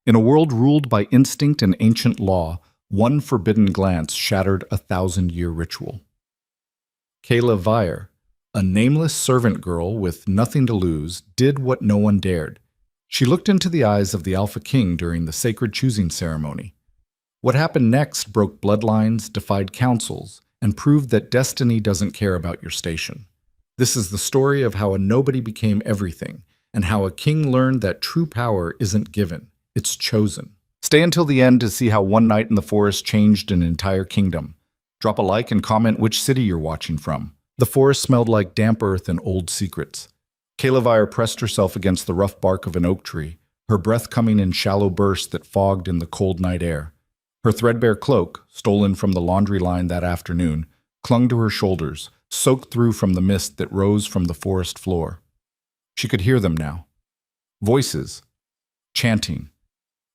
In a world ruled by instinct and ancient law, one forbidden glance shattered a 1,000-year ritual. Kayla Vire, a nameless servant girl with nothing to lose, did what no one dared. She looked into the eyes of the Alpha King during the sacred choosing ceremony. What happened next broke bloodlines, defied councils, and proved that destiny doesn't care about your station. This is the story of how a nobody became everything, and how a king learned that true power isn't given, it's chosen. Stay until the end to see how one night in the forest changed an entire kingdom. Drop a like and comment which city you're watching from. The forest smelled like damp earth and old secrets. Kayla Vire pressed herself against the rough bark of an oak tree, her breath coming in shallow bursts that fogged in the cold night air. Her threadbare cloak, stolen from the laundry line that afternoon, clung to her shoulders, soaked through from the mist that rose from the forest floor. She could hear them now. Voices. Chanting.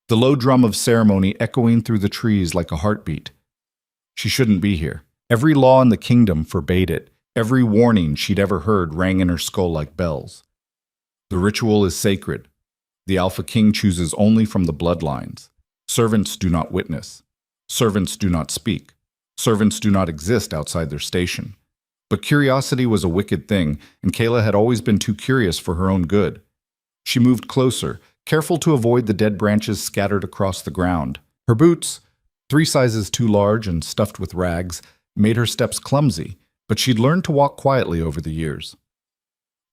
The low drum of ceremony echoing through the trees like a heartbeat. She shouldn't be here. Every law in the kingdom forbade it. Every warning she'd ever heard rang in her skull like bells. The ritual is sacred. The Alpha King chooses only from the bloodlines. Servants do not witness. Servants do not speak. Servants do not exist outside their station. But curiosity was a wicked thing, and Kayla had always been too curious for her own good. She moved closer, careful to avoid the dead branches scattered across the ground. Her boots, 3 sizes too large and stuffed with rags, made her steps clumsy, but she'd learned to walk quietly over the years.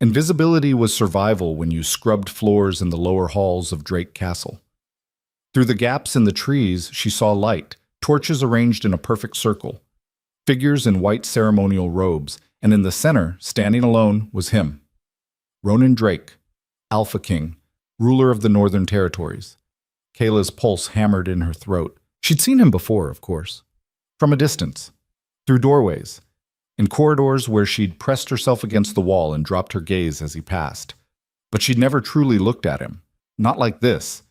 Invisibility was survival when you scrubbed floors in the lower halls of Drake Castle. Through the gaps in the trees, she saw light, torches arranged in a perfect circle, figures in white ceremonial robes, and in the center, standing alone, was him. Ronan Drake, Alpha King, ruler of the Northern Territories. Kayla's pulse hammered in her throat. She'd seen him before, of course. From a distance. Through doorways. In corridors where she'd pressed herself against the wall and dropped her gaze as he passed. But she'd never truly looked at him. Not like this.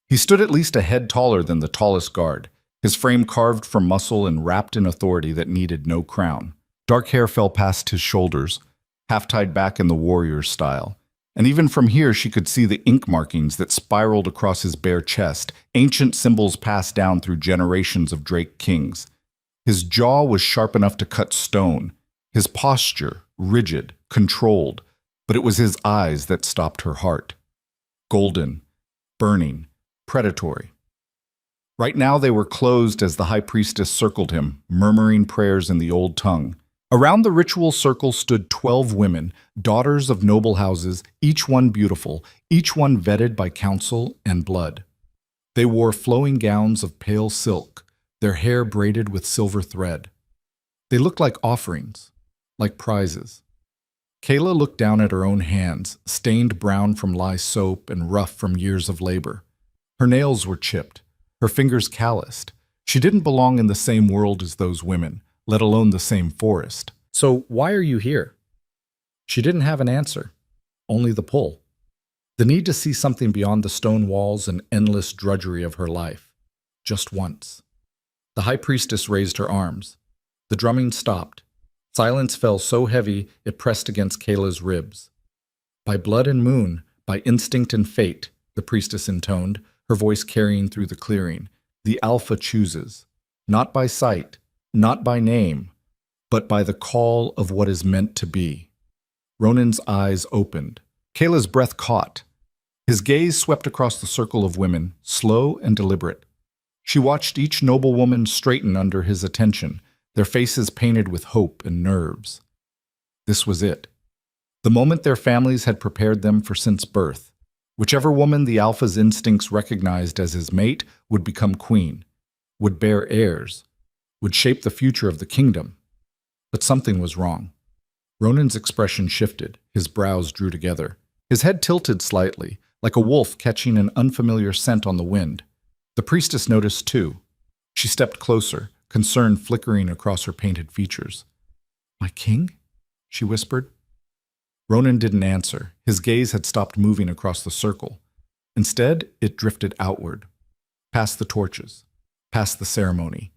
He stood at least a head taller than the tallest guard, his frame carved from muscle and wrapped in authority that needed no crown. Dark hair fell past his shoulders, half tied back in the warrior style. And even from here she could see the ink markings that spiraled across his bare chest, ancient symbols passed down through generations of Drake kings. His jaw was sharp enough to cut stone, his posture rigid, controlled, but it was his eyes that stopped her heart. Golden, burning, predatory. Right now they were closed as the high priestess circled him, murmuring prayers in the old tongue. Around the ritual circle stood 12 women, daughters of noble houses, each one beautiful, each one vetted by counsel and blood. They wore flowing gowns of pale silk, their hair braided with silver thread. They looked like offerings, like prizes. Kayla looked down at her own hands, stained brown from lye soap and rough from years of labor. Her nails were chipped, her fingers calloused. She didn't belong in the same world as those women, let alone the same forest. So why are you here? She didn't have an answer, only the pull. The need to see something beyond the stone walls and endless drudgery of her life. Just once. The high priestess raised her arms. The drumming stopped. Silence fell so heavy it pressed against Kayla's ribs. By blood and moon, by instinct and fate, the priestess intoned, her voice carrying through the clearing. The Alpha chooses, not by sight, not by name, but by the call of what is meant to be. Ronan's eyes opened. Kayla's breath caught. His gaze swept across the circle of women, slow and deliberate. She watched each noble woman straighten under his attention, their faces painted with hope and nerves. This was it. The moment their families had prepared them for since birth. Whichever woman the Alpha's instincts recognized as his mate would become queen, would bear heirs, would shape the future of the kingdom. But something was wrong. Ronan's expression shifted, his brows drew together. His head tilted slightly, like a wolf catching an unfamiliar scent on the wind. The priestess noticed too. She stepped closer, concern flickering across her painted features. "My king?" she whispered. Ronan didn't answer. His gaze had stopped moving across the circle. Instead, it drifted outward, past the torches, past the ceremony,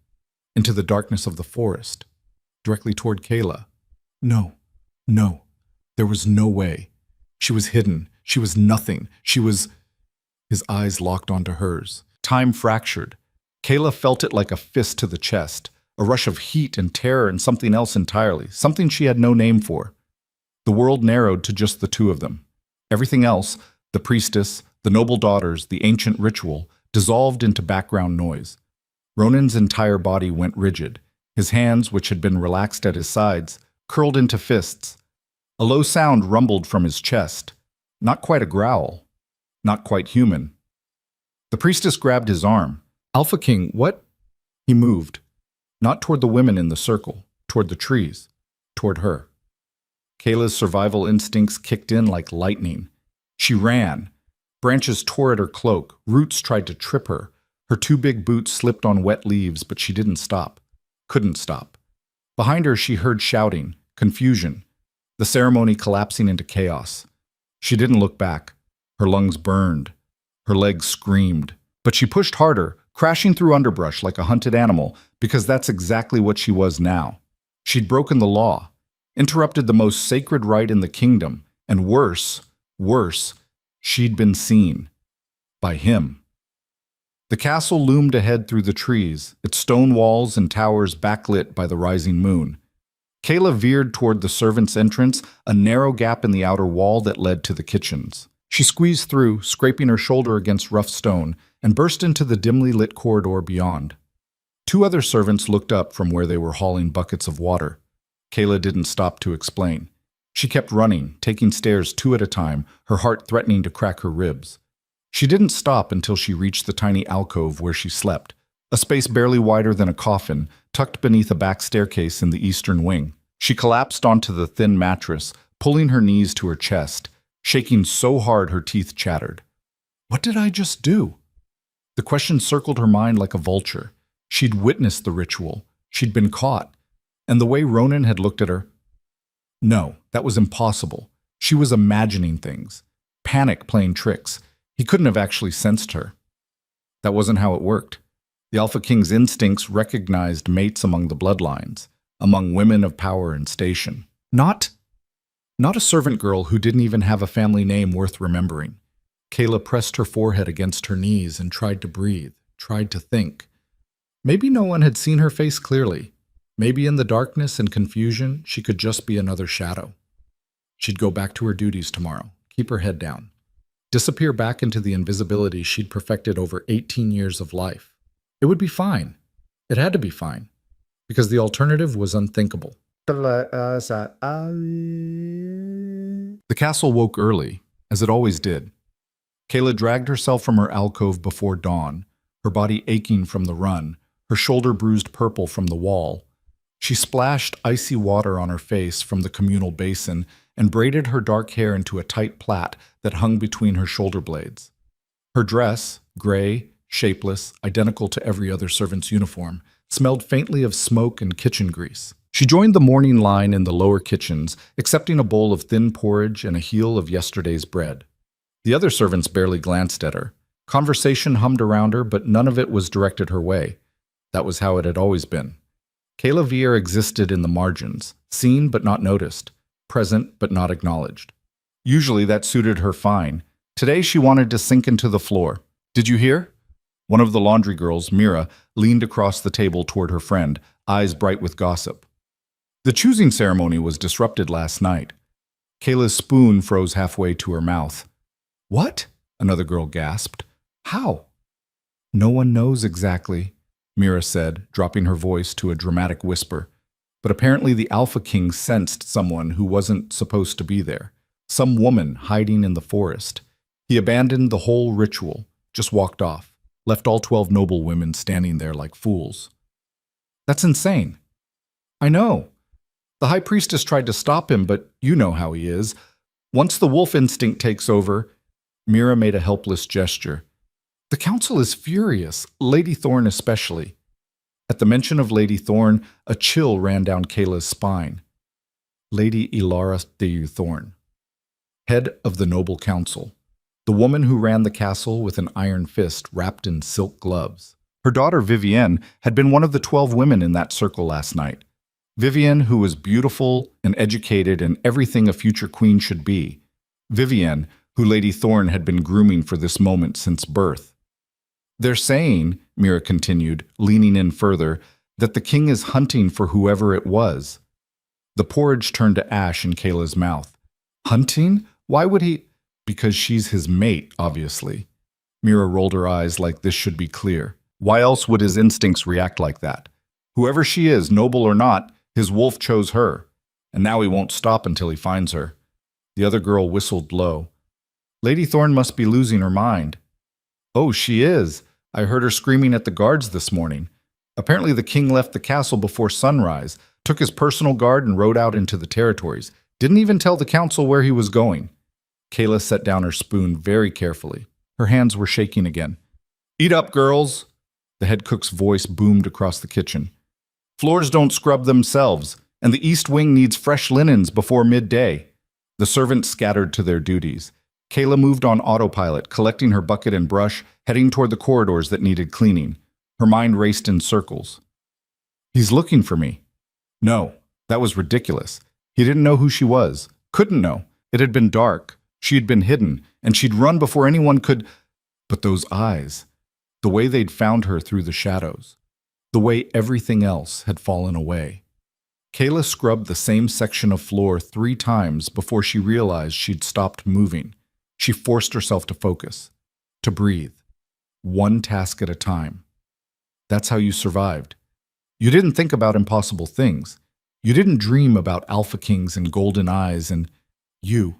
into the darkness of the forest, directly toward Kayla. No, no, there was no way. She was hidden. She was nothing. She was... His eyes locked onto hers. Time fractured. Kayla felt it like a fist to the chest, a rush of heat and terror and something else entirely, something she had no name for. The world narrowed to just the two of them. Everything else, the priestess, the noble daughters, the ancient ritual, dissolved into background noise. Ronan's entire body went rigid. His hands, which had been relaxed at his sides, curled into fists. A low sound rumbled from his chest. Not quite a growl. Not quite human. The priestess grabbed his arm. Alpha King, what? He moved. Not toward the women in the circle, toward the trees, toward her. Kayla's survival instincts kicked in like lightning. She ran. Branches tore at her cloak. Roots tried to trip her. Her two big boots slipped on wet leaves, but she didn't stop. Couldn't stop. Behind her, she heard shouting, confusion, the ceremony collapsing into chaos. She didn't look back. Her lungs burned. Her legs screamed. But she pushed harder, crashing through underbrush like a hunted animal, because that's exactly what she was now. She'd broken the law, interrupted the most sacred rite in the kingdom, and worse, she'd been seen. By him. The castle loomed ahead through the trees, its stone walls and towers backlit by the rising moon. Kayla veered toward the servants' entrance, a narrow gap in the outer wall that led to the kitchens. She squeezed through, scraping her shoulder against rough stone, and burst into the dimly lit corridor beyond. Two other servants looked up from where they were hauling buckets of water. Kayla didn't stop to explain. She kept running, taking stairs two at a time, her heart threatening to crack her ribs. She didn't stop until she reached the tiny alcove where she slept, a space barely wider than a coffin, tucked beneath a back staircase in the eastern wing. She collapsed onto the thin mattress, pulling her knees to her chest, shaking so hard her teeth chattered. What did I just do? The question circled her mind like a vulture. She'd witnessed the ritual. She'd been caught. And the way Ronan had looked at her? No, that was impossible. She was imagining things. Panic playing tricks. He couldn't have actually sensed her. That wasn't how it worked. The Alpha King's instincts recognized mates among the bloodlines, among women of power and station. Not a servant girl who didn't even have a family name worth remembering. Kayla pressed her forehead against her knees and tried to breathe, tried to think. Maybe no one had seen her face clearly. Maybe in the darkness and confusion, she could just be another shadow. She'd go back to her duties tomorrow, keep her head down, disappear back into the invisibility she'd perfected over 18 years of life. It would be fine. It had to be fine, because the alternative was unthinkable. The castle woke early, as it always did. Kayla dragged herself from her alcove before dawn, her body aching from the run, her shoulder bruised purple from the wall. She splashed icy water on her face from the communal basin and braided her dark hair into a tight plait that hung between her shoulder blades. Her dress, gray, shapeless, identical to every other servant's uniform, smelled faintly of smoke and kitchen grease. She joined the morning line in the lower kitchens, accepting a bowl of thin porridge and a heel of yesterday's bread. The other servants barely glanced at her. Conversation hummed around her, but none of it was directed her way. That was how it had always been. Kayla Vier existed in the margins, seen but not noticed, present but not acknowledged. Usually that suited her fine. Today she wanted to sink into the floor. Did you hear? One of the laundry girls, Mira, leaned across the table toward her friend, eyes bright with gossip. The choosing ceremony was disrupted last night. Kayla's spoon froze halfway to her mouth. What? Another girl gasped. How? No one knows exactly, Mira said, dropping her voice to a dramatic whisper. But apparently the Alpha King sensed someone who wasn't supposed to be there. Some woman hiding in the forest. He abandoned the whole ritual, just walked off, left all 12 noble women standing there like fools. That's insane. I know. The High Priestess tried to stop him, but you know how he is. Once the wolf instinct takes over, Mira made a helpless gesture. The council is furious, Lady Thorne especially. At the mention of Lady Thorne, a chill ran down Kayla's spine. Lady Ilara de Thorne, head of the noble council, the woman who ran the castle with an iron fist wrapped in silk gloves. Her daughter Vivienne had been one of the 12 women in that circle last night. Vivienne, who was beautiful and educated and everything a future queen should be. Vivienne, who Lady Thorne had been grooming for this moment since birth. "They're saying," Mira continued, leaning in further, "that the king is hunting for whoever it was." The porridge turned to ash in Kayla's mouth. "Hunting? Why would he—" "Because she's his mate, obviously." Mira rolled her eyes like this should be clear. Why else would his instincts react like that? Whoever she is, noble or not, his wolf chose her, and now he won't stop until he finds her. The other girl whistled low. "Lady Thorne must be losing her mind." "Oh, she is. I heard her screaming at the guards this morning. Apparently the king left the castle before sunrise, took his personal guard and rode out into the territories. Didn't even tell the council where he was going." Kayla set down her spoon very carefully. Her hands were shaking again. "Eat up, girls!" The head cook's voice boomed across the kitchen. "Floors don't scrub themselves, and the East Wing needs fresh linens before midday." The servants scattered to their duties. Kayla moved on autopilot, collecting her bucket and brush, heading toward the corridors that needed cleaning. Her mind raced in circles. "He's looking for me." No, that was ridiculous. He didn't know who she was. Couldn't know. It had been dark. She had been hidden, and she'd run before anyone could. But those eyes, the way they'd found her through the shadows, the way everything else had fallen away. Kayla scrubbed the same section of floor 3 times before she realized she'd stopped moving. She forced herself to focus, to breathe, one task at a time. That's how you survived. You didn't think about impossible things. You didn't dream about alpha kings and golden eyes and you.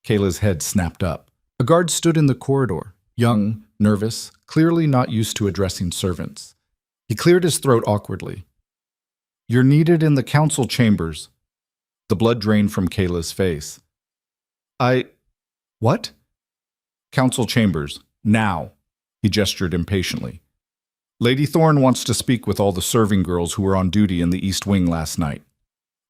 Kayla's head snapped up. A guard stood in the corridor, young, nervous, clearly not used to addressing servants. He cleared his throat awkwardly. "You're needed in the council chambers." The blood drained from Kayla's face. What?" "Council chambers. Now." He gestured impatiently. "Lady Thorne wants to speak with all the serving girls who were on duty in the East Wing last night."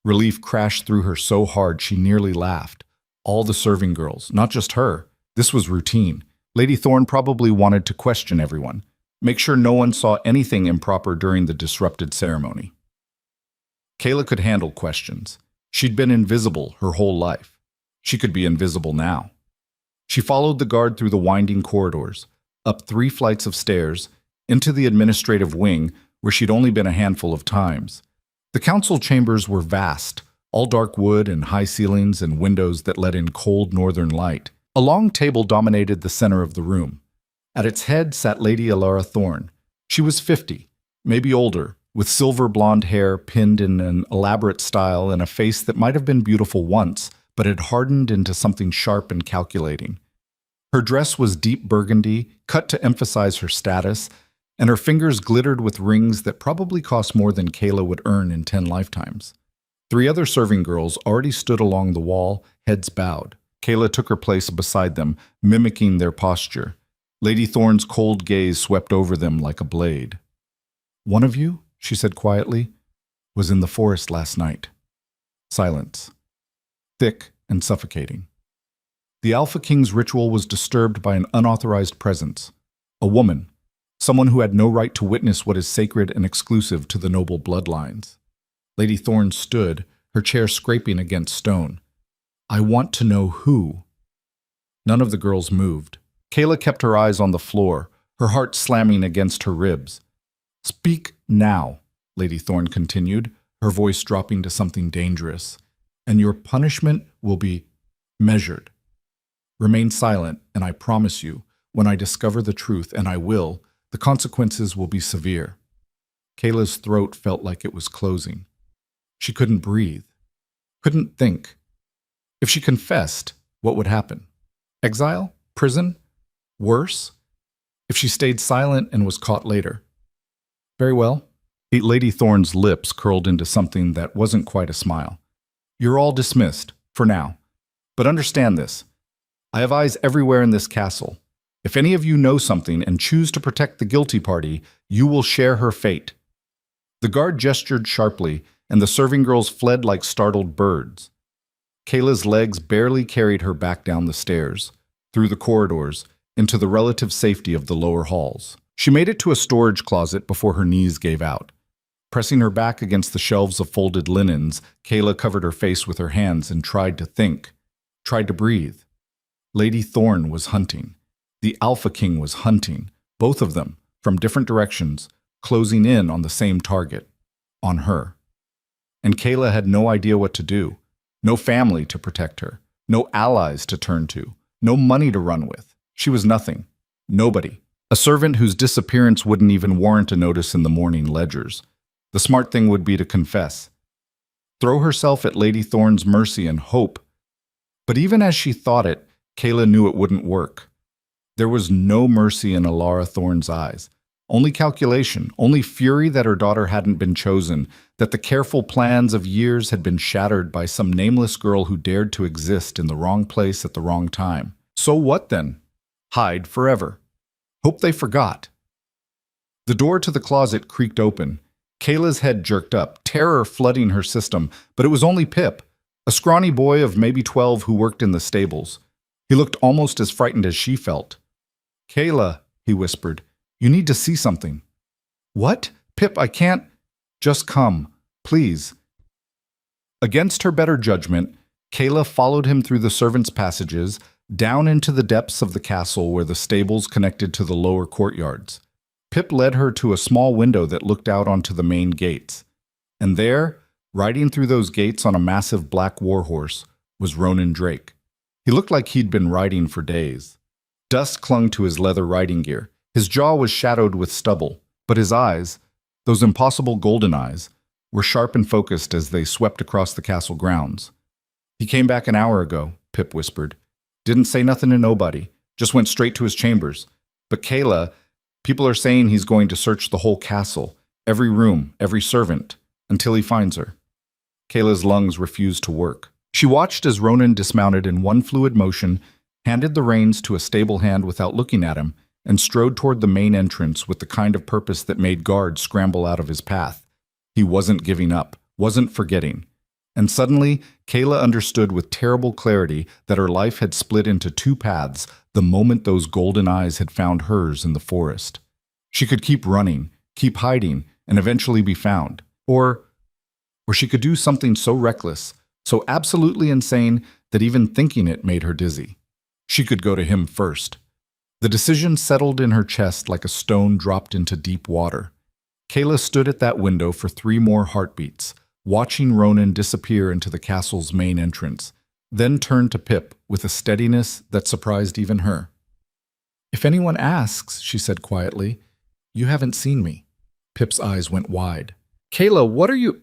Relief crashed through her so hard she nearly laughed. All the serving girls, not just her. This was routine. Lady Thorne probably wanted to question everyone, make sure no one saw anything improper during the disrupted ceremony. Kayla could handle questions. She'd been invisible her whole life. She could be invisible now. She followed the guard through the winding corridors, up 3 flights of stairs, into the administrative wing, where she'd only been a handful of times. The council chambers were vast, all dark wood and high ceilings and windows that let in cold northern light. A long table dominated the center of the room. At its head sat Lady Alara Thorne. She was 50, maybe older, with silver blonde hair pinned in an elaborate style and a face that might have been beautiful once, but had hardened into something sharp and calculating. Her dress was deep burgundy, cut to emphasize her status, and her fingers glittered with rings that probably cost more than Kayla would earn in 10 lifetimes. 3 other serving girls already stood along the wall, heads bowed. Kayla took her place beside them, mimicking their posture. Lady Thorne's cold gaze swept over them like a blade. "One of you," she said quietly, "was in the forest last night." Silence. Thick and suffocating. The Alpha King's ritual was disturbed by an unauthorized presence. A woman. Someone who had no right to witness what is sacred and exclusive to the noble bloodlines. Lady Thorne stood, her chair scraping against stone. "I want to know who." None of the girls moved. Kayla kept her eyes on the floor, her heart slamming against her ribs. "Speak now," Lady Thorne continued, her voice dropping to something dangerous. "And your punishment will be measured. Remain silent, and I promise you, when I discover the truth, and I will, the consequences will be severe." Kayla's throat felt like it was closing. She couldn't breathe, couldn't think. If she confessed, what would happen? Exile? Prison? Worse? If she stayed silent and was caught later? Very well. Lady Thorne's lips curled into something that wasn't quite a smile. "You're all dismissed, for now. But understand this. I have eyes everywhere in this castle. If any of you know something and choose to protect the guilty party, you will share her fate." The guard gestured sharply, and the serving girls fled like startled birds. Kayla's legs barely carried her back down the stairs, through the corridors, into the relative safety of the lower halls. She made it to a storage closet before her knees gave out. Pressing her back against the shelves of folded linens, Kayla covered her face with her hands and tried to think, tried to breathe. Lady Thorne was hunting. The Alpha King was hunting, both of them, from different directions, closing in on the same target, on her. And Kayla had no idea what to do. No family to protect her. No allies to turn to. No money to run with. She was nothing. Nobody. A servant whose disappearance wouldn't even warrant a notice in the morning ledgers. The smart thing would be to confess. Throw herself at Lady Thorne's mercy and hope. But even as she thought it, Kayla knew it wouldn't work. There was no mercy in Alara Thorne's eyes. Only calculation, only fury that her daughter hadn't been chosen, that the careful plans of years had been shattered by some nameless girl who dared to exist in the wrong place at the wrong time. So what then? Hide forever. Hope they forgot. The door to the closet creaked open. Kayla's head jerked up, terror flooding her system, but it was only Pip, a scrawny boy of maybe 12 who worked in the stables. He looked almost as frightened as she felt. "Kayla," he whispered, "you need to see something." "What? Pip, I can't." "Just come, please." Against her better judgment, Kayla followed him through the servants' passages, down into the depths of the castle where the stables connected to the lower courtyards. Pip led her to a small window that looked out onto the main gates. And there, riding through those gates on a massive black warhorse, was Ronan Drake. He looked like he'd been riding for days. Dust clung to his leather riding gear. His jaw was shadowed with stubble, but his eyes, those impossible golden eyes, were sharp and focused as they swept across the castle grounds. "He came back an hour ago," Pip whispered. "Didn't say nothing to nobody, just went straight to his chambers. But Kayla, people are saying he's going to search the whole castle, every room, every servant, until he finds her." Kayla's lungs refused to work. She watched as Ronan dismounted in one fluid motion, handed the reins to a stable hand without looking at him, and strode toward the main entrance with the kind of purpose that made guards scramble out of his path. He wasn't giving up, wasn't forgetting. And suddenly, Kayla understood with terrible clarity that her life had split into two paths the moment those golden eyes had found hers in the forest. She could keep running, keep hiding, and eventually be found. Or she could do something so reckless, so absolutely insane that even thinking it made her dizzy. She could go to him first. The decision settled in her chest like a stone dropped into deep water. Kayla stood at that window for 3 more heartbeats, watching Ronan disappear into the castle's main entrance, then turned to Pip with a steadiness that surprised even her. "If anyone asks," she said quietly, "you haven't seen me." Pip's eyes went wide. "Kayla, what are you—"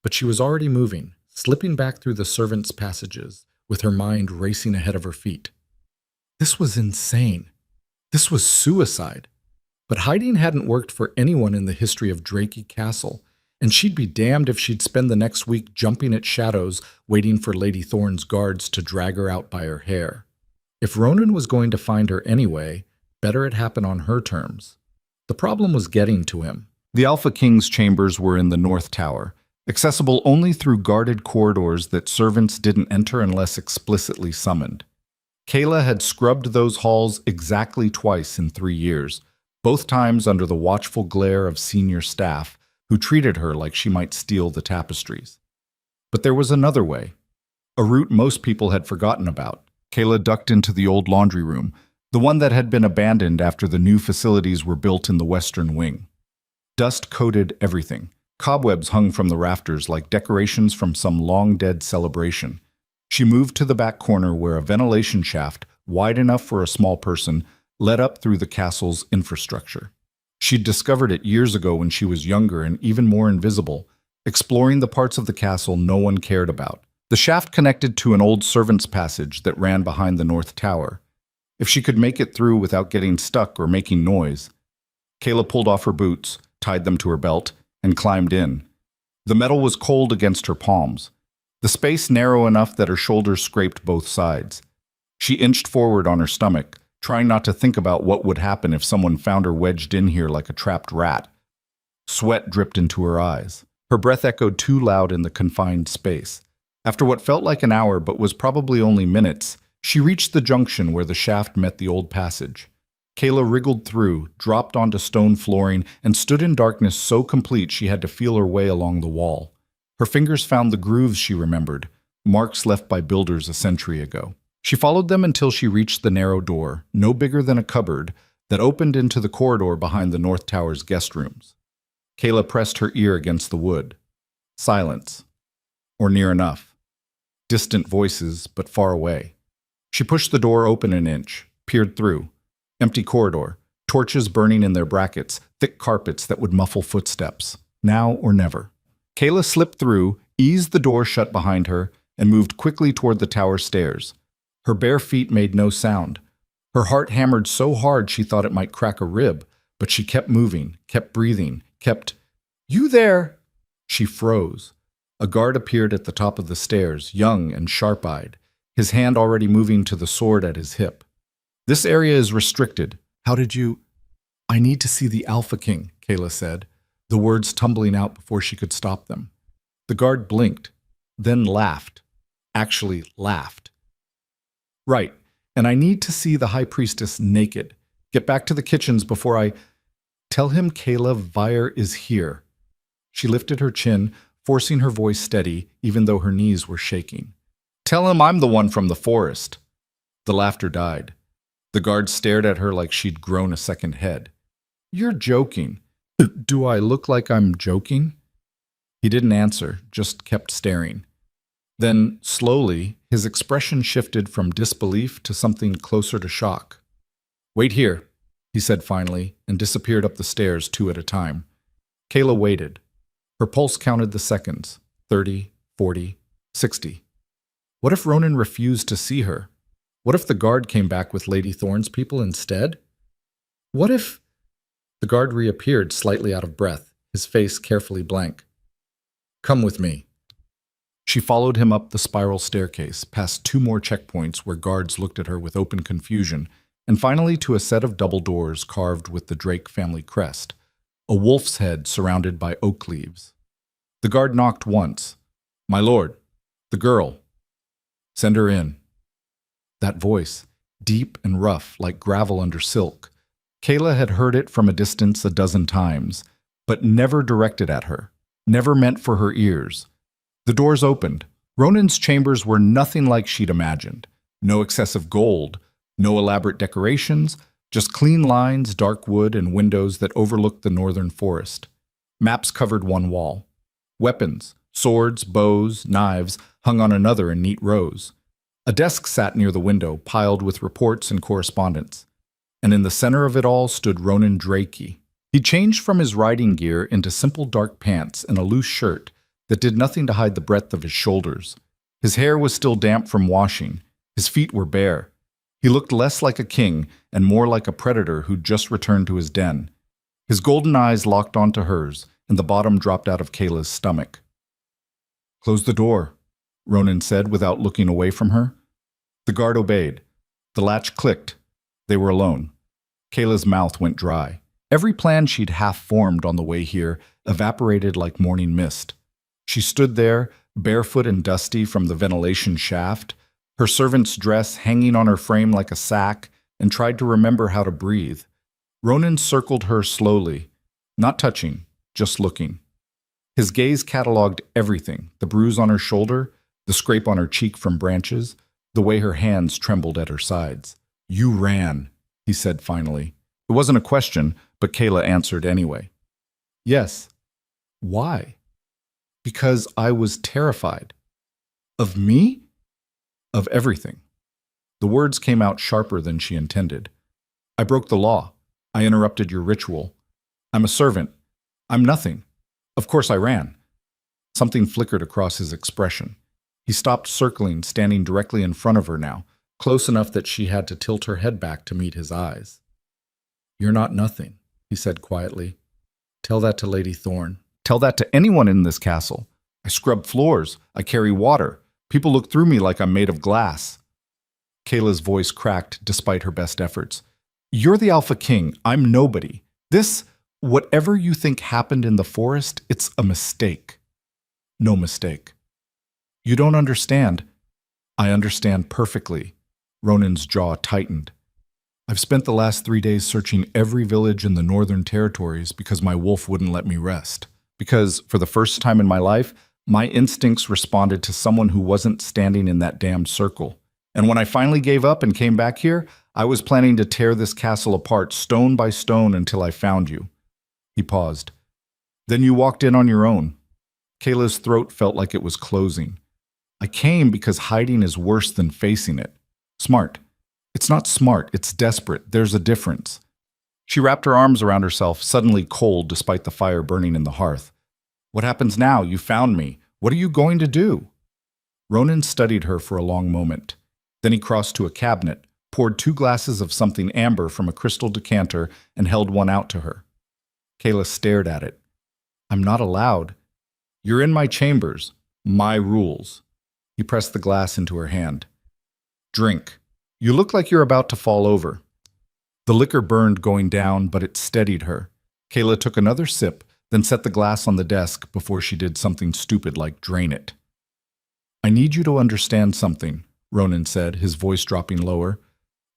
But she was already moving, slipping back through the servants' passages, with her mind racing ahead of her feet. This was insane. This was suicide. But hiding hadn't worked for anyone in the history of Drakey Castle, and she'd be damned if she'd spend the next week jumping at shadows, waiting for Lady Thorne's guards to drag her out by her hair. If Ronan was going to find her anyway, better it happen on her terms. The problem was getting to him. The Alpha King's chambers were in the North Tower, accessible only through guarded corridors that servants didn't enter unless explicitly summoned. Kayla had scrubbed those halls exactly twice in 3 years, both times under the watchful glare of senior staff who treated her like she might steal the tapestries. But there was another way, a route most people had forgotten about. Kayla ducked into the old laundry room, the one that had been abandoned after the new facilities were built in the western wing. Dust coated everything. Cobwebs hung from the rafters like decorations from some long-dead celebration. She moved to the back corner where a ventilation shaft, wide enough for a small person, led up through the castle's infrastructure. She'd discovered it years ago when she was younger and even more invisible, exploring the parts of the castle no one cared about. The shaft connected to an old servants' passage that ran behind the North Tower. If she could make it through without getting stuck or making noise. Kayla pulled off her boots, tied them to her belt, and climbed in. The metal was cold against her palms, the space narrow enough that her shoulders scraped both sides. She inched forward on her stomach, trying not to think about what would happen if someone found her wedged in here like a trapped rat. Sweat dripped into her eyes. Her breath echoed too loud in the confined space. After what felt like an hour but was probably only minutes, she reached the junction where the shaft met the old passage. Kayla wriggled through, dropped onto stone flooring, and stood in darkness so complete she had to feel her way along the wall. Her fingers found the grooves she remembered, marks left by builders a century ago. She followed them until she reached the narrow door, no bigger than a cupboard, that opened into the corridor behind the North Tower's guest rooms. Kayla pressed her ear against the wood. Silence. Or near enough. Distant voices, but far away. She pushed the door open an inch, peered through. Empty corridor, torches burning in their brackets, thick carpets that would muffle footsteps. Now or never. Kayla slipped through, eased the door shut behind her, and moved quickly toward the tower stairs. Her bare feet made no sound. Her heart hammered so hard she thought it might crack a rib, but she kept moving, kept breathing, kept, "You there!" She froze. A guard appeared at the top of the stairs, young and sharp-eyed, his hand already moving to the sword at his hip. "This area is restricted. How did you—" "I need to see the Alpha King," Kayla said, the words tumbling out before she could stop them. The guard blinked, then laughed. Actually laughed. "Right, and I need to see the High Priestess naked. Get back to the kitchens before I— Tell him Kayla Vire is here." She lifted her chin, forcing her voice steady, even though her knees were shaking. "Tell him I'm the one from the forest." The laughter died. The guard stared at her like she'd grown a second head. "You're joking." "Do I look like I'm joking?" He didn't answer, just kept staring. Then, slowly, his expression shifted from disbelief to something closer to shock. "Wait here," he said finally, and disappeared up the stairs 2 at a time. Kayla waited. Her pulse counted the seconds, 30, 40, 60. What if Ronan refused to see her? What if the guard came back with Lady Thorne's people instead? What if— The guard reappeared, slightly out of breath, his face carefully blank. "Come with me." She followed him up the spiral staircase, past 2 more checkpoints where guards looked at her with open confusion, and finally to a set of double doors carved with the Drake family crest, a wolf's head surrounded by oak leaves. The guard knocked once. "My lord, the girl. Send her in." That voice, deep and rough like gravel under silk. Kayla had heard it from a distance a dozen times, but never directed at her, never meant for her ears. The doors opened. Ronan's chambers were nothing like she'd imagined. No excessive gold, no elaborate decorations, just clean lines, dark wood, and windows that overlooked the northern forest. Maps covered one wall. Weapons, swords, bows, knives, hung on another in neat rows. A desk sat near the window, piled with reports and correspondence. And in the center of it all stood Ronan Drakey. He changed from his riding gear into simple dark pants and a loose shirt that did nothing to hide the breadth of his shoulders. His hair was still damp from washing. His feet were bare. He looked less like a king and more like a predator who'd just returned to his den. His golden eyes locked onto hers, and the bottom dropped out of Kayla's stomach. "Close the door," Ronan said without looking away from her. The guard obeyed. The latch clicked. They were alone. Kayla's mouth went dry. Every plan she'd half-formed on the way here evaporated like morning mist. She stood there, barefoot and dusty from the ventilation shaft, her servant's dress hanging on her frame like a sack, and tried to remember how to breathe. Ronan circled her slowly, not touching, just looking. His gaze cataloged everything, the bruise on her shoulder, the scrape on her cheek from branches, the way her hands trembled at her sides. "You ran," he said finally. It wasn't a question, but Kayla answered anyway. "Yes." "Why?" "Because I was terrified." "Of me?" "Of everything." The words came out sharper than she intended. "I broke the law. I interrupted your ritual. I'm a servant. I'm nothing. Of course I ran." Something flickered across his expression. He stopped circling, standing directly in front of her now, close enough that she had to tilt her head back to meet his eyes. "You're not nothing," he said quietly. "Tell that to Lady Thorne. Tell that to anyone in this castle. I scrub floors. I carry water. People look through me like I'm made of glass." Kayla's voice cracked despite her best efforts. "You're the Alpha King. I'm nobody. This, whatever you think happened in the forest, it's a mistake." "No mistake." "You don't understand." "I understand perfectly." Ronan's jaw tightened. "I've spent the last 3 days searching every village in the Northern Territories because my wolf wouldn't let me rest. Because, for the first time in my life, my instincts responded to someone who wasn't standing in that damned circle. And when I finally gave up and came back here, I was planning to tear this castle apart stone by stone until I found you." He paused. "Then you walked in on your own." Kayla's throat felt like it was closing. "I came because hiding is worse than facing it. Smart. It's not smart, it's desperate. There's a difference." She wrapped her arms around herself, suddenly cold despite the fire burning in the hearth. "What happens now? You found me. What are you going to do?" Ronan studied her for a long moment. Then he crossed to a cabinet, poured 2 glasses of something amber from a crystal decanter, and held one out to her. Kayla stared at it. "I'm not allowed." "You're in my chambers. My rules." He pressed the glass into her hand. "Drink. You look like you're about to fall over." The liquor burned going down, but it steadied her. Kayla took another sip, then set the glass on the desk before she did something stupid like drain it. "I need you to understand something," Ronan said, his voice dropping lower.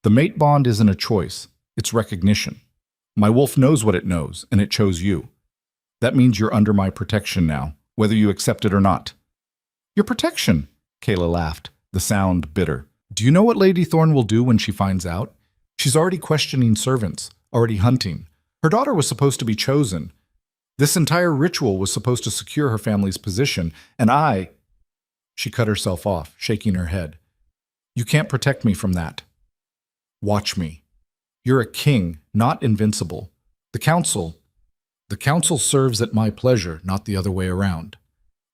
"The mate bond isn't a choice, it's recognition. My wolf knows what it knows, and it chose you. That means you're under my protection now, whether you accept it or not." "Your protection?" Kayla laughed, the sound bitter. "Do you know what Lady Thorn will do when she finds out? She's already questioning servants, already hunting. Her daughter was supposed to be chosen. This entire ritual was supposed to secure her family's position, and I—" She cut herself off, shaking her head. "You can't protect me from that. Watch me. You're a king, not invincible. The council serves at my pleasure, not the other way around."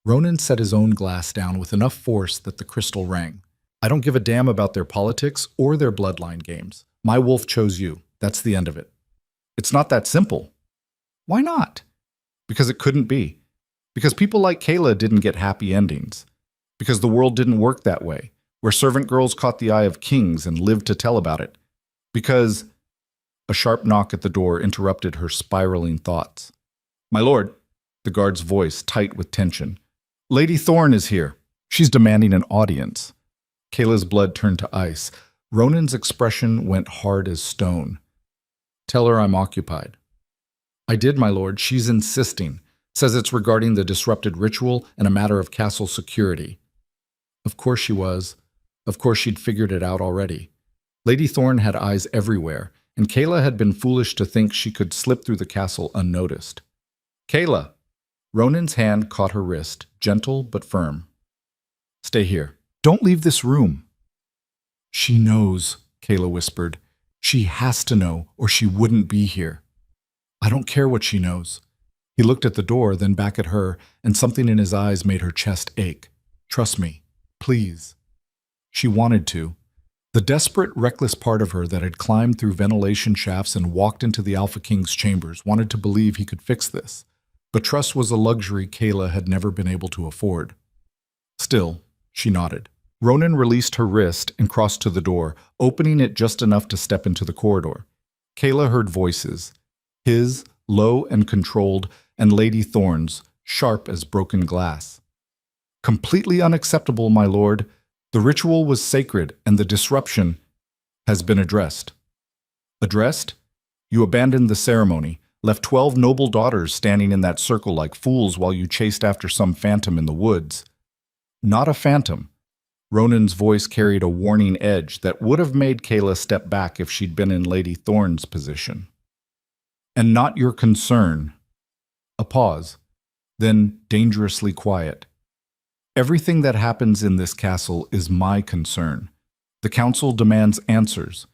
Ronan set his own glass down with enough force that the crystal rang. "I don't give a damn about their politics or their bloodline games. My wolf chose you. That's the end of it." "It's not that simple." "Why not?" "Because it couldn't be. Because people like Kayla didn't get happy endings. Because the world didn't work that way, where servant girls caught the eye of kings and lived to tell about it. Because—" A sharp knock at the door interrupted her spiraling thoughts. "My lord," the guard's voice tight with tension. "Lady Thorn is here. She's demanding an audience." Kayla's blood turned to ice. Ronan's expression went hard as stone. "Tell her I'm occupied." "I did, my lord. She's insisting. Says it's regarding the disrupted ritual and a matter of castle security." Of course she was. Of course she'd figured it out already. Lady Thorn had eyes everywhere, and Kayla had been foolish to think she could slip through the castle unnoticed. "Kayla!" Ronan's hand caught her wrist, gentle but firm. "Stay here. Don't leave this room." "She knows," Kayla whispered. "She has to know, or she wouldn't be here." "I don't care what she knows." He looked at the door, then back at her, and something in his eyes made her chest ache. "Trust me. Please." She wanted to. The desperate, reckless part of her that had climbed through ventilation shafts and walked into the Alpha King's chambers wanted to believe he could fix this. But trust was a luxury Kayla had never been able to afford. Still, she nodded. Ronan released her wrist and crossed to the door, opening it just enough to step into the corridor. Kayla heard voices. His, low and controlled, and Lady Thorn's, sharp as broken glass. "Completely unacceptable, my lord. The ritual was sacred, and the disruption has been addressed." "Addressed? You abandoned the ceremony, left 12 noble daughters standing in that circle like fools while you chased after some phantom in the woods." "Not a phantom." Ronan's voice carried a warning edge that would have made Kayla step back if she'd been in Lady Thorn's position. "And not your concern." A pause, then dangerously quiet. "Everything that happens in this castle is my concern. The council demands answers.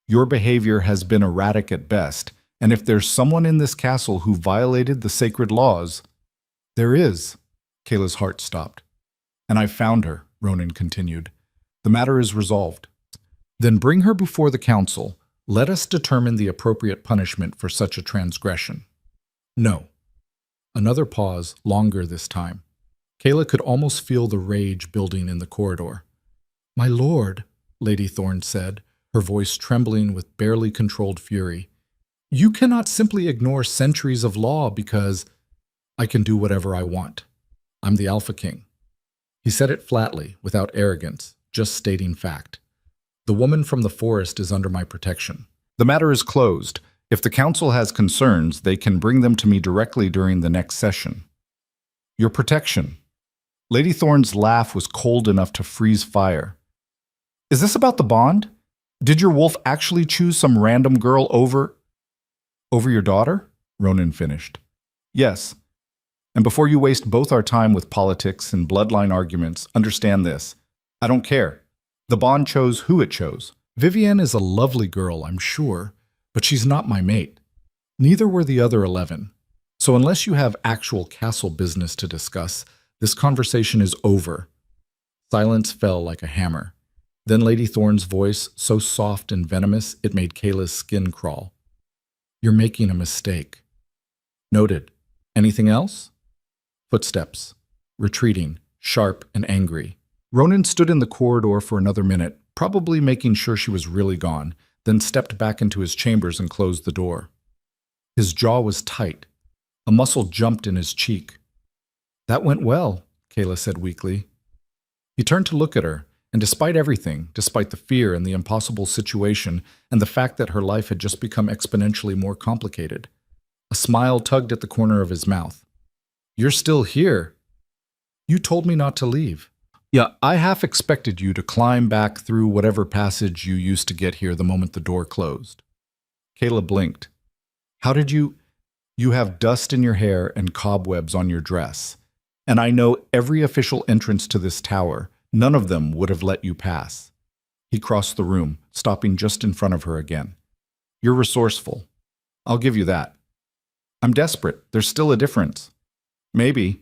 Your behavior has been erratic at best, and if there's someone in this castle who violated the sacred laws—" "There is." Kayla's heart stopped. "And I found her," Ronan continued. "The matter is resolved. Then bring her before the council. Let us determine the appropriate punishment for such a transgression." "No." Another pause, longer this time. Kayla could almost feel the rage building in the corridor. "My lord," Lady Thorn said, her voice trembling with barely controlled fury, "you cannot simply ignore centuries of law because I can do whatever I want. I'm the Alpha King." He said it flatly, without arrogance, just stating fact. "The woman from the forest is under my protection. The matter is closed. If the council has concerns, they can bring them to me directly during the next session." "Your protection." Lady Thorn's laugh was cold enough to freeze fire. Is this about the bond? Did your wolf actually choose some random girl over your daughter? Ronan finished. Yes. And before you waste both our time with politics and bloodline arguments, understand this. I don't care. The bond chose who it chose. Vivienne is a lovely girl, I'm sure, but she's not my mate. Neither were the other 11. So unless you have actual castle business to discuss, this conversation is over. Silence fell like a hammer. Then Lady Thorne's voice, so soft and venomous it made Kayla's skin crawl. You're making a mistake. Noted. Anything else? Footsteps. Retreating, sharp and angry. Ronan stood in the corridor for another minute, probably making sure she was really gone, then stepped back into his chambers and closed the door. His jaw was tight. A muscle jumped in his cheek. That went well, Kayla said weakly. He turned to look at her, and despite everything, despite the fear and the impossible situation and the fact that her life had just become exponentially more complicated, a smile tugged at the corner of his mouth. You're still here. You told me not to leave. Yeah, I half expected you to climb back through whatever passage you used to get here the moment the door closed. Kayla blinked. How did you... You have dust in your hair and cobwebs on your dress. And I know every official entrance to this tower. None of them would have let you pass. He crossed the room, stopping just in front of her again. You're resourceful. I'll give you that. I'm desperate. There's still a difference. Maybe.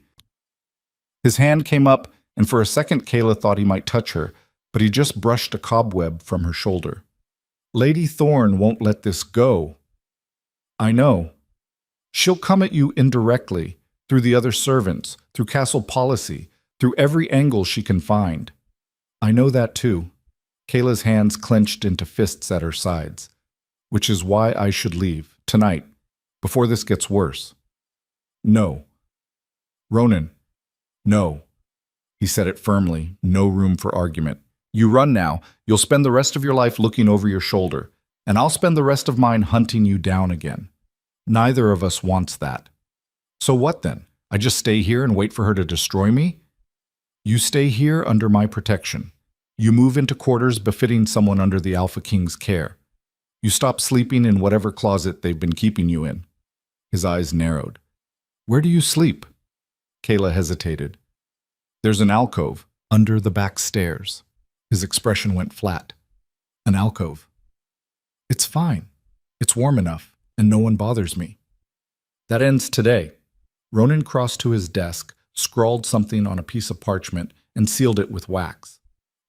His hand came up, and for a second Kayla thought he might touch her, but he just brushed a cobweb from her shoulder. Lady Thorne won't let this go. I know. She'll come at you indirectly, through the other servants, through castle policy, through every angle she can find. I know that too. Kayla's hands clenched into fists at her sides. Which is why I should leave, tonight, before this gets worse. No. Ronan. No. He said it firmly, no room for argument. You run now, you'll spend the rest of your life looking over your shoulder, and I'll spend the rest of mine hunting you down again. Neither of us wants that. So what then? I just stay here and wait for her to destroy me? You stay here under my protection. You move into quarters befitting someone under the Alpha King's care. You stop sleeping in whatever closet they've been keeping you in. His eyes narrowed. Where do you sleep? Kayla hesitated. There's an alcove under the back stairs. His expression went flat. An alcove. It's fine. It's warm enough, and no one bothers me. That ends today. Ronan crossed to his desk, scrawled something on a piece of parchment, and sealed it with wax.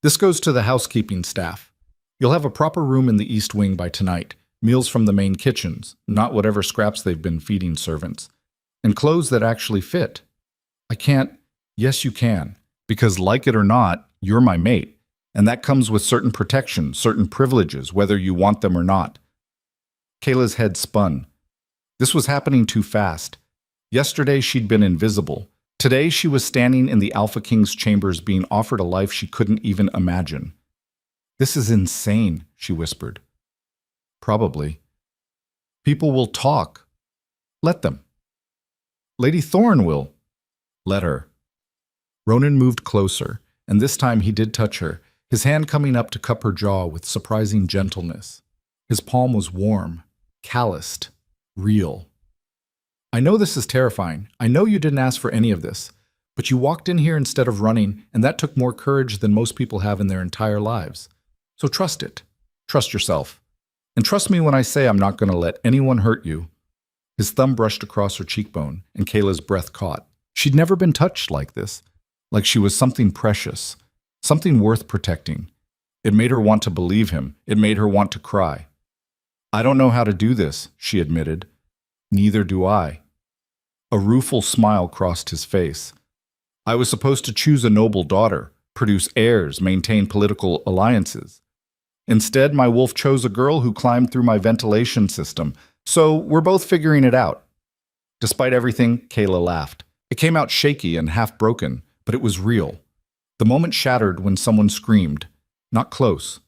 This goes to the housekeeping staff. You'll have a proper room in the East Wing by tonight, meals from the main kitchens, not whatever scraps they've been feeding servants, and clothes that actually fit. I can't. Yes, you can, because like it or not, you're my mate, and that comes with certain protections, certain privileges, whether you want them or not. Kayla's head spun. This was happening too fast. Yesterday she'd been invisible. Today she was standing in the Alpha King's chambers being offered a life she couldn't even imagine. This is insane, she whispered. Probably. People will talk. Let them. Lady Thorne will. Let her. Ronan moved closer, and this time he did touch her, his hand coming up to cup her jaw with surprising gentleness. His palm was warm, calloused, real. I know this is terrifying. I know you didn't ask for any of this, but you walked in here instead of running, and that took more courage than most people have in their entire lives. So trust it. Trust yourself. And trust me when I say I'm not going to let anyone hurt you. His thumb brushed across her cheekbone, and Kayla's breath caught. She'd never been touched like this, like she was something precious, something worth protecting. It made her want to believe him. It made her want to cry. I don't know how to do this, she admitted. Neither do I. A rueful smile crossed his face. I was supposed to choose a noble daughter, produce heirs, maintain political alliances. Instead, my wolf chose a girl who climbed through my ventilation system, so we're both figuring it out. Despite everything, Kayla laughed. It came out shaky and half-broken, but it was real. The moment shattered when someone screamed. Not close.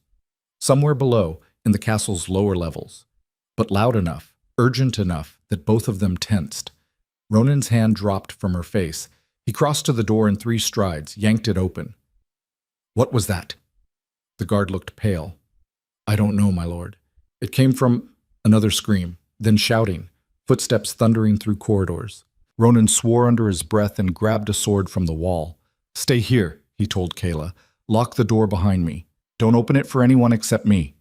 Somewhere below, in the castle's lower levels. But loud enough, urgent enough, that both of them tensed. Ronan's hand dropped from her face. He crossed to the door in 3 strides, yanked it open. What was that? The guard looked pale. I don't know, my lord. It came from another scream, then shouting, footsteps thundering through corridors. Ronan swore under his breath and grabbed a sword from the wall. Stay here, he told Kayla. Lock the door behind me. Don't open it for anyone except me.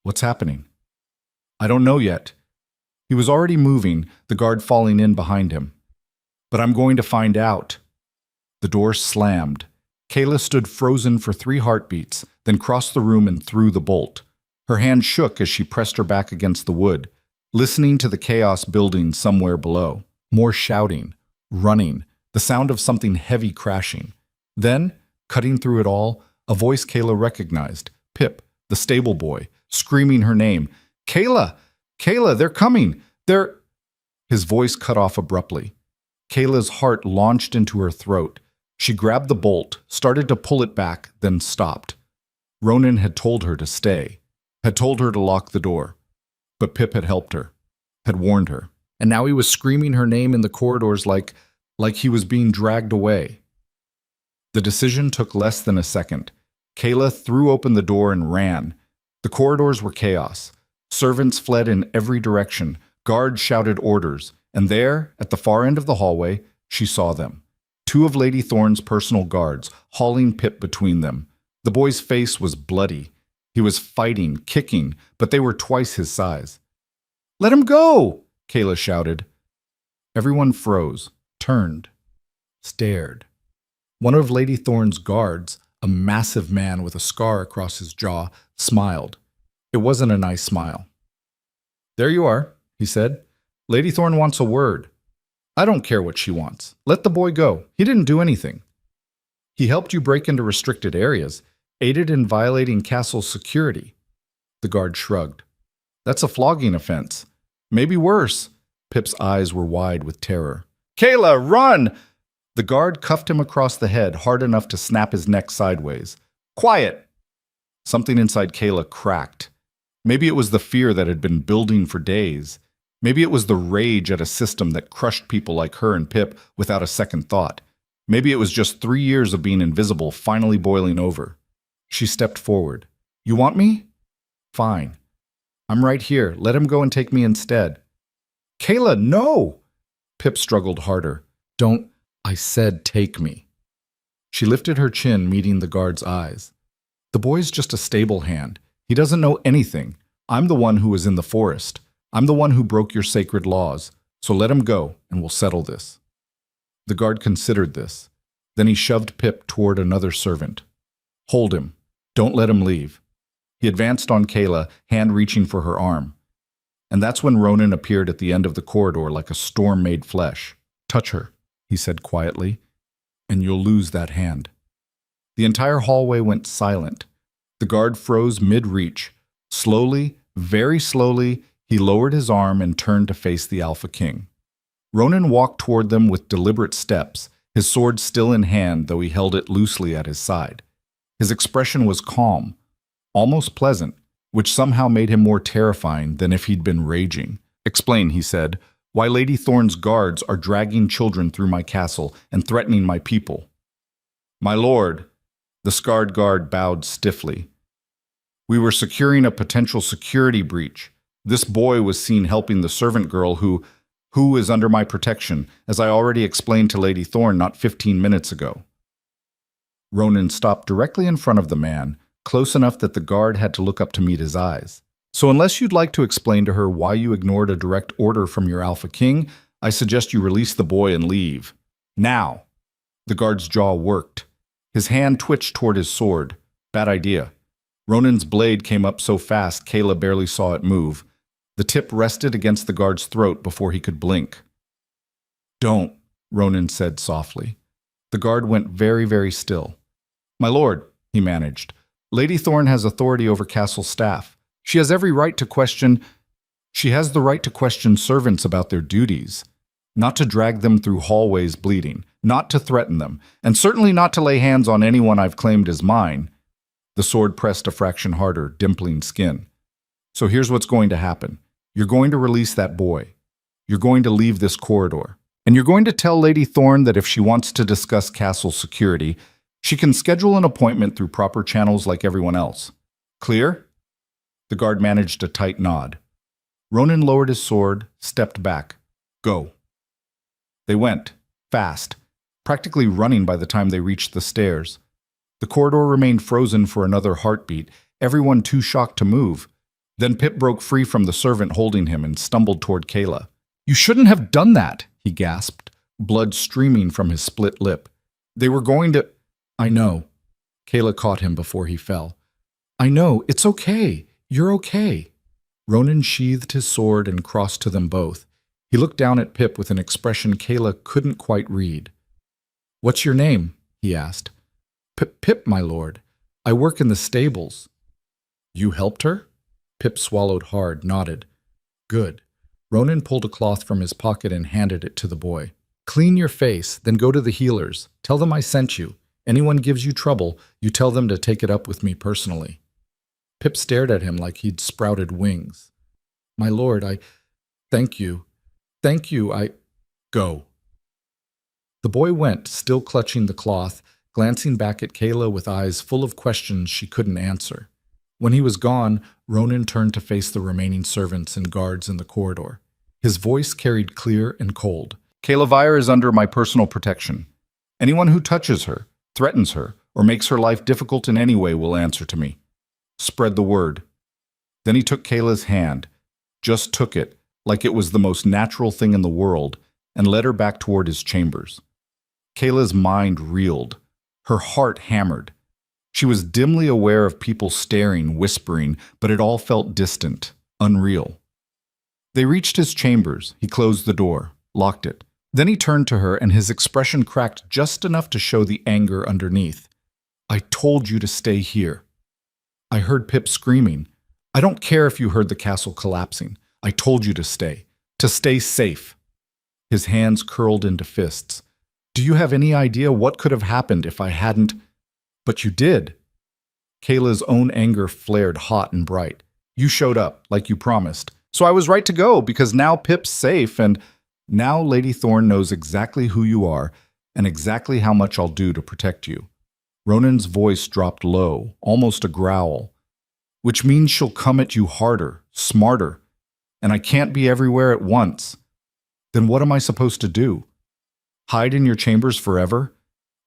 What's happening? I don't know yet. He was already moving, the guard falling in behind him. But I'm going to find out. The door slammed. Kayla stood frozen for 3 heartbeats, then crossed the room and threw the bolt. Her hand shook as she pressed her back against the wood, listening to the chaos building somewhere below. More shouting, running, the sound of something heavy crashing. Then, cutting through it all, a voice Kayla recognized, Pip, the stable boy, screaming her name. Kayla! Kayla, they're coming! They're... His voice cut off abruptly. Kayla's heart launched into her throat. She grabbed the bolt, started to pull it back, then stopped. Ronan had told her to stay, had told her to lock the door. But Pip had helped her, had warned her. And now he was screaming her name in the corridors like he was being dragged away. The decision took less than a second. Kayla threw open the door and ran. The corridors were chaos. Servants fled in every direction. Guards shouted orders. And there, at the far end of the hallway, she saw them. 2 of Lady Thorne's personal guards, hauling Pip between them. The boy's face was bloody. He was fighting, kicking, but they were twice his size. Let him go! Kayla shouted. Everyone froze, turned, stared. One of Lady Thorne's guards, a massive man with a scar across his jaw, smiled. It wasn't a nice smile. There you are, he said. Lady Thorne wants a word. I don't care what she wants. Let the boy go. He didn't do anything. He helped you break into restricted areas, aided in violating castle security. The guard shrugged. That's a flogging offense. Maybe worse. Pip's eyes were wide with terror. Kayla, run! The guard cuffed him across the head hard enough to snap his neck sideways. Quiet! Something inside Kayla cracked. Maybe it was the fear that had been building for days. Maybe it was the rage at a system that crushed people like her and Pip without a second thought. Maybe it was just 3 years of being invisible finally boiling over. She stepped forward. You want me? Fine. I'm right here. Let him go and take me instead. Kayla, no! Pip struggled harder. Don't. I said take me. She lifted her chin, meeting the guard's eyes. The boy's just a stable hand. He doesn't know anything. I'm the one who was in the forest. I'm the one who broke your sacred laws. So let him go, and we'll settle this. The guard considered this. Then he shoved Pip toward another servant. Hold him. Don't let him leave. He advanced on Kayla, hand reaching for her arm. And that's when Ronan appeared at the end of the corridor like a storm made flesh. Touch her, he said quietly, and you'll lose that hand. The entire hallway went silent. The guard froze mid-reach. Slowly, very slowly, he lowered his arm and turned to face the Alpha King. Ronan walked toward them with deliberate steps, his sword still in hand, though he held it loosely at his side. His expression was calm, almost pleasant, which somehow made him more terrifying than if he'd been raging. Explain, he said, why Lady Thorne's guards are dragging children through my castle and threatening my people. My lord, the scarred guard bowed stiffly. We were securing a potential security breach. This boy was seen helping the servant girl who is under my protection, as I already explained to Lady Thorne not 15 minutes ago. Ronan stopped directly in front of the man, close enough that the guard had to look up to meet his eyes. So unless you'd like to explain to her why you ignored a direct order from your Alpha King, I suggest you release the boy and leave. Now. The guard's jaw worked. His hand twitched toward his sword. Bad idea. Ronan's blade came up so fast Kayla barely saw it move. The tip rested against the guard's throat before he could blink. Don't, Ronan said softly. The guard went very, very still. My lord, he managed. Lady Thorne has authority over castle staff. She has the right to question servants about their duties, not to drag them through hallways bleeding, not to threaten them, and certainly not to lay hands on anyone I've claimed as mine. The sword pressed a fraction harder, dimpling skin. So here's what's going to happen. You're going to release that boy. You're going to leave this corridor. And you're going to tell Lady Thorne that if she wants to discuss castle security, She can schedule an appointment through proper channels like everyone else. Clear? The guard managed a tight nod. Ronan lowered his sword, stepped back. Go. They went, fast, practically running by the time they reached the stairs. The corridor remained frozen for another heartbeat, everyone too shocked to move. Then Pip broke free from the servant holding him and stumbled toward Kayla. You shouldn't have done that, he gasped, blood streaming from his split lip. They were going to... I know. Kayla caught him before he fell. I know, it's okay. You're okay. Ronan sheathed his sword and crossed to them both. He looked down at Pip with an expression Kayla couldn't quite read. What's your name? He asked. Pip, my lord. I work in the stables. You helped her? Pip swallowed hard, nodded. Good. Ronan pulled a cloth from his pocket and handed it to the boy. Clean your face, then go to the healers. Tell them I sent you. Anyone gives you trouble, you tell them to take it up with me personally. Pip stared at him like he'd sprouted wings. My lord, Thank you. Thank you, Go. The boy went, still clutching the cloth, glancing back at Kayla with eyes full of questions she couldn't answer. When he was gone, Ronan turned to face the remaining servants and guards in the corridor. His voice carried clear and cold. Kayla Vire is under my personal protection. Anyone who touches her, threatens her, or makes her life difficult in any way will answer to me. Spread the word. Then he took Kayla's hand, just took it, like it was the most natural thing in the world, and led her back toward his chambers. Kayla's mind reeled. Her heart hammered. She was dimly aware of people staring, whispering, but it all felt distant, unreal. They reached his chambers. He closed the door, locked it. Then he turned to her, and his expression cracked just enough to show the anger underneath. I told you to stay here. I heard Pip screaming. I don't care if you heard the castle collapsing. I told you to stay safe. His hands curled into fists. Do you have any idea what could have happened if I hadn't? But you did. Kayla's own anger flared hot and bright. You showed up, like you promised. So I was right to go, because now Pip's safe, and now Lady Thorne knows exactly who you are and exactly how much I'll do to protect you. Ronan's voice dropped low, almost a growl. Which means she'll come at you harder, smarter. And I can't be everywhere at once. Then what am I supposed to do? Hide in your chambers forever?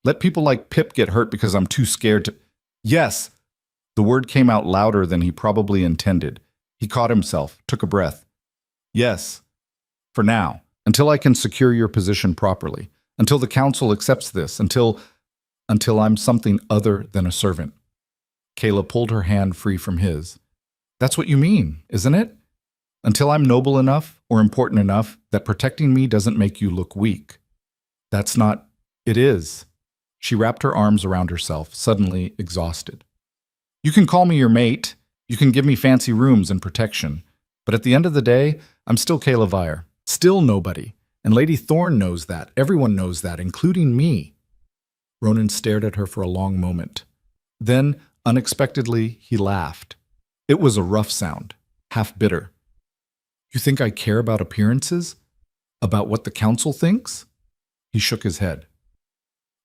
Let people like Pip get hurt because I'm too scared to... Yes! The word came out louder than he probably intended. He caught himself, took a breath. Yes. For now. Until I can secure your position properly. Until the council accepts this. Until I'm something other than a servant. Kayla pulled her hand free from his. That's what you mean, isn't it? Until I'm noble enough or important enough that protecting me doesn't make you look weak. That's not... It is. She wrapped her arms around herself, suddenly exhausted. You can call me your mate. You can give me fancy rooms and protection. But at the end of the day, I'm still Kayla Vire. Still nobody. And Lady Thorne knows that. Everyone knows that, including me. Ronan stared at her for a long moment. Then, unexpectedly, he laughed. It was a rough sound, half bitter. You think I care about appearances? About what the council thinks? He shook his head.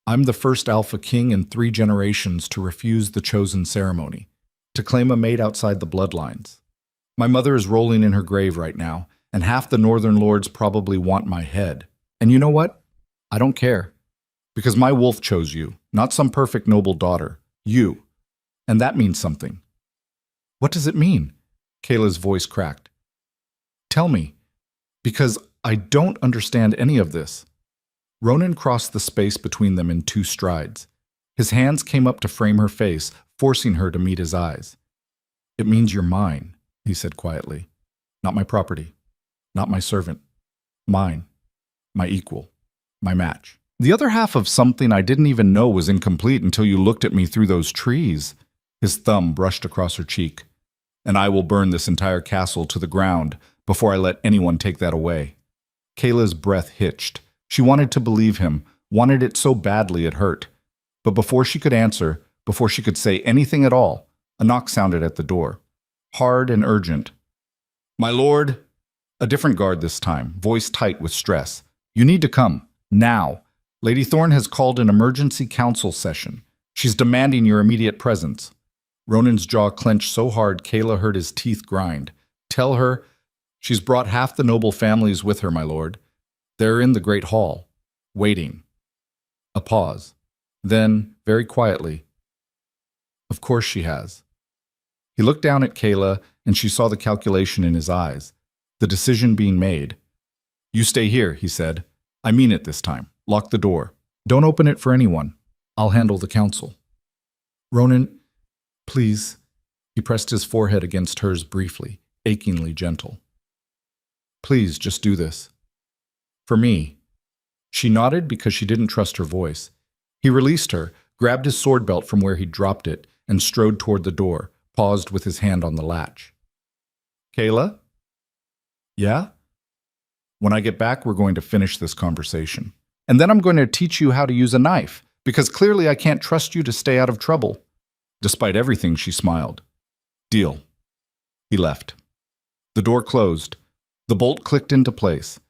I'm the first Alpha King in 3 generations to refuse the chosen ceremony, to claim a mate outside the bloodlines. My mother is rolling in her grave right now, and half the Northern Lords probably want my head. And you know what? I don't care. Because my wolf chose you, not some perfect noble daughter. You. And that means something. What does it mean? Kayla's voice cracked. Tell me. Because I don't understand any of this. Ronan crossed the space between them in 2 strides. His hands came up to frame her face, forcing her to meet his eyes. It means you're mine, he said quietly. Not my property. Not my servant. Mine. My equal. My match. The other half of something I didn't even know was incomplete until you looked at me through those trees. His thumb brushed across her cheek. And I will burn this entire castle to the ground before I let anyone take that away. Kayla's breath hitched. She wanted to believe him, wanted it so badly it hurt. But before she could answer, before she could say anything at all, a knock sounded at the door. Hard and urgent. My lord! A different guard this time, voice tight with stress. You need to come. Now. Lady Thorne has called an emergency council session. She's demanding your immediate presence. Ronan's jaw clenched so hard Kayla heard his teeth grind. Tell her, she's brought half the noble families with her, my lord. They're in the great hall, waiting. A pause. Then, very quietly, of course she has. He looked down at Kayla, and she saw the calculation in his eyes, the decision being made. You stay here, he said. I mean it this time. Lock the door. Don't open it for anyone. I'll handle the council. Ronan, please. He pressed his forehead against hers briefly, achingly gentle. Please, just do this. For me. She nodded because she didn't trust her voice. He released her, grabbed his sword belt from where he'd dropped it, and strode toward the door, paused with his hand on the latch. Kayla? Yeah? When I get back, we're going to finish this conversation. And then I'm going to teach you how to use a knife, because clearly I can't trust you to stay out of trouble. Despite everything, she smiled. Deal. He left. The door closed. The bolt clicked into place,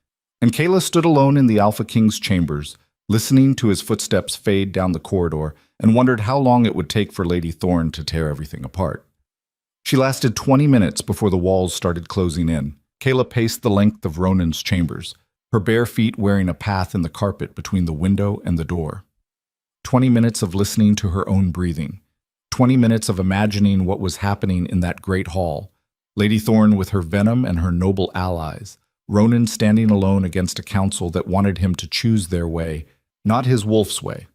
and Kayla stood alone in the Alpha King's chambers, listening to his footsteps fade down the corridor, and wondered how long it would take for Lady Thorne to tear everything apart. She lasted 20 minutes before the walls started closing in. Kayla paced the length of Ronan's chambers, her bare feet wearing a path in the carpet between the window and the door. 20 minutes of listening to her own breathing. 20 minutes of imagining what was happening in that great hall. Lady Thorne with her venom and her noble allies. Ronan standing alone against a council that wanted him to choose their way, not his wolf's way.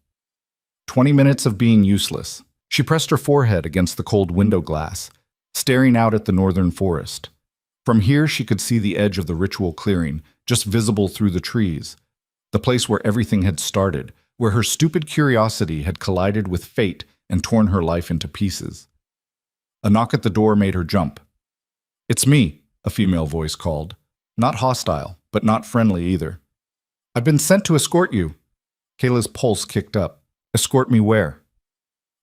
20 minutes of being useless. She pressed her forehead against the cold window glass, staring out at the northern forest. From here she could see the edge of the ritual clearing, just visible through the trees. The place where everything had started, where her stupid curiosity had collided with fate and torn her life into pieces. A knock at the door made her jump. It's me, a female voice called. Not hostile, but not friendly either. I've been sent to escort you. Kayla's pulse kicked up. Escort me where?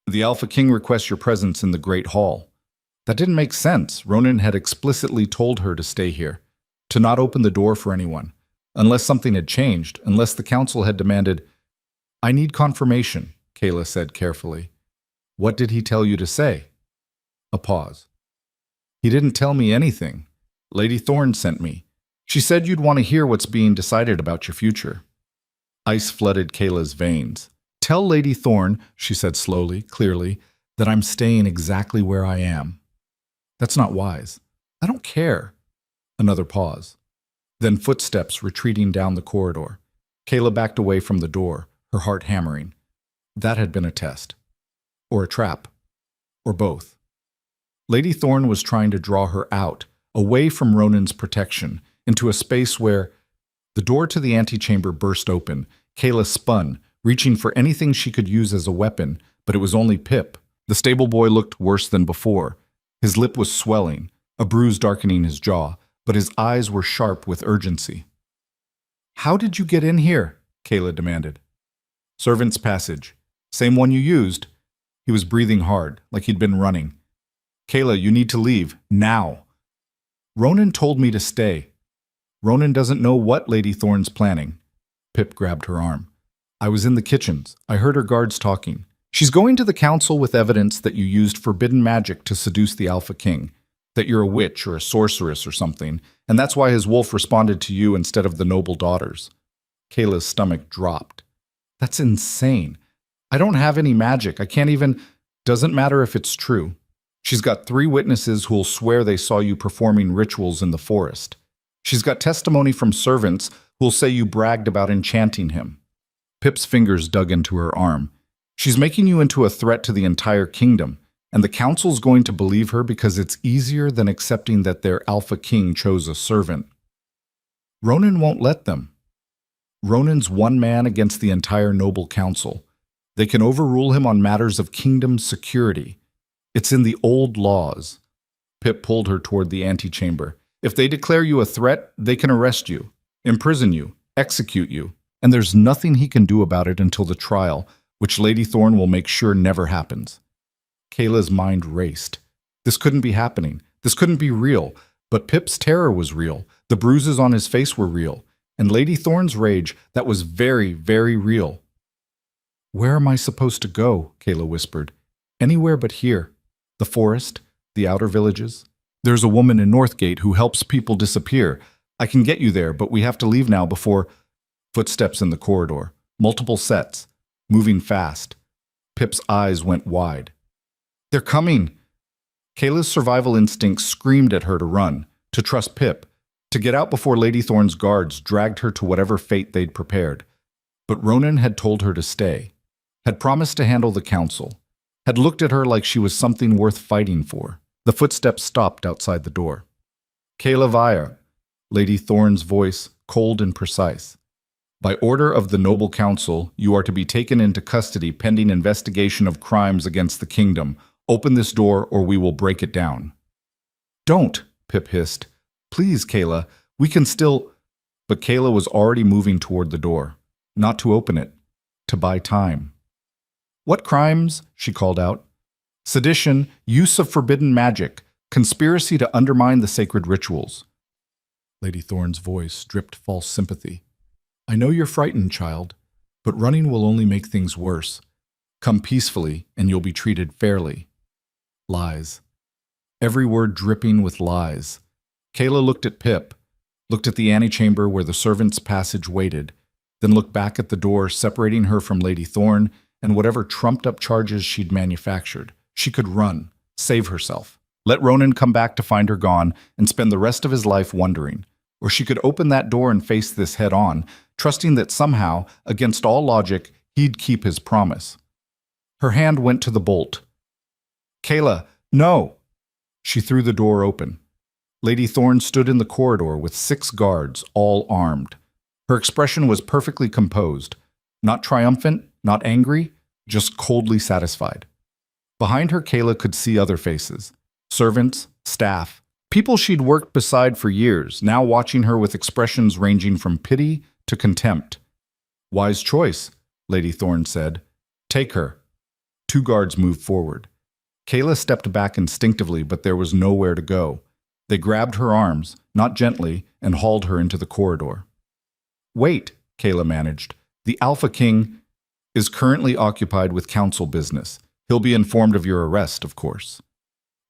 The Alpha King requests your presence in the Great Hall. That didn't make sense. Ronan had explicitly told her to stay here, to not open the door for anyone, unless something had changed, unless the council had demanded, I need confirmation, Kayla said carefully. What did he tell you to say? A pause. He didn't tell me anything. Lady Thorne sent me. She said you'd want to hear what's being decided about your future. Ice flooded Kayla's veins. Tell Lady Thorne, she said slowly, clearly, that I'm staying exactly where I am. That's not wise. I don't care. Another pause. Then footsteps retreating down the corridor. Kayla backed away from the door, her heart hammering. That had been a test. Or a trap. Or both. Lady Thorne was trying to draw her out, away from Ronan's protection, into a space where the door to the antechamber burst open. Kayla spun, reaching for anything she could use as a weapon, but it was only Pip. The stable boy looked worse than before. His lip was swelling, a bruise darkening his jaw, but his eyes were sharp with urgency. How did you get in here? Kayla demanded. Servant's passage. Same one you used. He was breathing hard, like he'd been running. Kayla, you need to leave, now. Ronan told me to stay. Ronan doesn't know what Lady Thorne's planning. Pip grabbed her arm. I was in the kitchens. I heard her guards talking. She's going to the council with evidence that you used forbidden magic to seduce the Alpha King, that you're a witch or a sorceress or something, and that's why his wolf responded to you instead of the noble daughters. Kayla's stomach dropped. That's insane. I don't have any magic. I can't even... Doesn't matter if it's true. She's got 3 witnesses who'll swear they saw you performing rituals in the forest. She's got testimony from servants who'll say you bragged about enchanting him. Pip's fingers dug into her arm. She's making you into a threat to the entire kingdom, and the council's going to believe her because it's easier than accepting that their Alpha King chose a servant. Ronan won't let them. Ronan's one man against the entire noble council. They can overrule him on matters of kingdom security. It's in the old laws. Pip pulled her toward the antechamber. If they declare you a threat, they can arrest you, imprison you, execute you, and there's nothing he can do about it until the trial, which Lady Thorne will make sure never happens. Kayla's mind raced. This couldn't be happening. This couldn't be real. But Pip's terror was real. The bruises on his face were real. And Lady Thorne's rage, that was very, very real. Where am I supposed to go? Kayla whispered. Anywhere but here. The forest, the outer villages. There's a woman in Northgate who helps people disappear. I can get you there, but we have to leave now before... Footsteps in the corridor. Multiple sets. Moving fast. Pip's eyes went wide. They're coming! Kayla's survival instinct screamed at her to run, to trust Pip, to get out before Lady Thorne's guards dragged her to whatever fate they'd prepared. But Ronan had told her to stay, had promised to handle the council, had looked at her like she was something worth fighting for. The footsteps stopped outside the door. Kayla Vire, Lady Thorne's voice cold and precise. By order of the noble council, you are to be taken into custody pending investigation of crimes against the kingdom. Open this door or we will break it down. Don't, Pip hissed. Please, Kayla, we can still... But Kayla was already moving toward the door. Not to open it, to buy time. What crimes? She called out. Sedition, use of forbidden magic, conspiracy to undermine the sacred rituals. Lady Thorne's voice dripped false sympathy. I know you're frightened, child, but running will only make things worse. Come peacefully, and you'll be treated fairly. Lies. Every word dripping with lies. Kayla looked at Pip, looked at the antechamber where the servants' passage waited, then looked back at the door separating her from Lady Thorne and whatever trumped-up charges she'd manufactured. She could run, save herself. Let Ronan come back to find her gone and spend the rest of his life wondering. Or she could open that door and face this head-on, trusting that somehow, against all logic, he'd keep his promise. Her hand went to the bolt. Kayla, no! She threw the door open. Lady Thorne stood in the corridor with 6 guards, all armed. Her expression was perfectly composed. Not triumphant, not angry, just coldly satisfied. Behind her, Kayla could see other faces. Servants, staff, people she'd worked beside for years, now watching her with expressions ranging from pity to contempt. Wise choice, Lady Thorne said. Take her. 2 guards moved forward. Kayla stepped back instinctively, but there was nowhere to go. They grabbed her arms, not gently, and hauled her into the corridor. Wait, Kayla managed. The Alpha King is currently occupied with council business. He'll be informed of your arrest, of course.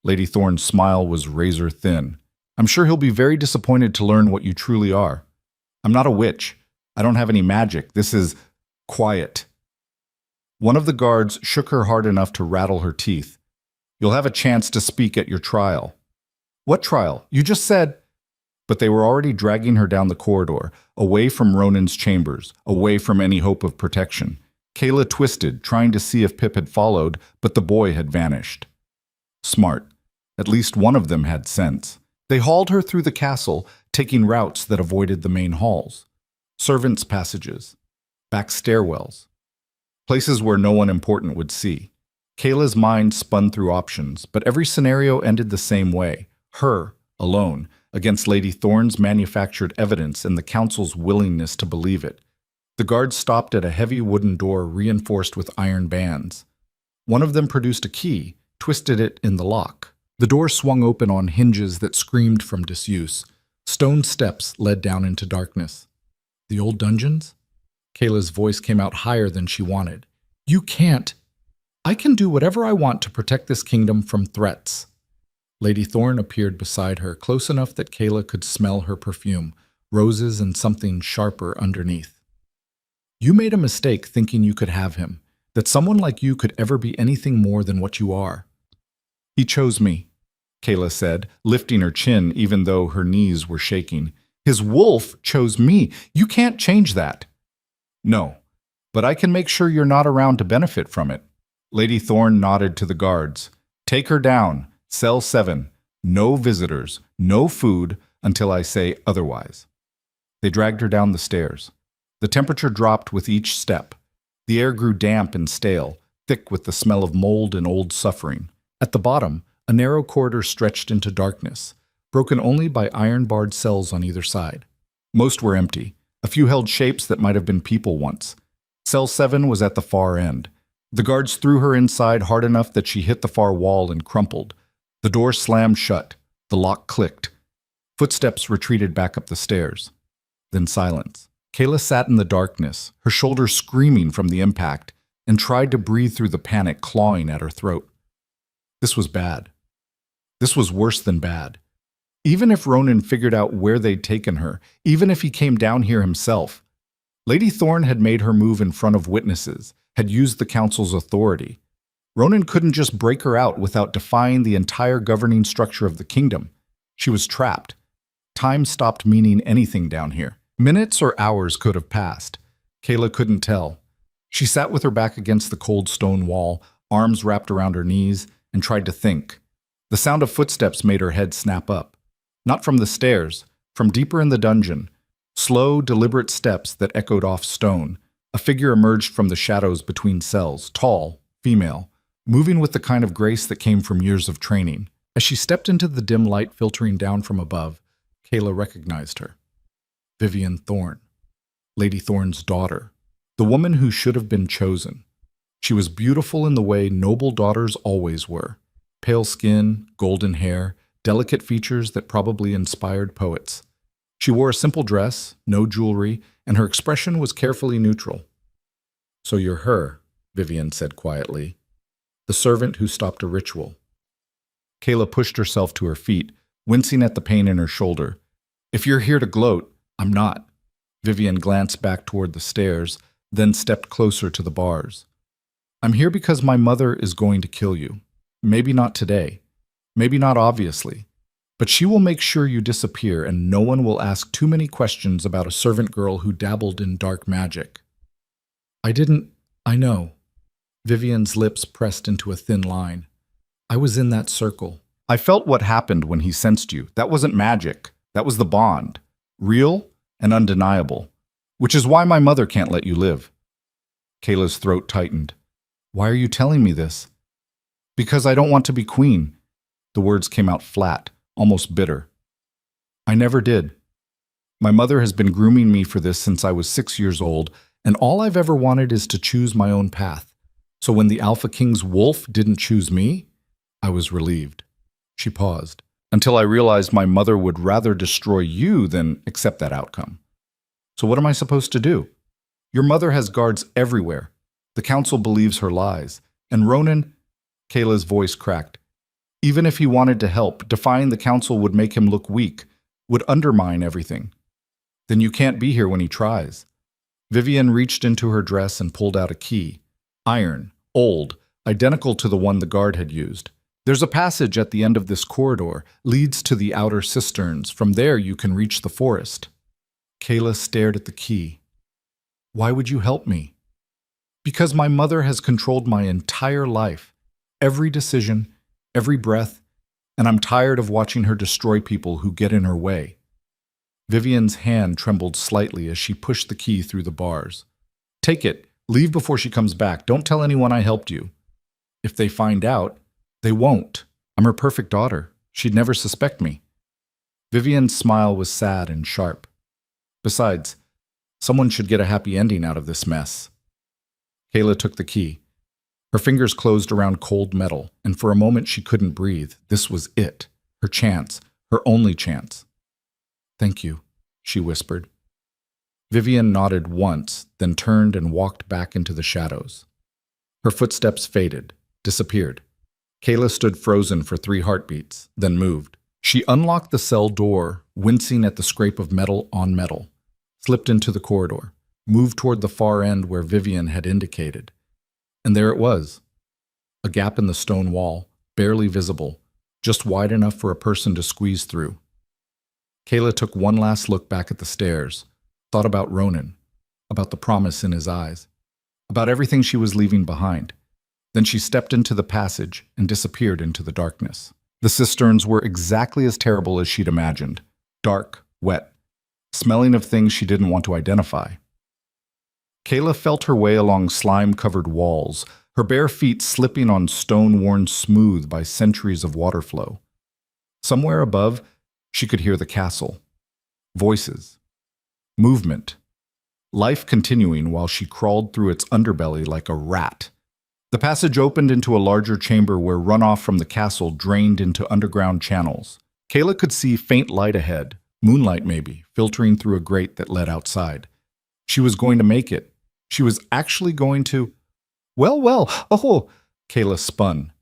Lady Thorne's smile was razor thin. I'm sure he'll be very disappointed to learn what you truly are. I'm not a witch. I don't have any magic. This is quiet. One of the guards shook her hard enough to rattle her teeth. You'll have a chance to speak at your trial. What trial? You just said... But they were already dragging her down the corridor, away from Ronan's chambers, away from any hope of protection. Kayla twisted, trying to see if Pip had followed, but the boy had vanished. Smart. At least one of them had sense. They hauled her through the castle, taking routes that avoided the main halls. Servants' passages. Back stairwells. Places where no one important would see. Kayla's mind spun through options, but every scenario ended the same way. Her, alone, against Lady Thorne's manufactured evidence and the council's willingness to believe it. The guards stopped at a heavy wooden door reinforced with iron bands. One of them produced a key, twisted it in the lock. The door swung open on hinges that screamed from disuse. Stone steps led down into darkness. The old dungeons? Kayla's voice came out higher than she wanted. You can't. I can do whatever I want to protect this kingdom from threats. Lady Thorne appeared beside her, close enough that Kayla could smell her perfume, roses and something sharper underneath. You made a mistake thinking you could have him, that someone like you could ever be anything more than what you are. He chose me, Kayla said, lifting her chin even though her knees were shaking. His wolf chose me. You can't change that. No, but I can make sure you're not around to benefit from it. Lady Thorne nodded to the guards. Take her down. Cell 7. No visitors, no food until I say otherwise. They dragged her down the stairs. The temperature dropped with each step. The air grew damp and stale, thick with the smell of mold and old suffering. At the bottom, a narrow corridor stretched into darkness, broken only by iron-barred cells on either side. Most were empty. A few held shapes that might have been people once. Cell 7 was at the far end. The guards threw her inside hard enough that she hit the far wall and crumpled. The door slammed shut. The lock clicked. Footsteps retreated back up the stairs. Then silence. Kayla sat in the darkness, her shoulders screaming from the impact, and tried to breathe through the panic clawing at her throat. This was bad. This was worse than bad. Even if Ronan figured out where they'd taken her, even if he came down here himself, Lady Thorne had made her move in front of witnesses, had used the council's authority. Ronan couldn't just break her out without defying the entire governing structure of the kingdom. She was trapped. Time stopped meaning anything down here. Minutes or hours could have passed. Kayla couldn't tell. She sat with her back against the cold stone wall, arms wrapped around her knees, and tried to think. The sound of footsteps made her head snap up. Not from the stairs, from deeper in the dungeon. Slow, deliberate steps that echoed off stone. A figure emerged from the shadows between cells, tall, female, moving with the kind of grace that came from years of training. As she stepped into the dim light filtering down from above, Kayla recognized her. Vivian Thorne, Lady Thorne's daughter, the woman who should have been chosen. She was beautiful in the way noble daughters always were. Pale skin, golden hair, delicate features that probably inspired poets. She wore a simple dress, no jewelry, and her expression was carefully neutral. "So you're her," Vivian said quietly. "The servant who stopped a ritual." Kayla pushed herself to her feet, wincing at the pain in her shoulder. "If you're here to gloat, I'm not." Vivian glanced back toward the stairs, then stepped closer to the bars. "I'm here because my mother is going to kill you. Maybe not today. Maybe not obviously. But she will make sure you disappear and no one will ask too many questions about a servant girl who dabbled in dark magic." I know." Vivian's lips pressed into a thin line. "I was in that circle. I felt what happened when he sensed you. That wasn't magic. That was the bond. Real and undeniable. Which is why my mother can't let you live." Kayla's throat tightened. "Why are you telling me this?" "Because I don't want to be queen." The words came out flat, almost bitter. "I never did. My mother has been grooming me for this since I was 6 years old, and all I've ever wanted is to choose my own path. So when the Alpha King's wolf didn't choose me, I was relieved." She paused. "Until I realized my mother would rather destroy you than accept that outcome. So what am I supposed to do? Your mother has guards everywhere. The council believes her lies. And Ronan," Kayla's voice cracked, "even if he wanted to help, defying the council would make him look weak, would undermine everything. Then you can't be here when he tries." Vivian reached into her dress and pulled out a key. Iron, old, identical to the one the guard had used. "There's a passage at the end of this corridor, leads to the outer cisterns. From there you can reach the forest." Kayla stared at the key. "Why would you help me?" "Because my mother has controlled my entire life. Every decision, every breath, and I'm tired of watching her destroy people who get in her way." Vivian's hand trembled slightly as she pushed the key through the bars. "Take it. Leave before she comes back. Don't tell anyone I helped you." "If they find out, they won't. I'm her perfect daughter. She'd never suspect me." Vivian's smile was sad and sharp. "Besides, someone should get a happy ending out of this mess." Kayla took the key. Her fingers closed around cold metal, and for a moment she couldn't breathe. This was it. Her chance. Her only chance. "Thank you," she whispered. Vivian nodded once, then turned and walked back into the shadows. Her footsteps faded, disappeared. Kayla stood frozen for 3 heartbeats, then moved. She unlocked the cell door, wincing at the scrape of metal on metal, slipped into the corridor, moved toward the far end where Vivian had indicated. And there it was. A gap in the stone wall, barely visible, just wide enough for a person to squeeze through. Kayla took one last look back at the stairs, thought about Ronan, about the promise in his eyes, about everything she was leaving behind. Then she stepped into the passage and disappeared into the darkness. The cisterns were exactly as terrible as she'd imagined. Dark, wet, smelling of things she didn't want to identify. Kayla felt her way along slime-covered walls, her bare feet slipping on stone worn smooth by centuries of water flow. Somewhere above, she could hear the castle. Voices. Movement. Life continuing while she crawled through its underbelly like a rat. The passage opened into a larger chamber where runoff from the castle drained into underground channels. Kayla could see faint light ahead, moonlight maybe, filtering through a grate that led outside. She was going to make it. She was actually going to... Well, well, oh, Kayla spun.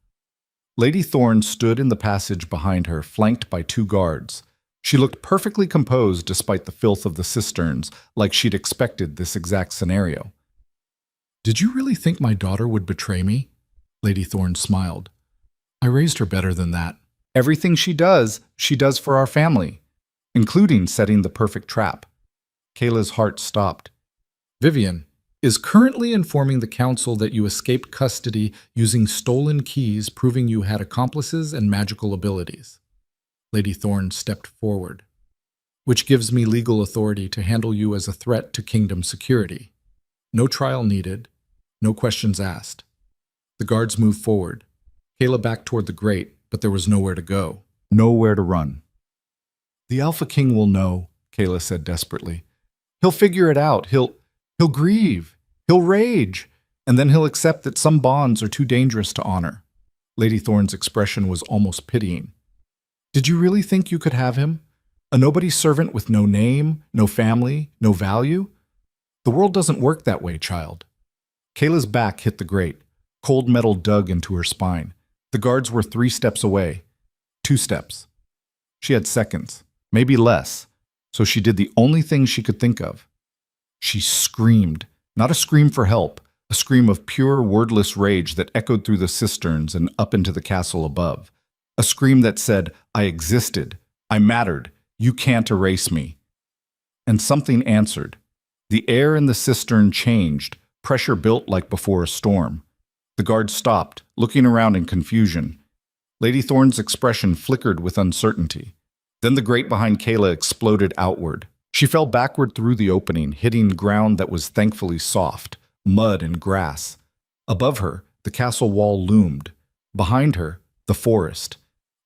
Lady Thorne stood in the passage behind her, flanked by two guards. She looked perfectly composed despite the filth of the cisterns, like she'd expected this exact scenario. Did you really think my daughter would betray me? Lady Thorne smiled. I raised her better than that. Everything she does for our family, including setting the perfect trap. Kayla's heart stopped. Vivian is currently informing the council that you escaped custody using stolen keys, proving you had accomplices and magical abilities. Lady Thorne stepped forward. Which gives me legal authority to handle you as a threat to kingdom security. No trial needed, no questions asked. The guards moved forward. Kayla backed toward the grate, but there was nowhere to go, nowhere to run. The Alpha King will know, Kayla said desperately. He'll figure it out. He'll grieve. He'll rage. And then he'll accept that some bonds are too dangerous to honor. Lady Thorne's expression was almost pitying. Did you really think you could have him? A nobody servant with no name, no family, no value? The world doesn't work that way, child. Kayla's back hit the grate. Cold metal dug into her spine. The guards were 3 steps away. 2 steps. She had seconds, maybe less, so she did the only thing she could think of. She screamed, not a scream for help, a scream of pure, wordless rage that echoed through the cisterns and up into the castle above. A scream that said, I existed, I mattered, you can't erase me. And something answered. The air in the cistern changed, pressure built like before a storm. The guards stopped, looking around in confusion. Lady Thorne's expression flickered with uncertainty. Then the grate behind Kayla exploded outward. She fell backward through the opening, hitting ground that was thankfully soft, mud and grass. Above her, the castle wall loomed. Behind her, the forest.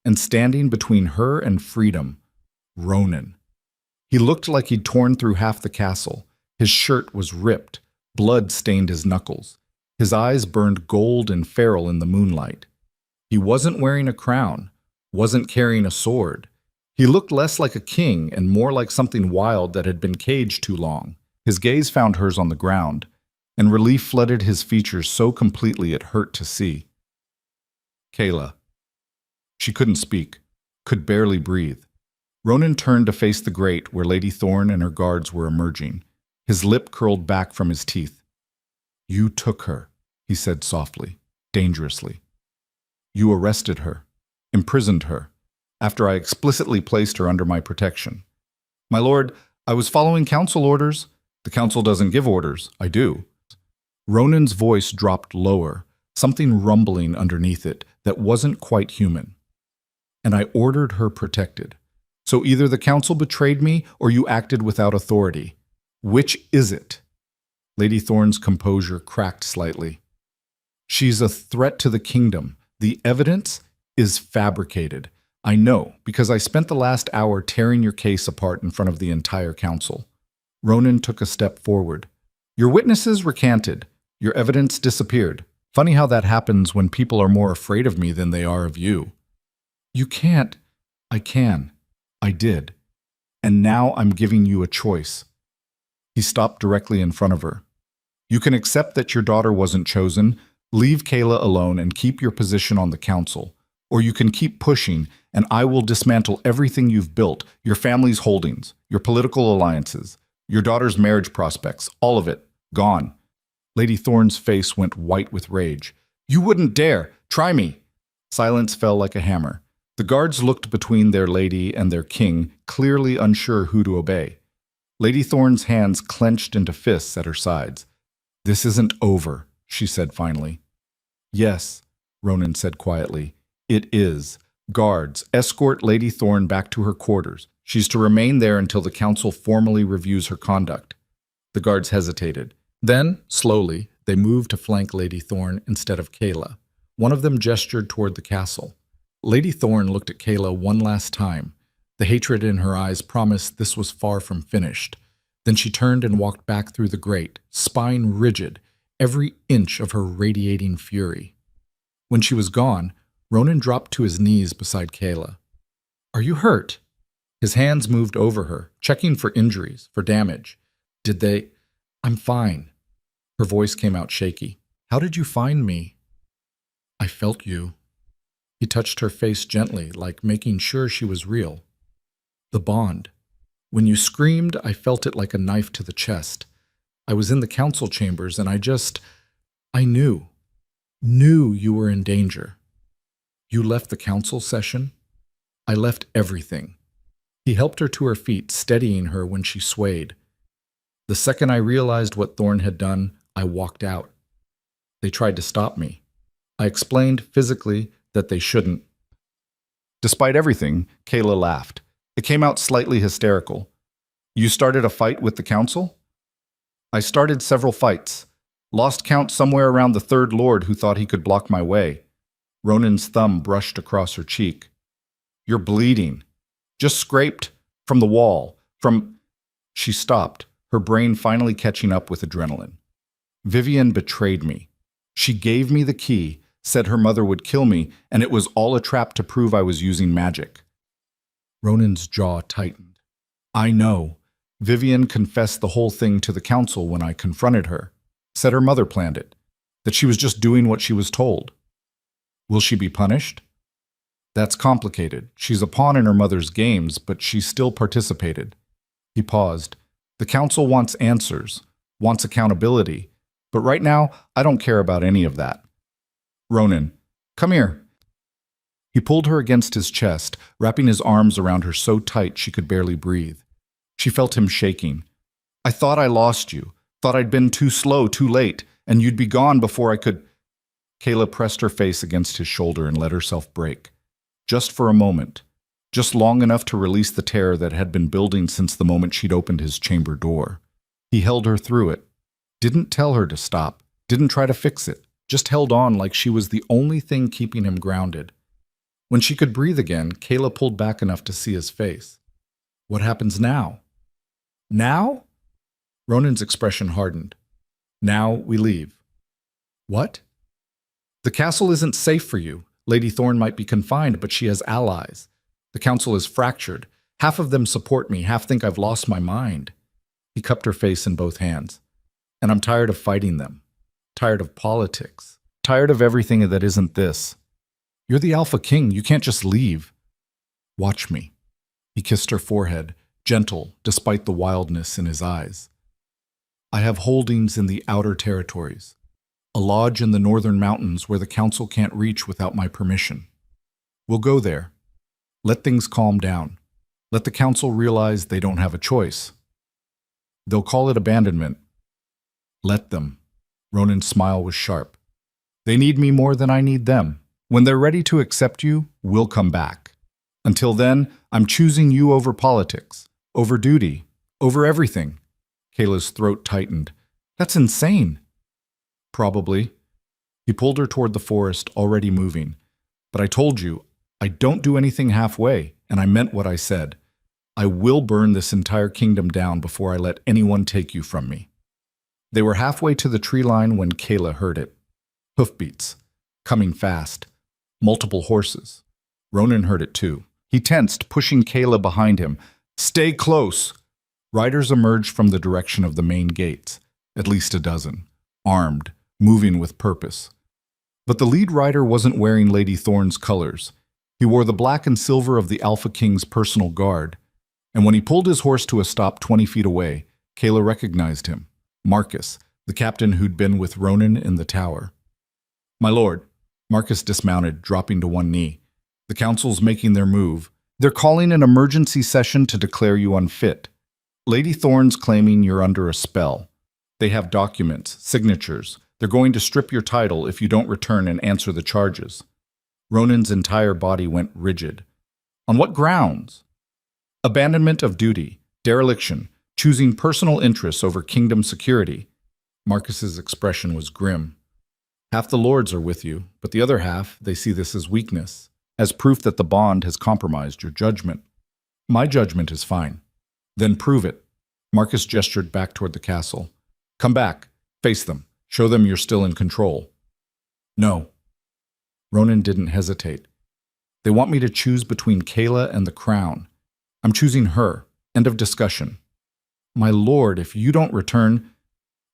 And standing between her and freedom, Ronan. He looked like he'd torn through half the castle. His shirt was ripped. Blood stained his knuckles. His eyes burned gold and feral in the moonlight. He wasn't wearing a crown, wasn't carrying a sword. He looked less like a king and more like something wild that had been caged too long. His gaze found hers on the ground, and relief flooded his features so completely it hurt to see. Kayla. She couldn't speak, could barely breathe. Ronan turned to face the grate where Lady Thorne and her guards were emerging. His lip curled back from his teeth. You took her, he said softly, dangerously. You arrested her, imprisoned her, after I explicitly placed her under my protection. My lord, I was following council orders. The council doesn't give orders, I do. Ronan's voice dropped lower, something rumbling underneath it that wasn't quite human. And I ordered her protected. So either the council betrayed me or you acted without authority. Which is it? Lady Thorne's composure cracked slightly. She's a threat to the kingdom. The evidence is fabricated. I know, because I spent the last hour tearing your case apart in front of the entire council. Ronan took a step forward. Your witnesses recanted. Your evidence disappeared. Funny how that happens when people are more afraid of me than they are of you. You can't. I can. I did. And now I'm giving you a choice. He stopped directly in front of her. You can accept that your daughter wasn't chosen, leave Kayla alone and keep your position on the council. Or you can keep pushing, and I will dismantle everything you've built, your family's holdings, your political alliances, your daughter's marriage prospects, all of it, gone. Lady Thorne's face went white with rage. You wouldn't dare! Try me! Silence fell like a hammer. The guards looked between their lady and their king, clearly unsure who to obey. Lady Thorne's hands clenched into fists at her sides. This isn't over, she said finally. Yes, Ronan said quietly. It is. Guards, escort Lady Thorne back to her quarters. She's to remain there until the council formally reviews her conduct. The guards hesitated. Then, slowly, they moved to flank Lady Thorne instead of Kayla. One of them gestured toward the castle. Lady Thorne looked at Kayla one last time. The hatred in her eyes promised this was far from finished. Then she turned and walked back through the grate, spine rigid, every inch of her radiating fury. When she was gone, Ronan dropped to his knees beside Kayla. Are you hurt? His hands moved over her, checking for injuries, for damage. Did they? I'm fine. Her voice came out shaky. How did you find me? I felt you. He touched her face gently, like making sure she was real. The bond. When you screamed, I felt it like a knife to the chest. I was in the council chambers and I knew you were in danger. You left the council session? I left everything. He helped her to her feet, steadying her when she swayed. The second I realized what Thorn had done, I walked out. They tried to stop me. I explained physically that they shouldn't. Despite everything, Kayla laughed. It came out slightly hysterical. You started a fight with the council? I started several fights. Lost count somewhere around the third lord who thought he could block my way. Ronan's thumb brushed across her cheek. You're bleeding. Just scraped from the wall. She stopped, her brain finally catching up with adrenaline. Vivian betrayed me. She gave me the key, said her mother would kill me, and it was all a trap to prove I was using magic. Ronan's jaw tightened. I know. Vivian confessed the whole thing to the council when I confronted her. Said her mother planned it. That she was just doing what she was told. Will she be punished? That's complicated. She's a pawn in her mother's games, but she still participated. He paused. The council wants answers, wants accountability, but right now, I don't care about any of that. Ronan, come here. He pulled her against his chest, wrapping his arms around her so tight she could barely breathe. She felt him shaking. I thought I lost you, thought I'd been too slow, too late, and you'd be gone before I could. Kayla pressed her face against his shoulder and let herself break. Just for a moment. Just long enough to release the terror that had been building since the moment she'd opened his chamber door. He held her through it. Didn't tell her to stop. Didn't try to fix it. Just held on like she was the only thing keeping him grounded. When she could breathe again, Kayla pulled back enough to see his face. What happens now? Now? Ronan's expression hardened. Now we leave. What? The castle isn't safe for you. Lady Thorn might be confined, but she has allies. The council is fractured. Half of them support me, half think I've lost my mind. He cupped her face in both hands. And I'm tired of fighting them. Tired of politics. Tired of everything that isn't this. You're the Alpha King. You can't just leave. Watch me. He kissed her forehead, gentle despite the wildness in his eyes. I have holdings in the outer territories. A lodge in the northern mountains where the council can't reach without my permission. We'll go there. Let things calm down. Let the council realize they don't have a choice. They'll call it abandonment. Let them. Ronan's smile was sharp. They need me more than I need them. When they're ready to accept you, we'll come back. Until then, I'm choosing you over politics, over duty, over everything. Kayla's throat tightened. That's insane. Probably. He pulled her toward the forest, already moving. But I told you, I don't do anything halfway, and I meant what I said. I will burn this entire kingdom down before I let anyone take you from me. They were halfway to the tree line when Kayla heard it. Hoofbeats. Coming fast. Multiple horses. Ronan heard it too. He tensed, pushing Kayla behind him. Stay close! Riders emerged from the direction of the main gates. At least a dozen. Armed. Moving with purpose. But the lead rider wasn't wearing Lady Thorn's colors. He wore the black and silver of the Alpha King's personal guard. And when he pulled his horse to a stop 20 feet away, Kayla recognized him. Marcus, the captain who'd been with Ronan in the tower. My lord. Marcus dismounted, dropping to one knee. The council's making their move. They're calling an emergency session to declare you unfit. Lady Thorn's claiming you're under a spell. They have documents, signatures. They're going to strip your title if you don't return and answer the charges. Ronan's entire body went rigid. On what grounds? Abandonment of duty, dereliction, choosing personal interests over kingdom security. Marcus's expression was grim. Half the lords are with you, but the other half, they see this as weakness, as proof that the bond has compromised your judgment. My judgment is fine. Then prove it. Marcus gestured back toward the castle. Come back. Face them. Show them you're still in control. No. Ronan didn't hesitate. They want me to choose between Kayla and the crown. I'm choosing her. End of discussion. My lord, if you don't return,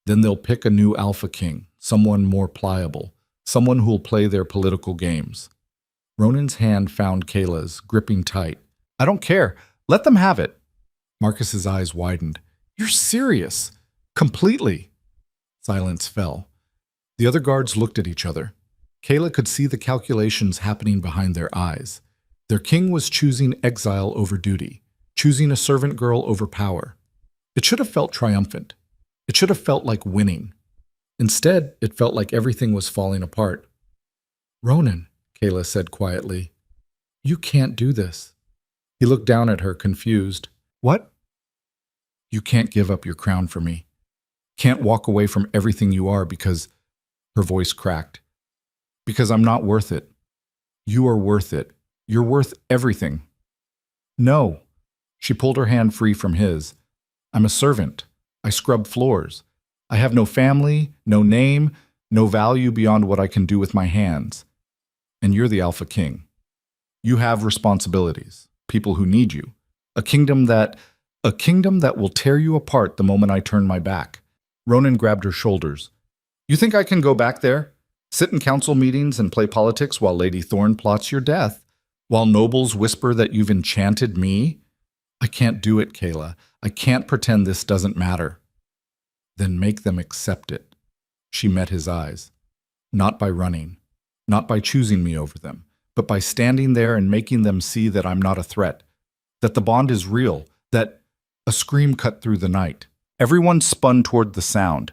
then they'll pick a new Alpha King. someone more pliable, someone who'll play their political games. Ronan's hand found Kayla's, gripping tight. I don't care. Let them have it. Marcus's eyes widened. You're serious. Completely. Silence fell. The other guards looked at each other. Kayla could see the calculations happening behind their eyes. Their king was choosing exile over duty, choosing a servant girl over power. It should have felt triumphant. It should have felt like winning. Instead, it felt like everything was falling apart. Ronan, Kayla said quietly, you can't do this. He looked down at her, confused. What? You can't give up your crown for me. Can't walk away from everything you are because, her voice cracked, because I'm not worth it. You are worth it. You're worth everything. No. She pulled her hand free from his. I'm a servant. I scrub floors. I have no family, no name, no value beyond what I can do with my hands. And you're the Alpha King. You have responsibilities, people who need you, a kingdom that will tear you apart the moment I turn my back. Ronan grabbed her shoulders. You think I can go back there? Sit in council meetings and play politics while Lady Thorne plots your death? While nobles whisper that you've enchanted me? I can't do it, Kayla. I can't pretend this doesn't matter. Then make them accept it. She met his eyes. Not by running, not by choosing me over them, but by standing there and making them see that I'm not a threat, that the bond is real, that a scream cut through the night. Everyone spun toward the sound.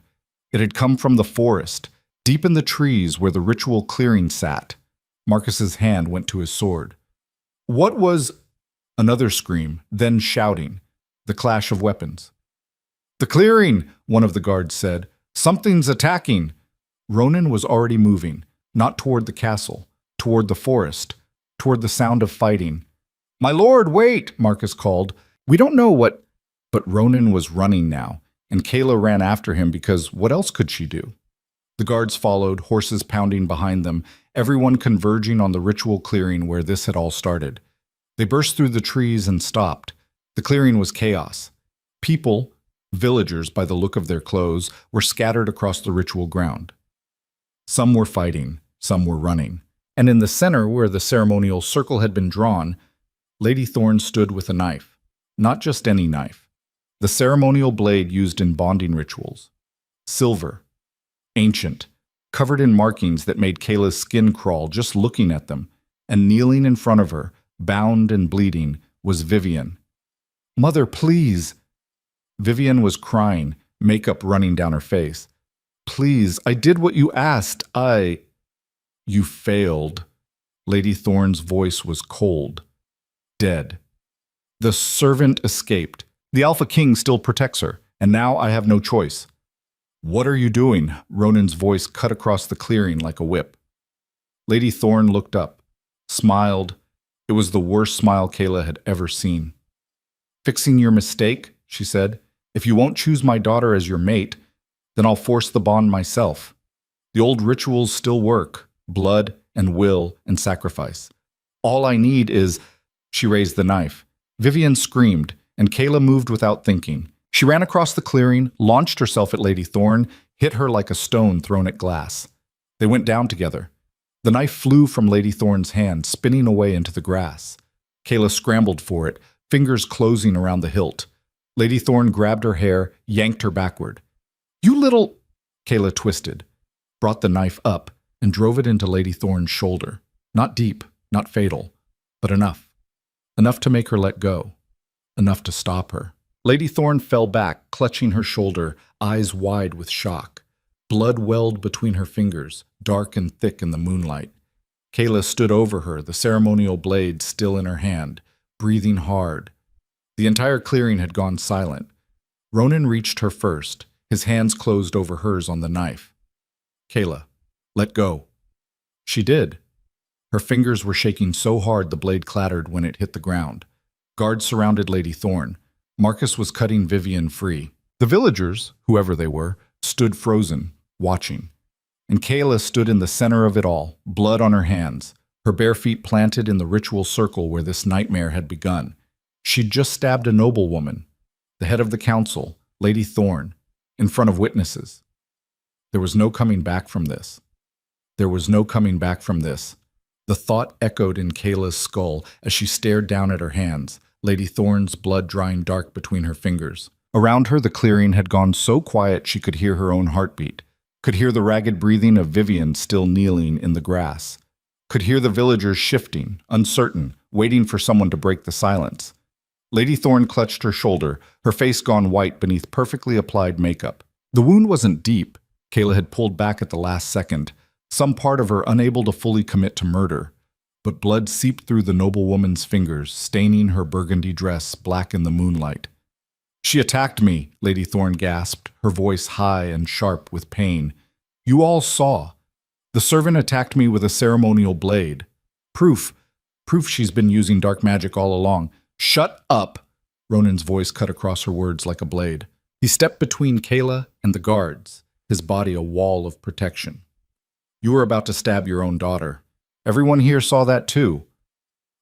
It had come from the forest, deep in the trees where the ritual clearing sat. Marcus's hand went to his sword. What was... Another scream, then shouting, the clash of weapons. The clearing, one of the guards said. Something's attacking. Ronan was already moving, not toward the castle, toward the forest, toward the sound of fighting. My lord, wait, Marcus called. We don't know what... But Ronan was running now, and Kayla ran after him because what else could she do? The guards followed, horses pounding behind them, everyone converging on the ritual clearing where this had all started. They burst through the trees and stopped. The clearing was chaos. People, villagers by the look of their clothes, were scattered across the ritual ground. Some were fighting, some were running. And in the center, where the ceremonial circle had been drawn, Lady Thorne stood with a knife. Not just any knife. The ceremonial blade used in bonding rituals. Silver. Ancient. Covered in markings that made Kayla's skin crawl just looking at them. And kneeling in front of her, bound and bleeding, was Vivian. Mother, please. Vivian was crying, makeup running down her face. Please, I did what you asked. You failed. Lady Thorne's voice was cold. Dead. The servant escaped. The Alpha King still protects her, and now I have no choice. What are you doing? Ronan's voice cut across the clearing like a whip. Lady Thorne looked up, smiled. It was the worst smile Kayla had ever seen. Fixing your mistake, she said. If you won't choose my daughter as your mate, then I'll force the bond myself. The old rituals still work, blood and will and sacrifice. All I need is... She raised the knife. Vivian screamed, and Kayla moved without thinking. She ran across the clearing, launched herself at Lady Thorne, hit her like a stone thrown at glass. They went down together. The knife flew from Lady Thorne's hand, spinning away into the grass. Kayla scrambled for it, fingers closing around the hilt. Lady Thorne grabbed her hair, yanked her backward. You little... Kayla twisted, brought the knife up, and drove it into Lady Thorne's shoulder. Not deep, not fatal, but enough. Enough to make her let go. Enough to stop her. Lady Thorne fell back, clutching her shoulder, eyes wide with shock. Blood welled between her fingers, dark and thick in the moonlight. Kayla stood over her, the ceremonial blade still in her hand, breathing hard. The entire clearing had gone silent. Ronan reached her first, his hands closed over hers on the knife. Kayla, let go. She did. Her fingers were shaking so hard the blade clattered when it hit the ground. Guards surrounded Lady Thorne. Marcus was cutting Vivian free. The villagers, whoever they were, stood frozen, watching. And Kayla stood in the center of it all, blood on her hands, her bare feet planted in the ritual circle where this nightmare had begun. She'd just stabbed a noblewoman, the head of the council, Lady Thorne, in front of witnesses. There was no coming back from this. There was no coming back from this. The thought echoed in Kayla's skull as she stared down at her hands, Lady Thorne's blood drying dark between her fingers. Around her, the clearing had gone so quiet she could hear her own heartbeat, could hear the ragged breathing of Vivian still kneeling in the grass, could hear the villagers shifting, uncertain, waiting for someone to break the silence. Lady Thorne clutched her shoulder, her face gone white beneath perfectly applied makeup. The wound wasn't deep. Kayla had pulled back at the last second, some part of her unable to fully commit to murder. But blood seeped through the noblewoman's fingers, staining her burgundy dress black in the moonlight. "She attacked me," Lady Thorne gasped, her voice high and sharp with pain. "You all saw. The servant attacked me with a ceremonial blade. Proof she's been using dark magic all along." "Shut up!" Ronan's voice cut across her words like a blade. He stepped between Kayla and the guards, his body a wall of protection. "You were about to stab your own daughter. Everyone here saw that too.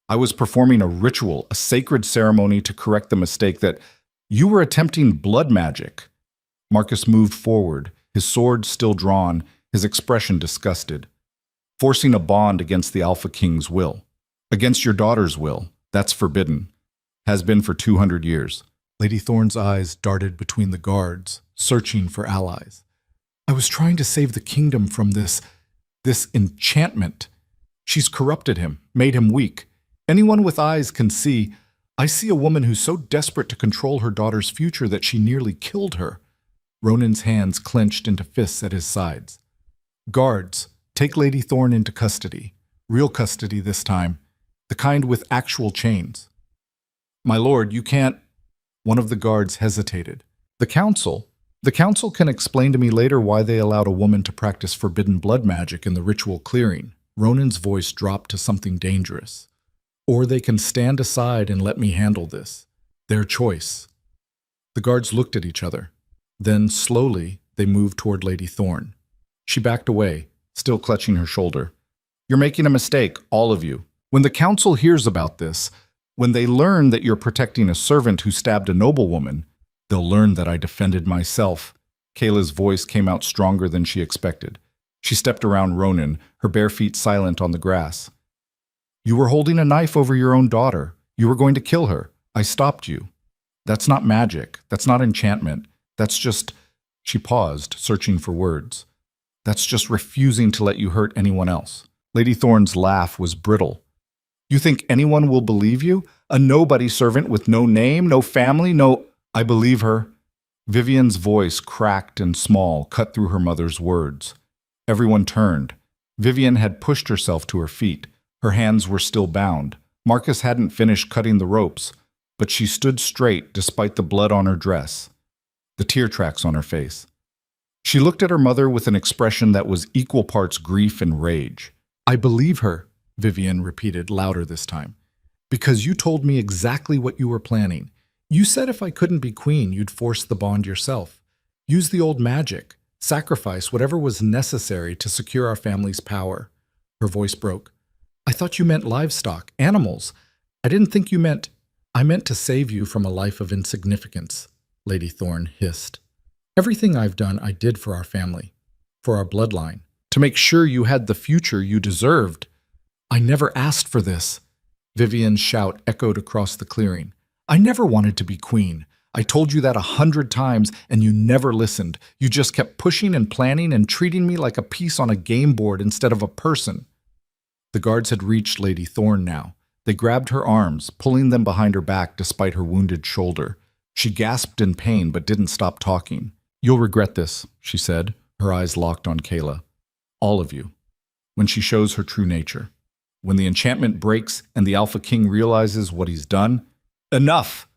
I was performing a ritual, a sacred ceremony to correct the mistake that you were attempting blood magic." Marcus moved forward, his sword still drawn, his expression disgusted. "Forcing a bond against the Alpha King's will. Against your daughter's will. That's forbidden. Has been for 200 years. Lady Thorne's eyes darted between the guards, searching for allies. "I was trying to save the kingdom from this enchantment. She's corrupted him, made him weak. Anyone with eyes can see. I see a woman who's so desperate to control her daughter's future that she nearly killed her." Ronan's hands clenched into fists at his sides. "Guards, take Lady Thorne into custody. Real custody this time. The kind with actual chains." "My lord, you can't—" One of the guards hesitated. The council can explain to me later why they allowed a woman to practice forbidden blood magic in the ritual clearing." Ronan's voice dropped to something dangerous. "Or they can stand aside and let me handle this. Their choice." The guards looked at each other. Then, slowly, they moved toward Lady Thorne. She backed away, still clutching her shoulder. "You're making a mistake, all of you. When the council hears about this, when they learn that you're protecting a servant who stabbed a noblewoman, they'll learn that I defended myself." Kayla's voice came out stronger than she expected. She stepped around Ronan, her bare feet silent on the grass. "You were holding a knife over your own daughter. You were going to kill her. I stopped you. That's not magic. That's not enchantment. That's just—" She paused, searching for words. "That's just refusing to let you hurt anyone else." Lady Thorne's laugh was brittle. "You think anyone will believe you? A nobody servant with no name, no family, no—" "I believe her." Vivian's voice, cracked and small, cut through her mother's words. Everyone turned. Vivian had pushed herself to her feet. Her hands were still bound. Marcus hadn't finished cutting the ropes, but she stood straight despite the blood on her dress, the tear tracks on her face. She looked at her mother with an expression that was equal parts grief and rage. "I believe her," Vivian repeated, louder this time, "because you told me exactly what you were planning. You said if I couldn't be queen, you'd force the bond yourself. Use the old magic. Sacrifice whatever was necessary to secure our family's power." Her voice broke. "I thought you meant livestock, animals. I didn't think you meant—" "I meant to save you from a life of insignificance," Lady Thorne hissed. "Everything I've done, I did for our family, for our bloodline, to make sure you had the future you deserved." "I never asked for this." Vivian's shout echoed across the clearing. "I never wanted to be queen. I told you that 100 times, and you never listened. You just kept pushing and planning and treating me like a piece on a game board instead of a person." The guards had reached Lady Thorne now. They grabbed her arms, pulling them behind her back despite her wounded shoulder. She gasped in pain but didn't stop talking. "You'll regret this," she said, her eyes locked on Kayla. "All of you. When she shows her true nature. When the enchantment breaks and the Alpha King realizes what he's done." "Enough!"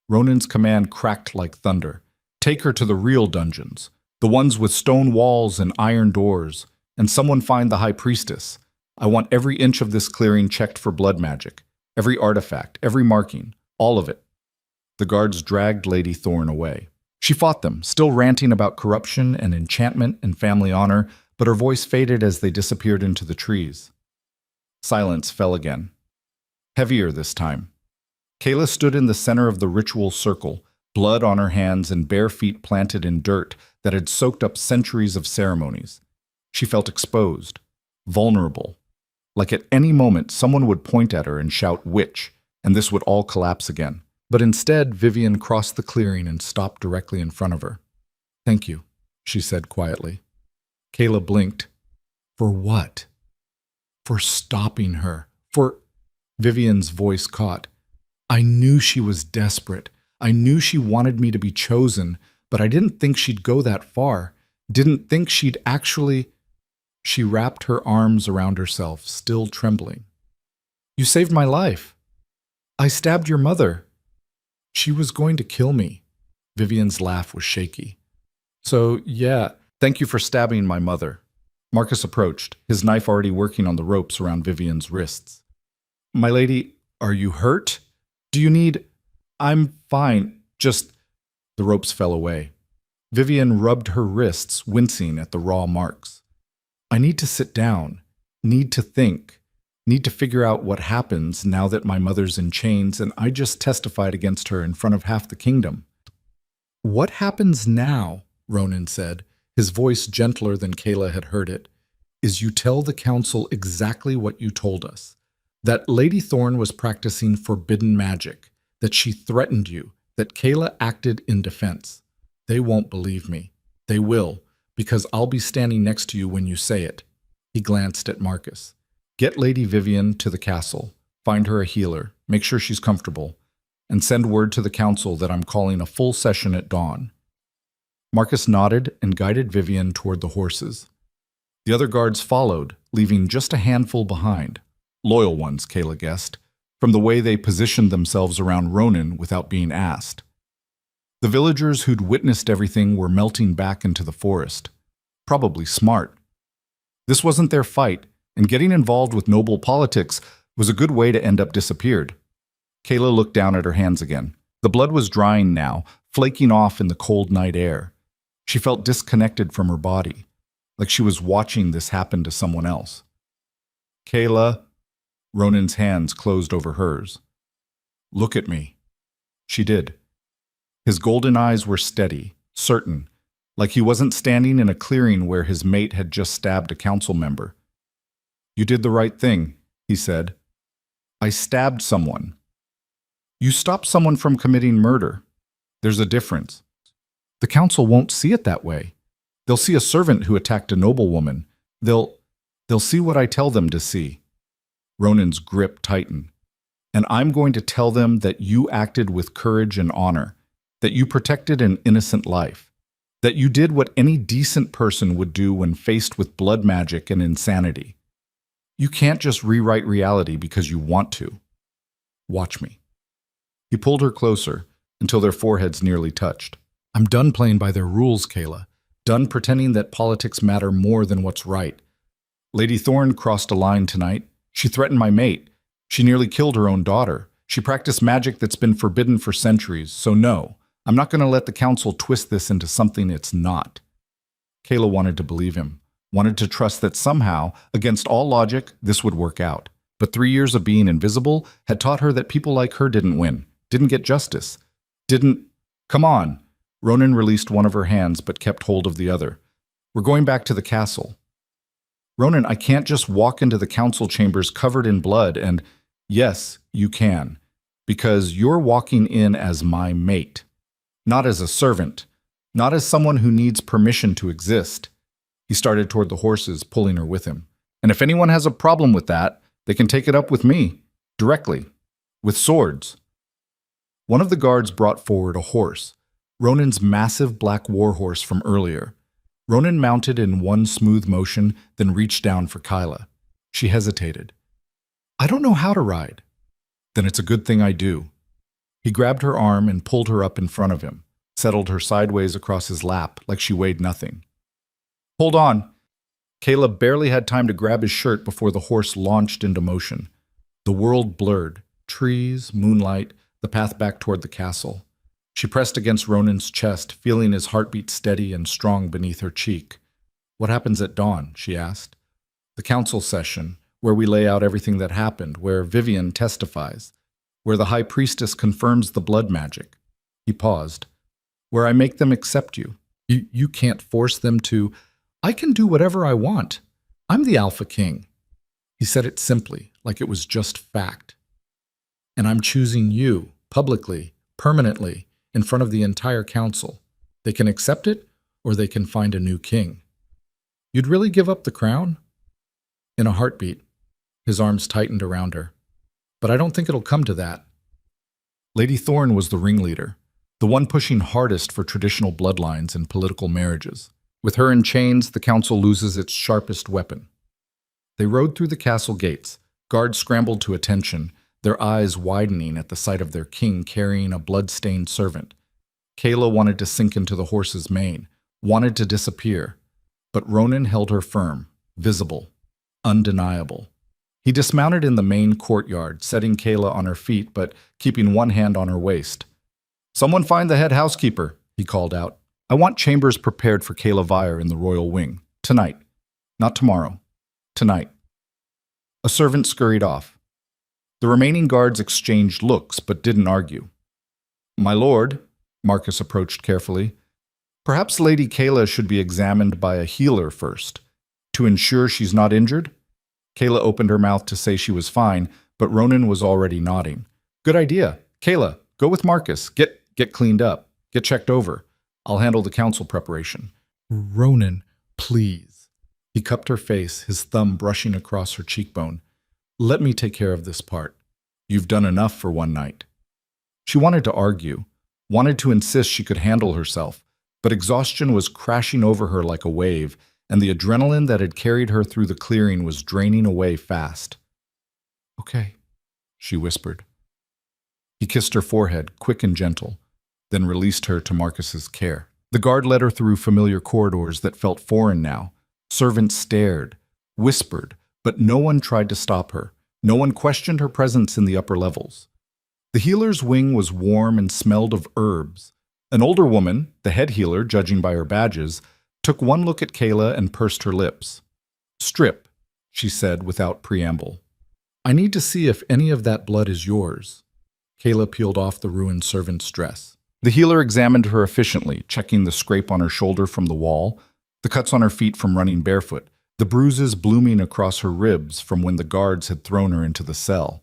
Ronan's command cracked like thunder. "Take her to the real dungeons, the ones with stone walls and iron doors, and someone find the High Priestess. I want every inch of this clearing checked for blood magic, every artifact, every marking, all of it." The guards dragged Lady Thorne away. She fought them, still ranting about corruption and enchantment and family honor, but her voice faded as they disappeared into the trees. Silence fell again. Heavier this time. Kayla stood in the center of the ritual circle, blood on her hands and bare feet planted in dirt that had soaked up centuries of ceremonies. She felt exposed, vulnerable, like at any moment someone would point at her and shout witch, and this would all collapse again. But instead, Vivian crossed the clearing and stopped directly in front of her. "Thank you," she said quietly. Kayla blinked. For what? For stopping her. For... Vivian's voice caught. "I knew she was desperate. I knew she wanted me to be chosen, but I didn't think she'd go that far. Didn't think she'd actually..." She wrapped her arms around herself, still trembling. "You saved my life. I stabbed your mother. She was going to kill me." Vivian's laugh was shaky. "So, yeah, thank you for stabbing my mother." Marcus approached, his knife already working on the ropes around Vivian's wrists. "My lady, are you hurt? Do you need..." "I'm fine, just..." The ropes fell away. Vivian rubbed her wrists, wincing at the raw marks. "I need to sit down, need to think, need to figure out what happens now that my mother's in chains and I just testified against her in front of half the kingdom." "What happens now," Ronan said, his voice gentler than Kayla had heard it, "is you tell the council exactly what you told us. That Lady Thorne was practicing forbidden magic, that she threatened you, that Kayla acted in defense. They won't believe me. They will, because I'll be standing next to you when you say it." He glanced at Marcus. "Get Lady Vivian to the castle, find her a healer, make sure she's comfortable, and send word to the council that I'm calling a full session at dawn." Marcus nodded and guided Vivian toward the horses. The other guards followed, leaving just a handful behind. Loyal ones, Kayla guessed, from the way they positioned themselves around Ronan without being asked. The villagers who'd witnessed everything were melting back into the forest. Probably smart. This wasn't their fight, and getting involved with noble politics was a good way to end up disappeared. Kayla looked down at her hands again. The blood was drying now, flaking off in the cold night air. She felt disconnected from her body, like she was watching this happen to someone else. "Kayla," Ronan's hands closed over hers. "Look at me." She did. His golden eyes were steady, certain, like he wasn't standing in a clearing where his mate had just stabbed a council member. "You did the right thing," he said. "I stabbed someone. You stopped someone from committing murder. There's a difference. The council won't see it that way. They'll see a servant who attacked a noblewoman. They'll see what I tell them to see." Ronan's grip tightened. "And I'm going to tell them that you acted with courage and honor, that you protected an innocent life, that you did what any decent person would do when faced with blood magic and insanity. You can't just rewrite reality because you want to. Watch me." He pulled her closer until their foreheads nearly touched. "I'm done playing by their rules, Kayla. Done pretending that politics matter more than what's right. Lady Thorne crossed a line tonight. She threatened my mate. She nearly killed her own daughter. She practiced magic that's been forbidden for centuries, so no, I'm not going to let the council twist this into something it's not." Kayla wanted to believe him, wanted to trust that somehow, against all logic, this would work out. But 3 years of being invisible had taught her that people like her didn't win, didn't get justice, didn't... "Come on." Ronan released one of her hands but kept hold of the other. "We're going back to the castle." "Ronan, I can't just walk into the council chambers covered in blood and..." "Yes, you can. Because you're walking in as my mate. Not as a servant. Not as someone who needs permission to exist." He started toward the horses, pulling her with him. "And if anyone has a problem with that, they can take it up with me. Directly. With swords." One of the guards brought forward a horse. Ronan's massive black warhorse from earlier. Ronan mounted in one smooth motion, then reached down for Kyla. She hesitated. "I don't know how to ride." "Then it's a good thing I do." He grabbed her arm and pulled her up in front of him, settled her sideways across his lap like she weighed nothing. "Hold on." Kayla barely had time to grab his shirt before the horse launched into motion. The world blurred. Trees, moonlight, the path back toward the castle. She pressed against Ronan's chest, feeling his heartbeat steady and strong beneath her cheek. "What happens at dawn?" she asked. "The council session, where we lay out everything that happened, where Vivian testifies, where the high priestess confirms the blood magic." He paused. "Where I make them accept you." You can't force them to. I can do whatever I want. I'm the Alpha King. He said it simply, like it was just fact. And I'm choosing you, publicly, permanently, in front of the entire council. They can accept it, or they can find a new king. You'd really give up the crown? In a heartbeat, his arms tightened around her. But I don't think it'll come to that. Lady Thorne was the ringleader, the one pushing hardest for traditional bloodlines and political marriages. With her in chains, the council loses its sharpest weapon. They rode through the castle gates. Guards scrambled to attention, their eyes widening at the sight of their king carrying a blood-stained servant. Kayla wanted to sink into the horse's mane, wanted to disappear, but Ronan held her firm, visible, undeniable. He dismounted in the main courtyard, setting Kayla on her feet but keeping one hand on her waist. "Someone find the head housekeeper," he called out. "I want chambers prepared for Kayla Vire in the royal wing. Tonight. Not tomorrow. Tonight." A servant scurried off. The remaining guards exchanged looks but didn't argue. "My lord," Marcus approached carefully, "perhaps Lady Kayla should be examined by a healer first, to ensure she's not injured?" Kayla opened her mouth to say she was fine, but Ronan was already nodding. "Good idea. Kayla, go with Marcus. Get cleaned up. Get checked over. I'll handle the council preparation." "Ronan, please." He cupped her face, his thumb brushing across her cheekbone. "Let me take care of this part. You've done enough for one night." She wanted to argue, wanted to insist she could handle herself, but exhaustion was crashing over her like a wave, and the adrenaline that had carried her through the clearing was draining away fast. "Okay," she whispered. He kissed her forehead, quick and gentle, then released her to Marcus's care. The guard led her through familiar corridors that felt foreign now. Servants stared, whispered, but no one tried to stop her. No one questioned her presence in the upper levels. The healer's wing was warm and smelled of herbs. An older woman, the head healer, judging by her badges, took one look at Kayla and pursed her lips. "Strip," she said without preamble. "I need to see if any of that blood is yours." Kayla peeled off the ruined servant's dress. The healer examined her efficiently, checking the scrape on her shoulder from the wall, the cuts on her feet from running barefoot, the bruises blooming across her ribs from when the guards had thrown her into the cell.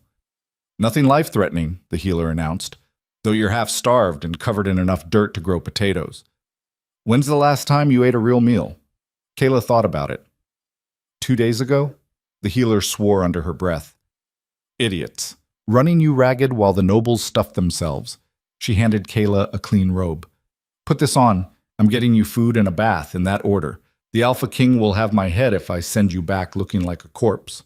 "Nothing life-threatening," the healer announced, "though you're half-starved and covered in enough dirt to grow potatoes. When's the last time you ate a real meal?" Kayla thought about it. 2 days ago? The healer swore under her breath. "Idiots. Running you ragged while the nobles stuffed themselves." She handed Kayla a clean robe. "Put this on. I'm getting you food and a bath, in that order. The Alpha King will have my head if I send you back looking like a corpse."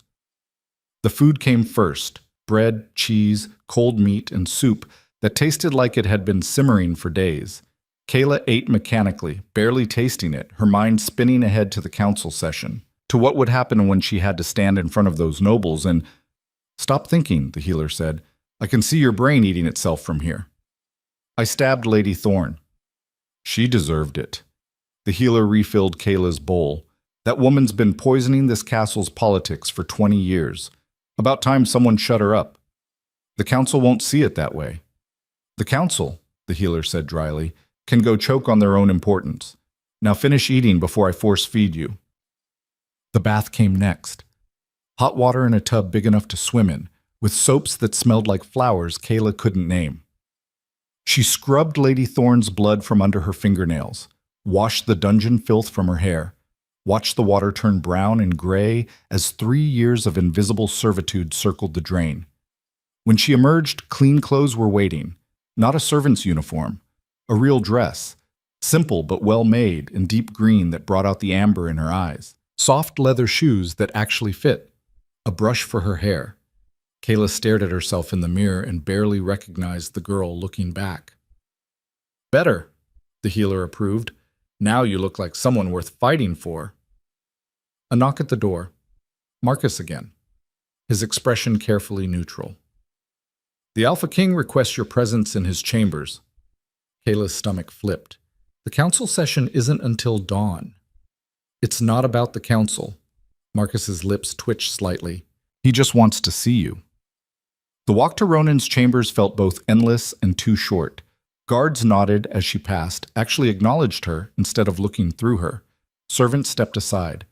The food came first. Bread, cheese, cold meat, and soup that tasted like it had been simmering for days. Kayla ate mechanically, barely tasting it, her mind spinning ahead to the council session, to what would happen when she had to stand in front of those nobles and... "Stop thinking," the healer said. "I can see your brain eating itself from here." "I stabbed Lady Thorne." "She deserved it." The healer refilled Kayla's bowl. "That woman's been poisoning this castle's politics for 20 years. About time someone shut her up." "The council won't see it that way." "The council," the healer said dryly, "can go choke on their own importance. Now finish eating before I force feed you." The bath came next. Hot water in a tub big enough to swim in, with soaps that smelled like flowers Kayla couldn't name. She scrubbed Lady Thorne's blood from under her fingernails, washed the dungeon filth from her hair, watched the water turn brown and gray as 3 years of invisible servitude circled the drain. When she emerged, clean clothes were waiting, not a servant's uniform, a real dress, simple but well-made and deep green that brought out the amber in her eyes, soft leather shoes that actually fit, a brush for her hair. Kayla stared at herself in the mirror and barely recognized the girl looking back. "Better," the healer approved. "Now you look like someone worth fighting for." A knock at the door. Marcus again, his expression carefully neutral. "The Alpha King requests your presence in his chambers." Kayla's stomach flipped. The council session isn't until dawn. "It's not about the council." Marcus's lips twitched slightly. "He just wants to see you." The walk to Ronan's chambers felt both endless and too short. Guards nodded as she passed, actually acknowledged her instead of looking through her. Servants stepped aside.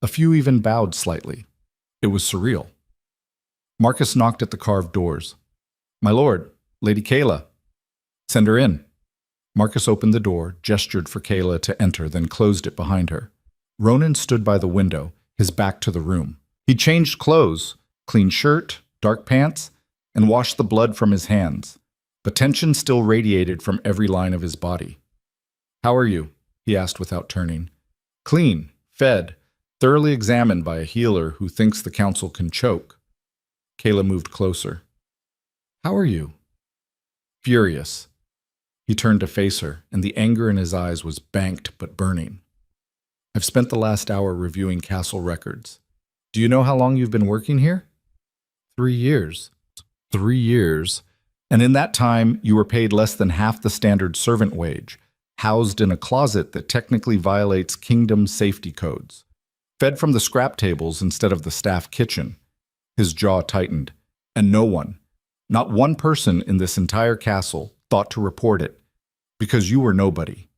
A few even bowed slightly. It was surreal. Marcus knocked at the carved doors. "My lord, Lady Kayla." "Send her in." Marcus opened the door, gestured for Kayla to enter, then closed it behind her. Ronan stood by the window, his back to the room. He changed clothes, clean shirt, dark pants, and washed the blood from his hands. But tension still radiated from every line of his body. "How are you?" he asked without turning. "Clean, fed, thoroughly examined by a healer who thinks the council can choke." Kayla moved closer. "How are you?" "Furious." He turned to face her, and the anger in his eyes was banked but burning. "I've spent the last hour reviewing castle records. Do you know how long you've been working here?" 3 years. 3 years. And in that time, you were paid less than half the standard servant wage, housed in a closet that technically violates kingdom safety codes, fed from the scrap tables instead of the staff kitchen." His jaw tightened, and no one, not one person in this entire castle, thought to report it, because you were nobody.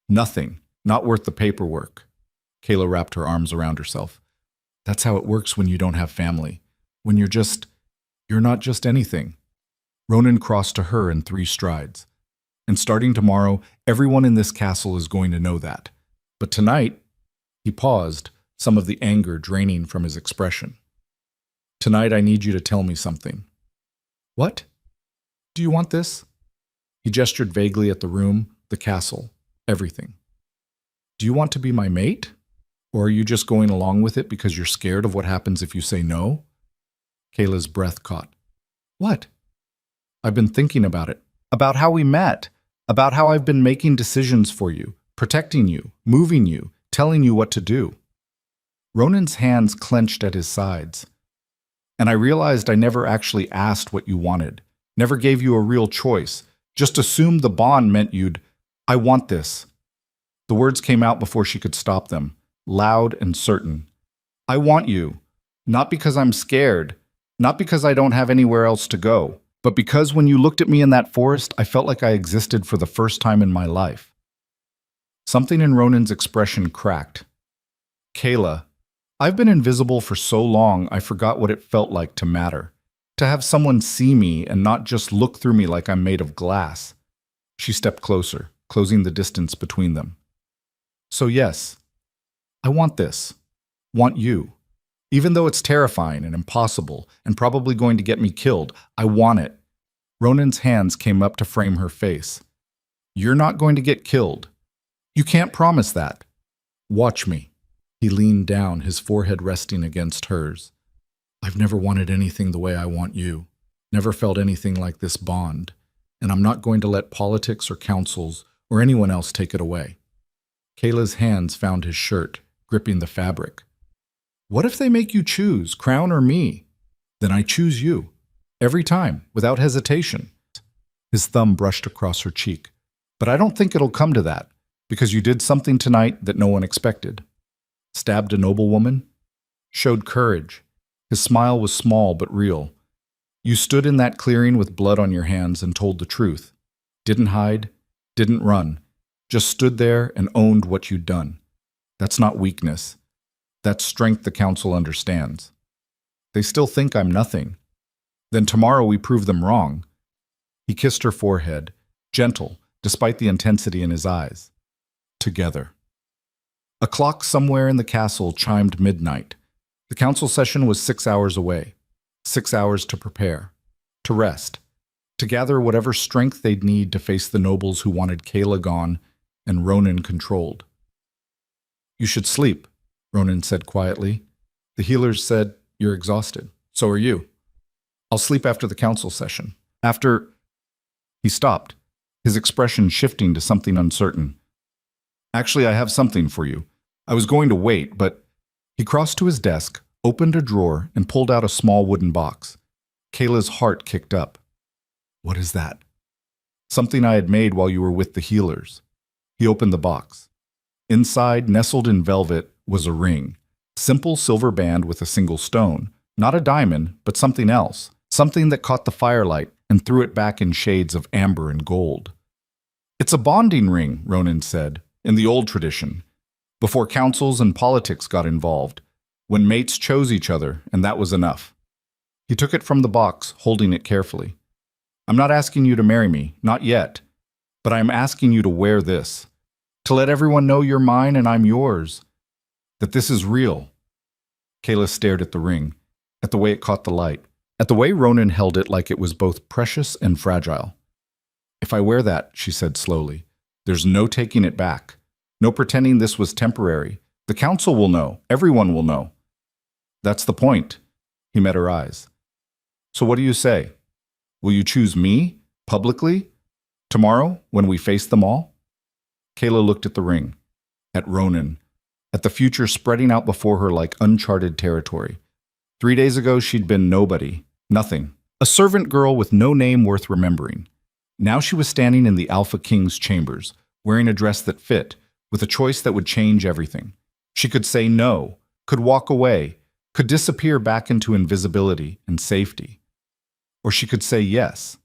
Nothing, not worth the paperwork. Kayla wrapped her arms around herself. "That's how it works when you don't have family. When you're not just anything." Ronan crossed to her in 3 strides. "And starting tomorrow, everyone in this castle is going to know that. But tonight," he paused, some of the anger draining from his expression. "Tonight I need you to tell me something." "What? Do you want this?" He gestured vaguely at the room, the castle, everything. "Do you want to be my mate? Or are you just going along with it because you're scared of what happens if you say no?" Kayla's breath caught. "What?" "I've been thinking about it. About how we met. About how I've been making decisions for you, protecting you, moving you, telling you what to do." Ronan's hands clenched at his sides. "And I realized I never actually asked what you wanted, never gave you a real choice, just assumed the bond meant I want this." The words came out before she could stop them, loud and certain. "I want you, not because I'm scared, not because I don't have anywhere else to go, but because when you looked at me in that forest, I felt like I existed for the first time in my life." Something in Ronan's expression cracked. "Kayla, I've been invisible for so long I forgot what it felt like to matter, to have someone see me and not just look through me like I'm made of glass." She stepped closer, closing the distance between them. "So yes, I want this. Want you. Even though it's terrifying and impossible and probably going to get me killed, I want it." Ronan's hands came up to frame her face. "You're not going to get killed. You can't promise that. Watch me." He leaned down, his forehead resting against hers. "I've never wanted anything the way I want you. Never felt anything like this bond. And I'm not going to let politics or councils or anyone else take it away." Kayla's hands found his shirt, gripping the fabric. "What if they make you choose, Crown or me? Then I choose you. Every time, without hesitation." His thumb brushed across her cheek. "But I don't think it'll come to that, because you did something tonight that no one expected. Stabbed a noblewoman. Showed courage. His smile was small but real. You stood in that clearing with blood on your hands and told the truth. Didn't hide, didn't run. Just stood there and owned what you'd done. That's not weakness. That's strength the council understands. They still think I'm nothing. Then tomorrow we prove them wrong." He kissed her forehead, gentle, despite the intensity in his eyes. Together. A clock somewhere in the castle chimed midnight. The council session was 6 hours away. 6 hours to prepare, to rest, to gather whatever strength they'd need to face the nobles who wanted Kayla gone and Ronan controlled. "You should sleep," Ronan said quietly. "The healers said you're exhausted. So are you. I'll sleep after the council session. After—" He stopped, his expression shifting to something uncertain. "Actually, I have something for you. I was going to wait, but—" He crossed to his desk, opened a drawer, and pulled out a small wooden box. Kayla's heart kicked up. "What is that?" "Something I had made while you were with the healers." He opened the box. Inside, nestled in velvet, was a ring. Simple silver band with a single stone. Not a diamond, but something else. Something that caught the firelight and threw it back in shades of amber and gold. It's a bonding ring, Ronan said, in the old tradition, before councils and politics got involved, when mates chose each other, and that was enough. He took it from the box, holding it carefully. I'm not asking you to marry me, not yet, but I am asking you to wear this, to let everyone know you're mine and I'm yours, that this is real. Kayla stared at the ring, at the way it caught the light, at the way Ronan held it like it was both precious and fragile. If I wear that, she said slowly, there's no taking it back, no pretending this was temporary. The council will know, everyone will know. That's the point. He met her eyes. So what do you say? Will you choose me, publicly, tomorrow when we face them all? Kayla looked at the ring, at Ronan, at the future spreading out before her like uncharted territory. 3 days ago, she'd been nobody, nothing, a servant girl with no name worth remembering. Now she was standing in the Alpha King's chambers, wearing a dress that fit, with a choice that would change everything. She could say no, could walk away, could disappear back into invisibility and safety. Or she could say yes,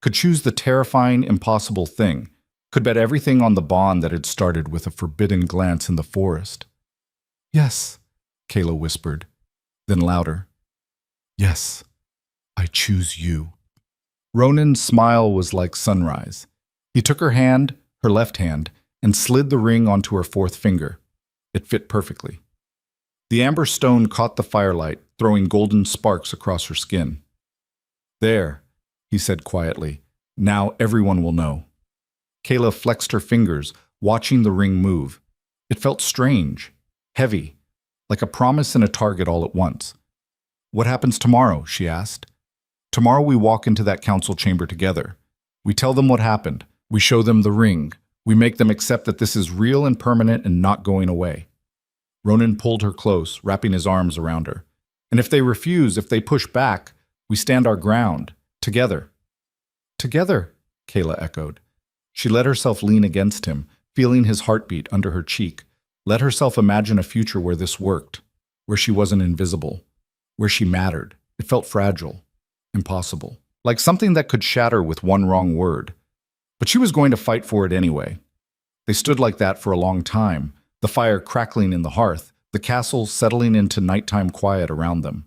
could choose the terrifying, impossible thing, could bet everything on the bond that had started with a forbidden glance in the forest. Yes, Kayla whispered, then louder. Yes, I choose you. Ronan's smile was like sunrise. He took her hand, her left hand, and slid the ring onto her fourth finger. It fit perfectly. The amber stone caught the firelight, throwing golden sparks across her skin. There, he said quietly. Now everyone will know. Kayla flexed her fingers, watching the ring move. It felt strange, heavy, like a promise and a target all at once. What happens tomorrow? She asked. Tomorrow we walk into that council chamber together. We tell them what happened. We show them the ring. We make them accept that this is real and permanent and not going away. Ronan pulled her close, wrapping his arms around her. And if they refuse, if they push back, we stand our ground, together. Together, Kayla echoed. She let herself lean against him, feeling his heartbeat under her cheek, let herself imagine a future where this worked, where she wasn't invisible, where she mattered. It felt fragile, impossible, like something that could shatter with one wrong word. But she was going to fight for it anyway. They stood like that for a long time, the fire crackling in the hearth, the castle settling into nighttime quiet around them.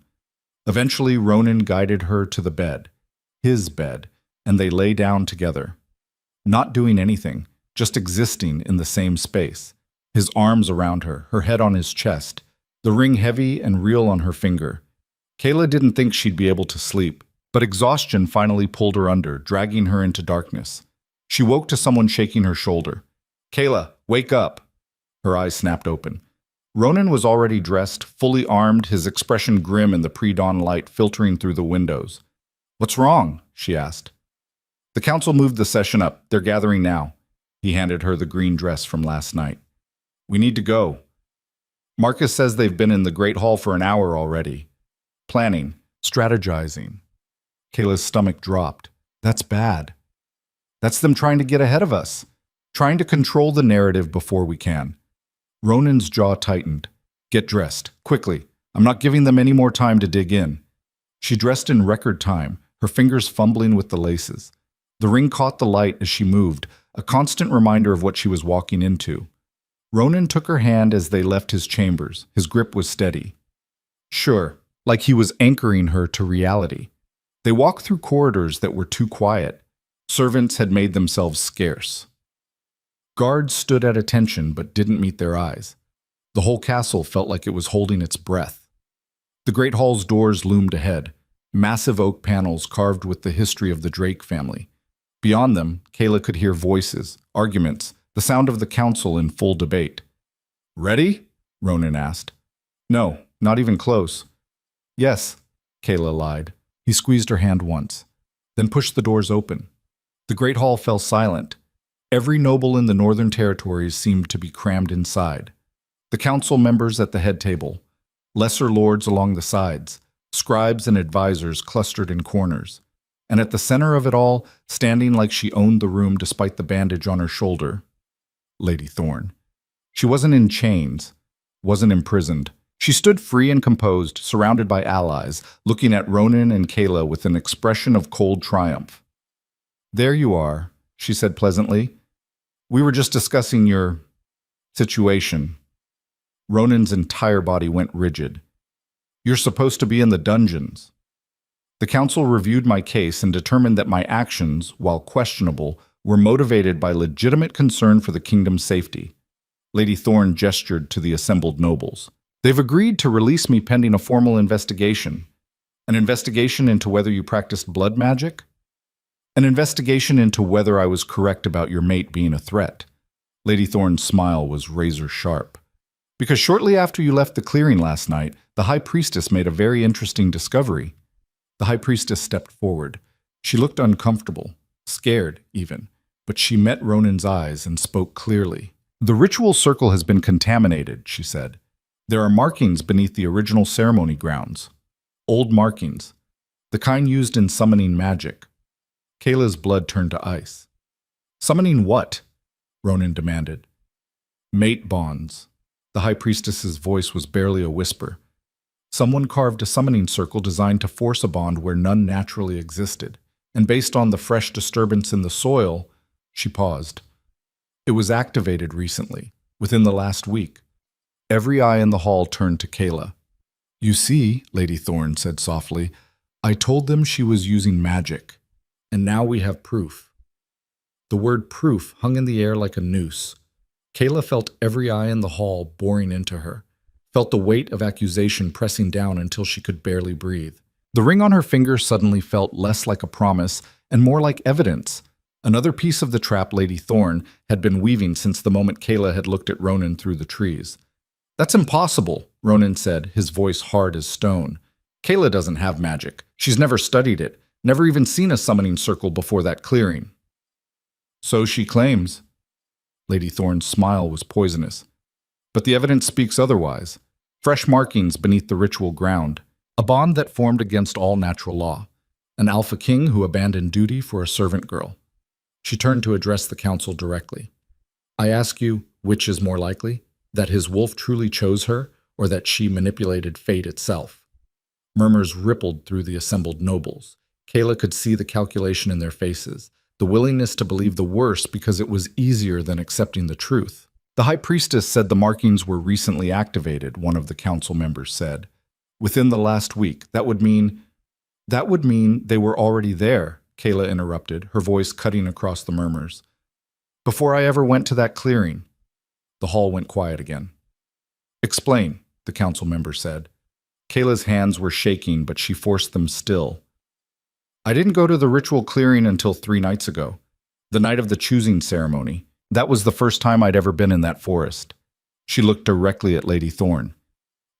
Eventually, Ronan guided her to the bed, his bed, and they lay down together. Not doing anything, just existing in the same space. His arms around her, her head on his chest, the ring heavy and real on her finger. Kayla didn't think she'd be able to sleep, but exhaustion finally pulled her under, dragging her into darkness. She woke to someone shaking her shoulder. Kayla, wake up! Her eyes snapped open. Ronan was already dressed, fully armed, his expression grim in the pre-dawn light filtering through the windows. What's wrong? She asked. The council moved the session up. They're gathering now. He handed her the green dress from last night. We need to go. Marcus says they've been in the Great Hall for an hour already. Planning, strategizing. Kayla's stomach dropped. That's bad. That's them trying to get ahead of us, trying to control the narrative before we can. Ronan's jaw tightened. Get dressed, quickly. I'm not giving them any more time to dig in. She dressed in record time, her fingers fumbling with the laces. The ring caught the light as she moved, a constant reminder of what she was walking into. Ronan took her hand as they left his chambers. His grip was steady. Sure, like he was anchoring her to reality. They walked through corridors that were too quiet. Servants had made themselves scarce. Guards stood at attention but didn't meet their eyes. The whole castle felt like it was holding its breath. The Great Hall's doors loomed ahead, massive oak panels carved with the history of the Drake family. Beyond them, Kayla could hear voices, arguments, the sound of the council in full debate. Ready? Ronan asked. No, not even close. Yes, Kayla lied. He squeezed her hand once, then pushed the doors open. The Great Hall fell silent. Every noble in the Northern Territories seemed to be crammed inside. The council members at the head table, lesser lords along the sides, scribes and advisors clustered in corners. And at the center of it all, standing like she owned the room despite the bandage on her shoulder, Lady Thorne. She wasn't in chains, wasn't imprisoned. She stood free and composed, surrounded by allies, looking at Ronan and Kayla with an expression of cold triumph. There you are, she said pleasantly. We were just discussing your situation. Ronan's entire body went rigid. You're supposed to be in the dungeons. The council reviewed my case and determined that my actions, while questionable, were motivated by legitimate concern for the kingdom's safety. Lady Thorne gestured to the assembled nobles. They've agreed to release me pending a formal investigation. An investigation into whether you practiced blood magic? An investigation into whether I was correct about your mate being a threat. Lady Thorne's smile was razor sharp. Because shortly after you left the clearing last night, the High Priestess made a very interesting discovery. The High Priestess stepped forward. She looked uncomfortable, scared even, but she met Ronan's eyes and spoke clearly. The ritual circle has been contaminated, she said. There are markings beneath the original ceremony grounds. Old markings, the kind used in summoning magic. Kayla's blood turned to ice. Summoning what? Ronan demanded. Mate bonds. The High Priestess's voice was barely a whisper. Someone carved a summoning circle designed to force a bond where none naturally existed, and based on the fresh disturbance in the soil, she paused. It was activated recently, within the last week. Every eye in the hall turned to Kayla. You see, Lady Thorne said softly, I told them she was using magic, and now we have proof. The word proof hung in the air like a noose. Kayla felt every eye in the hall boring into her, felt the weight of accusation pressing down until she could barely breathe. The ring on her finger suddenly felt less like a promise and more like evidence, another piece of the trap Lady Thorne had been weaving since the moment Kayla had looked at Ronan through the trees. That's impossible, Ronan said, his voice hard as stone. Kayla doesn't have magic. She's never studied it, never even seen a summoning circle before that clearing. So she claims. Lady Thorne's smile was poisonous. But the evidence speaks otherwise. Fresh markings beneath the ritual ground. A bond that formed against all natural law. An alpha king who abandoned duty for a servant girl. She turned to address the council directly. I ask you, which is more likely? That his wolf truly chose her, or that she manipulated fate itself? Murmurs rippled through the assembled nobles. Kayla could see the calculation in their faces, the willingness to believe the worst because it was easier than accepting the truth. The High Priestess said the markings were recently activated, one of the council members said. Within the last week, that would mean they were already there, Kayla interrupted, her voice cutting across the murmurs. Before I ever went to that clearing. The hall went quiet again. Explain, the council member said. Kayla's hands were shaking, but she forced them still. I didn't go to the ritual clearing until 3 nights ago, the night of the choosing ceremony. That was the first time I'd ever been in that forest. She looked directly at Lady Thorne.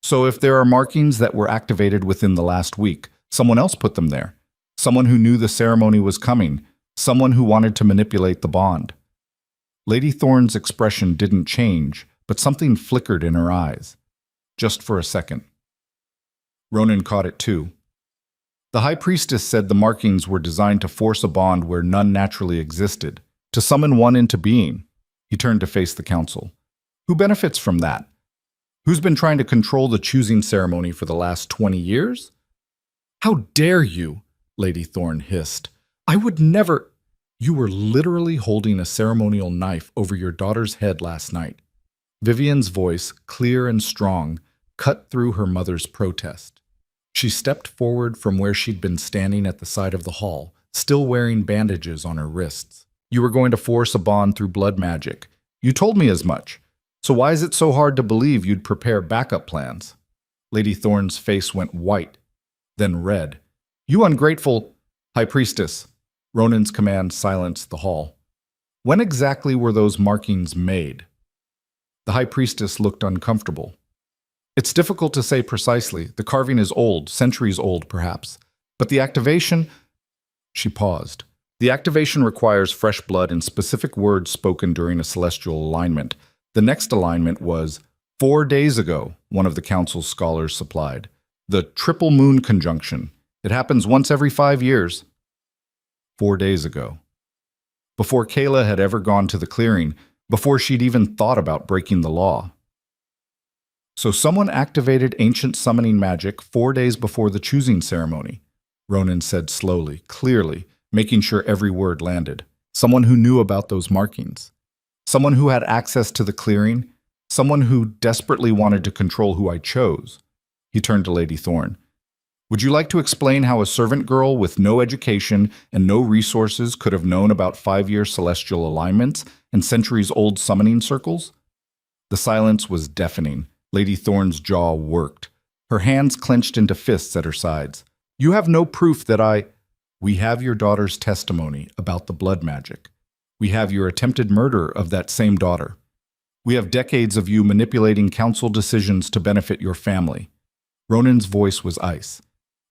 So if there are markings that were activated within the last week, someone else put them there. Someone who knew the ceremony was coming. Someone who wanted to manipulate the bond. Lady Thorne's expression didn't change, but something flickered in her eyes. Just for a second. Ronan caught it too. The High Priestess said the markings were designed to force a bond where none naturally existed, to summon one into being. He turned to face the council. Who benefits from that? Who's been trying to control the choosing ceremony for the last 20 years? How dare you, Lady Thorne hissed. I would never... You were literally holding a ceremonial knife over your daughter's head last night. Vivian's voice, clear and strong, cut through her mother's protest. She stepped forward from where she'd been standing at the side of the hall, still wearing bandages on her wrists. You were going to force a bond through blood magic. You told me as much. So why is it so hard to believe you'd prepare backup plans? Lady Thorne's face went white, then red. You ungrateful High Priestess. Ronan's command silenced the hall. When exactly were those markings made? The High Priestess looked uncomfortable. It's difficult to say precisely. The carving is old, centuries old perhaps. But the activation... She paused. The activation requires fresh blood and specific words spoken during a celestial alignment. The next alignment was 4 days ago, one of the council's scholars supplied. The triple moon conjunction. It happens once every 5 years. 4 days ago. Before Kayla had ever gone to the clearing, before she'd even thought about breaking the law. So someone activated ancient summoning magic 4 days before the choosing ceremony, Ronan said slowly, clearly, making sure every word landed. Someone who knew about those markings. someone who had access to the clearing, someone who desperately wanted to control who I chose. He turned to Lady Thorne. Would you like to explain how a servant girl with no education and no resources could have known about 5-year celestial alignments and centuries-old summoning circles? The silence was deafening. Lady Thorne's jaw worked. Her hands clenched into fists at her sides. You have no proof that We have your daughter's testimony about the blood magic. We have your attempted murder of that same daughter. We have decades of you manipulating council decisions to benefit your family. Ronan's voice was ice.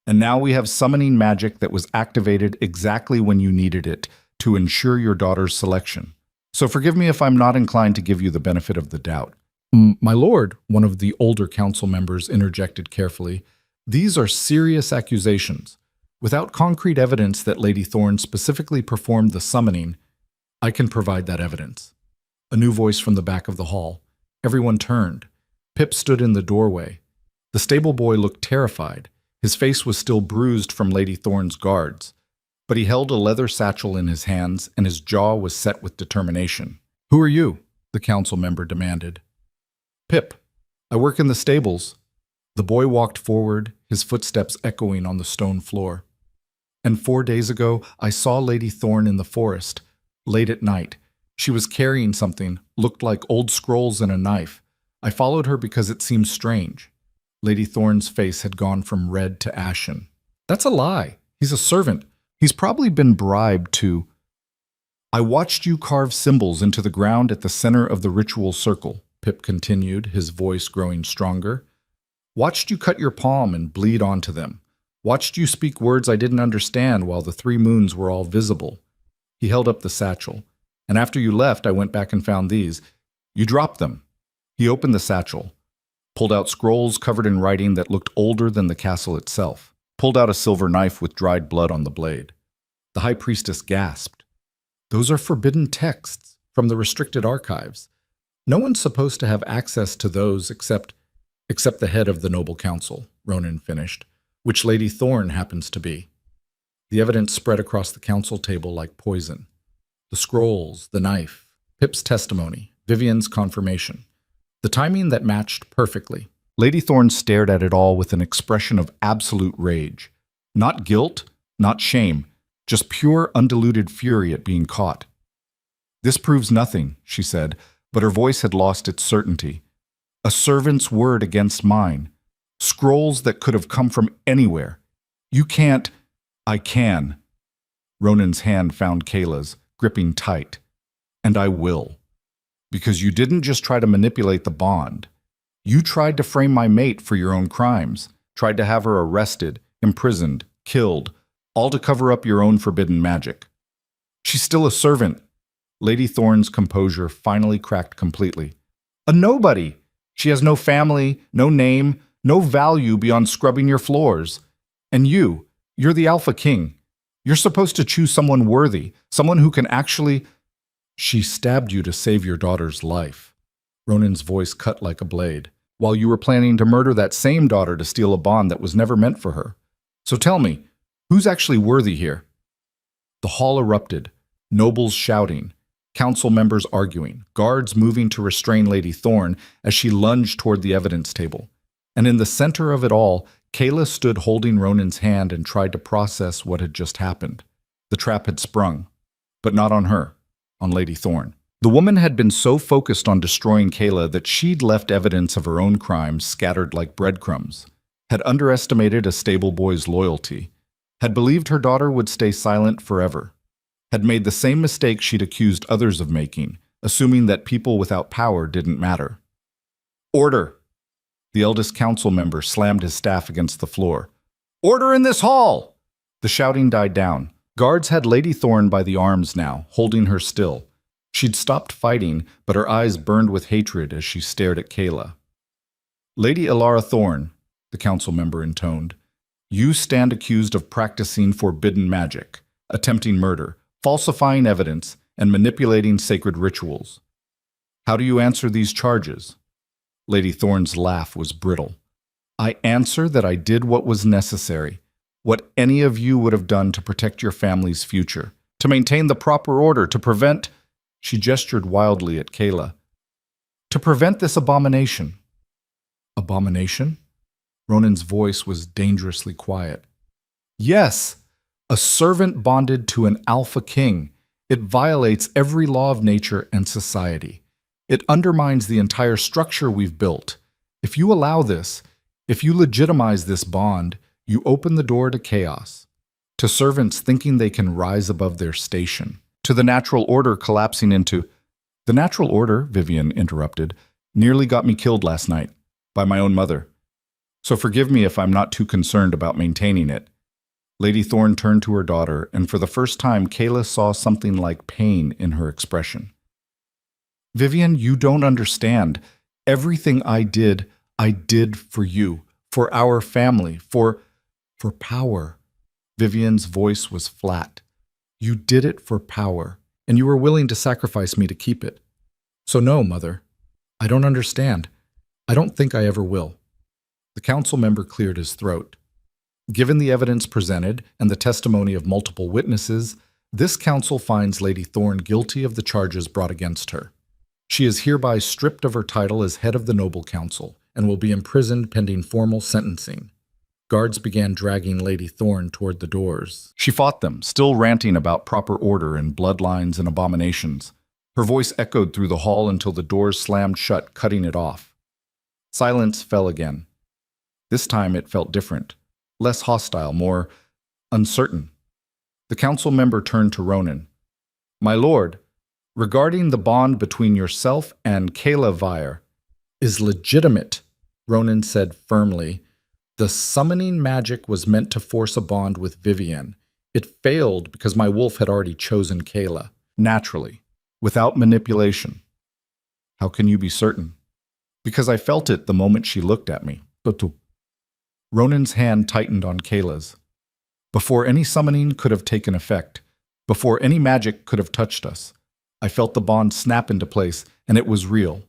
And now we have summoning magic that was activated exactly when you needed it to ensure your daughter's selection. So forgive me if I'm not inclined to give you the benefit of the doubt. My lord, one of the older council members interjected carefully, these are serious accusations. Without concrete evidence that Lady Thorne specifically performed the summoning, I can provide that evidence. A new voice from the back of the hall. Everyone turned. Pip stood in the doorway. The stable boy looked terrified. His face was still bruised from Lady Thorne's guards, but he held a leather satchel in his hands and his jaw was set with determination. Who are you? The council member demanded. Pip, I work in the stables. The boy walked forward, his footsteps echoing on the stone floor. And 4 days ago, I saw Lady Thorne in the forest, late at night. She was carrying something, looked like old scrolls and a knife. I followed her because it seemed strange. Lady Thorne's face had gone from red to ashen. That's a lie. He's a servant. He's probably been bribed to... I watched you carve symbols into the ground at the center of the ritual circle, Pip continued, his voice growing stronger. Watched you cut your palm and bleed onto them. Watched you speak words I didn't understand while the 3 moons were all visible. He held up the satchel. And after you left, I went back and found these. You dropped them. He opened the satchel, pulled out scrolls covered in writing that looked older than the castle itself, pulled out a silver knife with dried blood on the blade. The high priestess gasped. Those are forbidden texts from the restricted archives. No one's supposed to have access to those except the head of the noble council, Ronan finished, which Lady Thorne happens to be. The evidence spread across the council table like poison. The scrolls, the knife, Pip's testimony, Vivian's confirmation. The timing that matched perfectly. Lady Thorne stared at it all with an expression of absolute rage. Not guilt, not shame, just pure undiluted fury at being caught. This proves nothing, she said, but her voice had lost its certainty. A servant's word against mine. Scrolls that could have come from anywhere. You can't... I can. Ronan's hand found Kayla's, gripping tight. And I will. Because you didn't just try to manipulate the bond. You tried to frame my mate for your own crimes, tried to have her arrested, imprisoned, killed, all to cover up your own forbidden magic. She's still a servant. Lady Thorne's composure finally cracked completely. A nobody. She has no family, no name, no value beyond scrubbing your floors. And you're the Alpha King. You're supposed to choose someone worthy, someone who can actually... She stabbed you to save your daughter's life. Ronan's voice cut like a blade, while you were planning to murder that same daughter to steal a bond that was never meant for her. So tell me, who's actually worthy here? The hall erupted, nobles shouting, council members arguing, guards moving to restrain Lady Thorne as she lunged toward the evidence table. And in the center of it all, Kayla stood holding Ronan's hand and tried to process what had just happened. The trap had sprung, but not on her, on Lady Thorne. The woman had been so focused on destroying Kayla that she'd left evidence of her own crimes scattered like breadcrumbs, had underestimated a stable boy's loyalty, had believed her daughter would stay silent forever, had made the same mistake she'd accused others of making, assuming that people without power didn't matter. Order! The eldest council member slammed his staff against the floor. Order in this hall! The shouting died down. Guards had Lady Thorne by the arms now, holding her still. She'd stopped fighting, but her eyes burned with hatred as she stared at Kayla. Lady Elara Thorne, the council member intoned, you stand accused of practicing forbidden magic, attempting murder, falsifying evidence, and manipulating sacred rituals. How do you answer these charges? Lady Thorne's laugh was brittle. I answer that I did what was necessary, what any of you would have done to protect your family's future, to maintain the proper order, to prevent... She gestured wildly at Kayla. To prevent this abomination. Abomination? Ronan's voice was dangerously quiet. Yes, a servant bonded to an alpha king. It violates every law of nature and society. It undermines the entire structure we've built. If you allow this, if you legitimize this bond, you open the door to chaos, to servants thinking they can rise above their station, to the natural order collapsing into— The natural order, Vivian interrupted, nearly got me killed last night, by my own mother. So forgive me if I'm not too concerned about maintaining it. Lady Thorne turned to her daughter, and for the first time Kayla saw something like pain in her expression. Vivian, you don't understand. Everything I did for you, for our family, for power. Vivian's voice was flat. You did it for power, and you were willing to sacrifice me to keep it. So no, Mother, I don't understand. I don't think I ever will. The council member cleared his throat. Given the evidence presented and the testimony of multiple witnesses, this council finds Lady Thorne guilty of the charges brought against her. She is hereby stripped of her title as head of the Noble Council and will be imprisoned pending formal sentencing. Guards began dragging Lady Thorne toward the doors. She fought them, still ranting about proper order and bloodlines and abominations. Her voice echoed through the hall until the doors slammed shut, cutting it off. Silence fell again. This time it felt different, less hostile, more uncertain. The council member turned to Ronan. My lord, regarding the bond between yourself and Kayla Vire is legitimate, Ronan said firmly. The summoning magic was meant to force a bond with Vivian. It failed because my wolf had already chosen Kayla, naturally, without manipulation. How can you be certain? Because I felt it the moment she looked at me. Ronan's hand tightened on Kayla's. Before any summoning could have taken effect, before any magic could have touched us, I felt the bond snap into place, and it was real.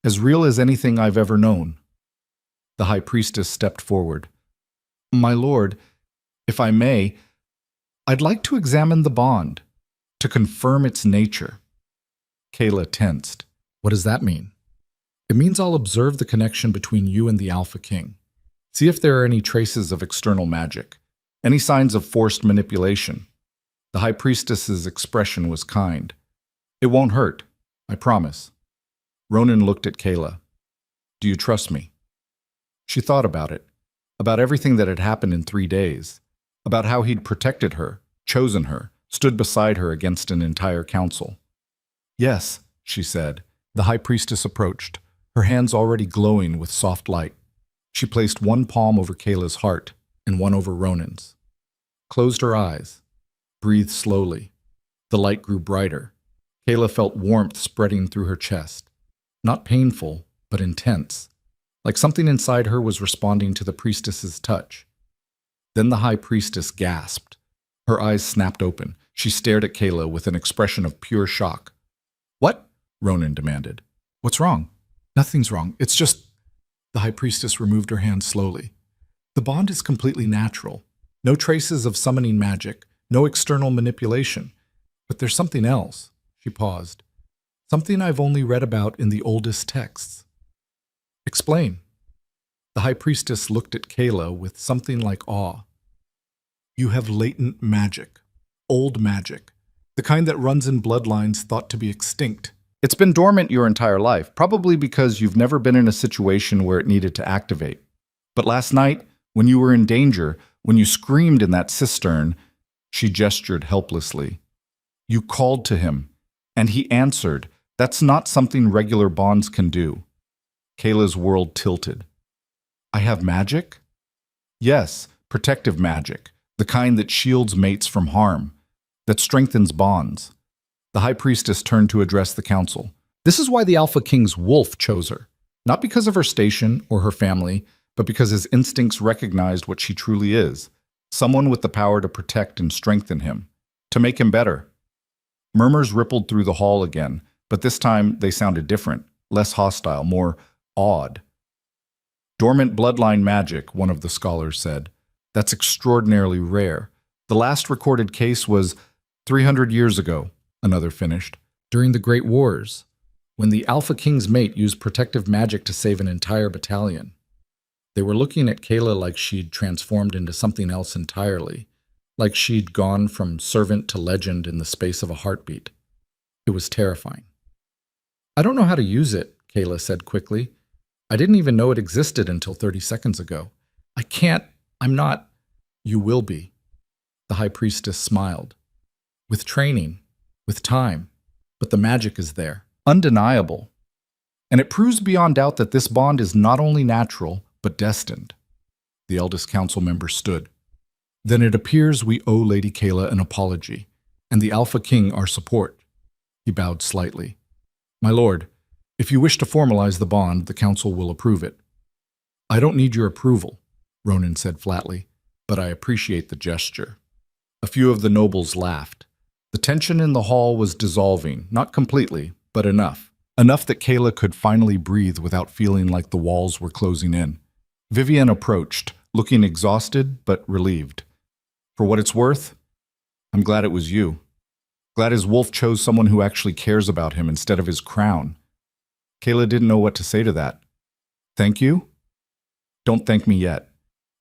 As real as anything I've ever known. The High Priestess stepped forward. My lord, if I may, I'd like to examine the bond, to confirm its nature. Kayla tensed. What does that mean? It means I'll observe the connection between you and the Alpha King. See if there are any traces of external magic, any signs of forced manipulation. The High Priestess's expression was kind. It won't hurt, I promise. Ronan looked at Kayla. Do you trust me? She thought about it, about everything that had happened in 3 days, about how he'd protected her, chosen her, stood beside her against an entire council. Yes, she said. The High Priestess approached, her hands already glowing with soft light. She placed one palm over Kayla's heart and one over Ronan's. Closed her eyes. Breathed slowly. The light grew brighter. Kayla felt warmth spreading through her chest. Not painful, but intense. Like something inside her was responding to the priestess's touch. Then the High Priestess gasped. Her eyes snapped open. She stared at Kayla with an expression of pure shock. What? Ronan demanded. What's wrong? Nothing's wrong. It's just— The High Priestess removed her hand slowly. The bond is completely natural. No traces of summoning magic, no external manipulation. But there's something else. She paused. Something I've only read about in the oldest texts. Explain. The High Priestess looked at Kayla with something like awe. You have latent magic. Old magic. The kind that runs in bloodlines thought to be extinct. It's been dormant your entire life, probably because you've never been in a situation where it needed to activate. But last night, when you were in danger, when you screamed in that cistern, she gestured helplessly. You called to him, and he answered. That's not something regular bonds can do. Kayla's world tilted. I have magic? Yes, protective magic, the kind that shields mates from harm, that strengthens bonds. The High Priestess turned to address the council. This is why the Alpha King's wolf chose her. Not because of her station or her family, but because his instincts recognized what she truly is. Someone with the power to protect and strengthen him. To make him better. Murmurs rippled through the hall again, but this time they sounded different, less hostile, more awed. Dormant bloodline magic, one of the scholars said. That's extraordinarily rare. The last recorded case was 300 years ago, another finished. During the Great Wars, when the Alpha King's mate used protective magic to save an entire battalion. They were looking at Kayla like she'd transformed into something else entirely, like she'd gone from servant to legend in the space of a heartbeat. It was terrifying. I don't know how to use it, Kayla said quickly. I didn't even know it existed until 30 seconds ago. I'm not. You will be. The High Priestess smiled. With training, with time, but the magic is there, undeniable. And it proves beyond doubt that this bond is not only natural, but destined. The eldest council member stood. Then it appears we owe Lady Kayla an apology, and the Alpha King our support. He bowed slightly. My lord, if you wish to formalize the bond, the council will approve it. I don't need your approval, Ronan said flatly, but I appreciate the gesture. A few of the nobles laughed. The tension in the hall was dissolving, not completely, but enough. Enough that Kayla could finally breathe without feeling like the walls were closing in. Vivian approached, looking exhausted but relieved. For what it's worth, I'm glad it was you. Glad his wolf chose someone who actually cares about him instead of his crown. Kayla didn't know what to say to that. Thank you? Don't thank me yet.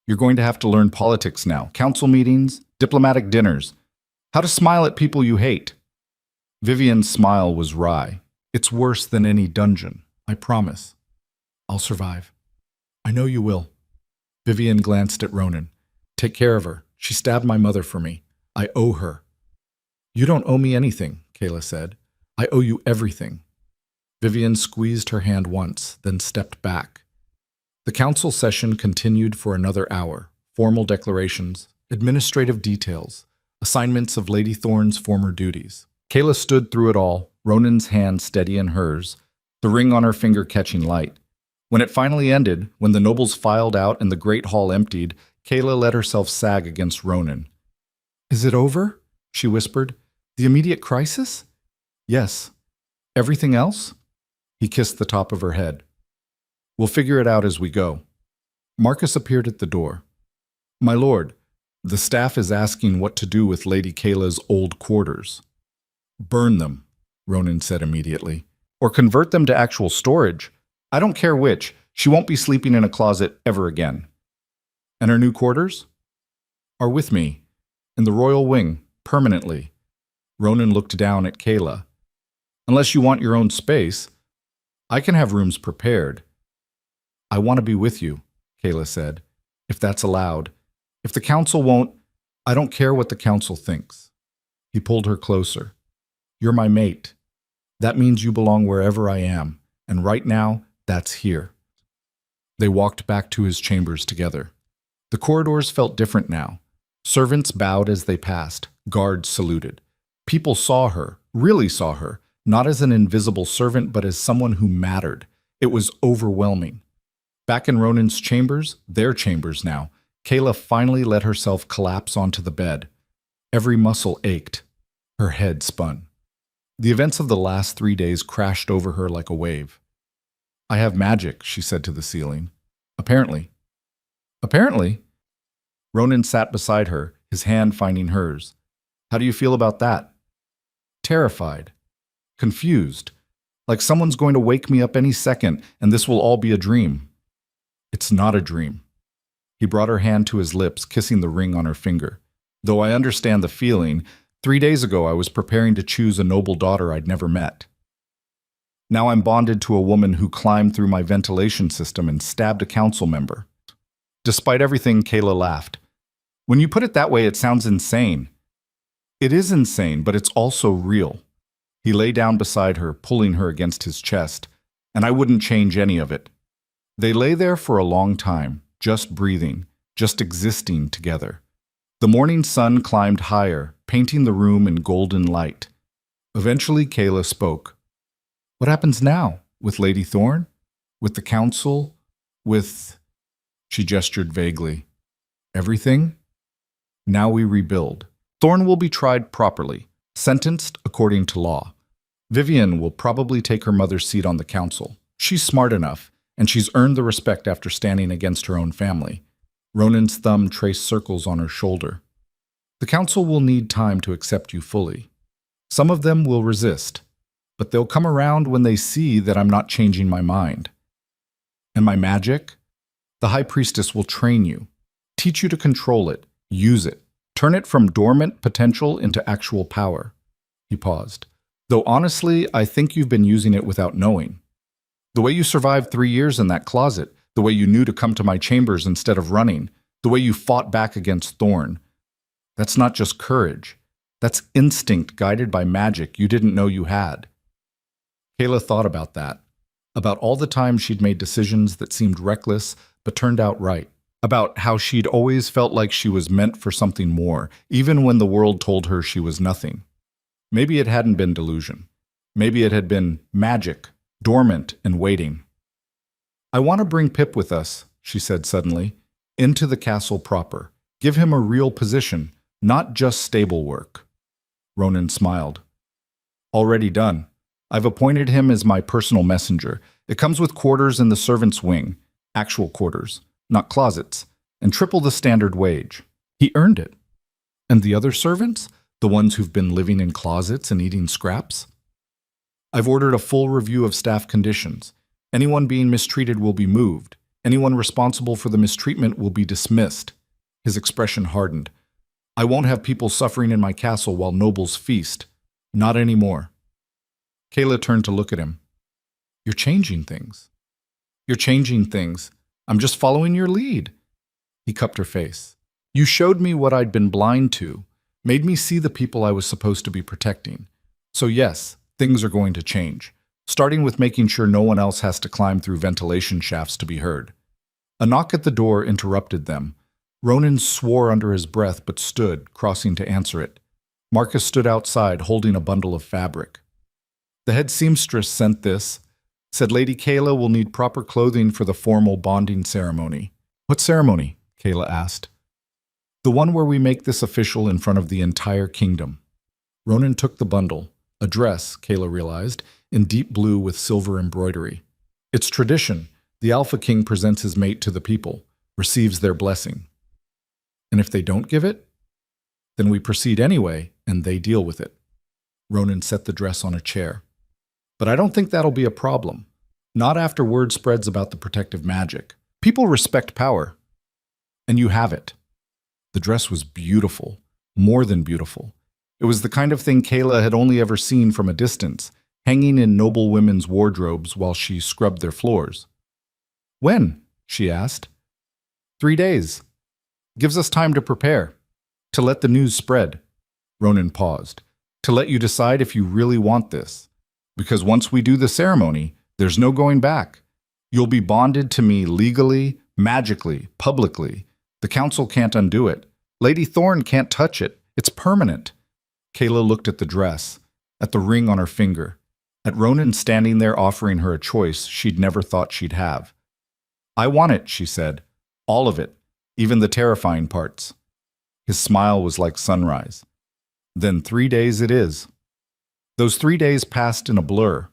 You're going to have to learn politics now. Council meetings, diplomatic dinners. How to smile at people you hate. Vivian's smile was wry. It's worse than any dungeon, I promise. I'll survive. I know you will. Vivian glanced at Ronan. Take care of her. She stabbed my mother for me. I owe her. You don't owe me anything, Kayla said. I owe you everything. Vivian squeezed her hand once, then stepped back. The council session continued for another hour. Formal declarations, administrative details, assignments of Lady Thorne's former duties. Kayla stood through it all, Ronan's hand steady in hers, the ring on her finger catching light. When it finally ended, when the nobles filed out and the great hall emptied, Kayla let herself sag against Ronan. Is it over? She whispered. The immediate crisis? Yes. Everything else? He kissed the top of her head. We'll figure it out as we go. Marcus appeared at the door. My lord, the staff is asking what to do with Lady Kayla's old quarters. Burn them, Ronan said immediately. Or convert them to actual storage. I don't care which. She won't be sleeping in a closet ever again. And her new quarters? Are with me, in the royal wing, permanently. Ronan looked down at Kayla. Unless you want your own space, I can have rooms prepared. I want to be with you, Kayla said, if that's allowed. If the council won't, I don't care what the council thinks. He pulled her closer. You're my mate. That means you belong wherever I am, and right now, that's here. They walked back to his chambers together. The corridors felt different now. Servants bowed as they passed. Guards saluted. People saw her, really saw her, not as an invisible servant, but as someone who mattered. It was overwhelming. Back in Ronan's chambers, their chambers now, Kayla finally let herself collapse onto the bed. Every muscle ached. Her head spun. The events of the last 3 days crashed over her like a wave. I have magic, she said to the ceiling. Apparently. Apparently? Ronan sat beside her, his hand finding hers. How do you feel about that? Terrified. Confused. Like someone's going to wake me up any second, and this will all be a dream. It's not a dream. He brought her hand to his lips, kissing the ring on her finger. Though I understand the feeling, 3 days ago I was preparing to choose a noble daughter I'd never met. Now I'm bonded to a woman who climbed through my ventilation system and stabbed a council member. Despite everything, Kayla laughed. When you put it that way, it sounds insane. It is insane, but it's also real. He lay down beside her, pulling her against his chest, and I wouldn't change any of it. They lay there for a long time, just breathing, just existing together. The morning sun climbed higher, painting the room in golden light. Eventually, Kayla spoke. What happens now? With Lady Thorne? With the council? With... She gestured vaguely. Everything? Now we rebuild. Thorne will be tried properly, sentenced according to law. Vivian will probably take her mother's seat on the council. She's smart enough, and she's earned the respect after standing against her own family. Ronan's thumb traced circles on her shoulder. The council will need time to accept you fully. Some of them will resist. but they'll come around when they see that I'm not changing my mind. And my magic? The High Priestess will train you, teach you to control it, use it, turn it from dormant potential into actual power." He paused. "Though honestly, I think you've been using it without knowing. The way you survived 3 years in that closet, the way you knew to come to my chambers instead of running, the way you fought back against Thorn. That's not just courage. That's instinct guided by magic you didn't know you had." Kayla thought about that, about all the times she'd made decisions that seemed reckless but turned out right, about how she'd always felt like she was meant for something more, even when the world told her she was nothing. Maybe it hadn't been delusion. Maybe it had been magic, dormant and waiting. "I want to bring Pip with us," she said suddenly, "into the castle proper. Give him a real position, not just stable work." Ronan smiled. "Already done. I've appointed him as my personal messenger. It comes with quarters in the servants' wing, actual quarters, not closets, and triple the standard wage. He earned it. And the other servants? The ones who've been living in closets and eating scraps? I've ordered a full review of staff conditions. Anyone being mistreated will be moved. Anyone responsible for the mistreatment will be dismissed." His expression hardened. "I won't have people suffering in my castle while nobles feast. Not anymore." Kayla turned to look at him. "You're changing things. You're changing things. I'm just following your lead." He cupped her face. "You showed me what I'd been blind to, made me see the people I was supposed to be protecting. So yes, things are going to change, starting with making sure no one else has to climb through ventilation shafts to be heard." A knock at the door interrupted them. Ronan swore under his breath but stood, crossing to answer it. Marcus stood outside, holding a bundle of fabric. "The head seamstress sent this. Said Lady Kayla will need proper clothing for the formal bonding ceremony." "What ceremony?" Kayla asked. "The one where we make this official in front of the entire kingdom." Ronan took the bundle, a dress, Kayla realized, in deep blue with silver embroidery. "It's tradition. The Alpha King presents his mate to the people, receives their blessing. And if they don't give it, then we proceed anyway, and they deal with it." Ronan set the dress on a chair. "But I don't think that'll be a problem. Not after word spreads about the protective magic. People respect power. And you have it." The dress was beautiful, more than beautiful. It was the kind of thing Kayla had only ever seen from a distance, hanging in noble women's wardrobes while she scrubbed their floors. "When?" she asked. 3 days. Gives us time to prepare. To let the news spread." Ronan paused. "To let you decide if you really want this. Because once we do the ceremony, there's no going back. You'll be bonded to me legally, magically, publicly. The council can't undo it. Lady Thorn can't touch it. It's permanent." Kayla looked at the dress, at the ring on her finger, at Ronan standing there offering her a choice she'd never thought she'd have. "I want it," she said. "All of it, even the terrifying parts." His smile was like sunrise. "Then 3 days it is." Those 3 days passed in a blur.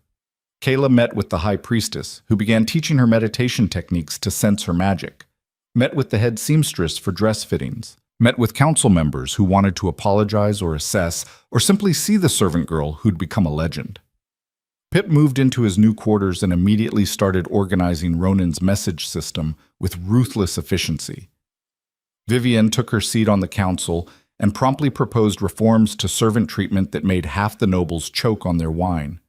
Kayla met with the High Priestess, who began teaching her meditation techniques to sense her magic. Met with the head seamstress for dress fittings. Met with council members who wanted to apologize or assess, or simply see the servant girl who'd become a legend. Pip moved into his new quarters and immediately started organizing Ronan's message system with ruthless efficiency. Vivienne took her seat on the council and promptly proposed reforms to servant treatment that made half the nobles choke on their wine.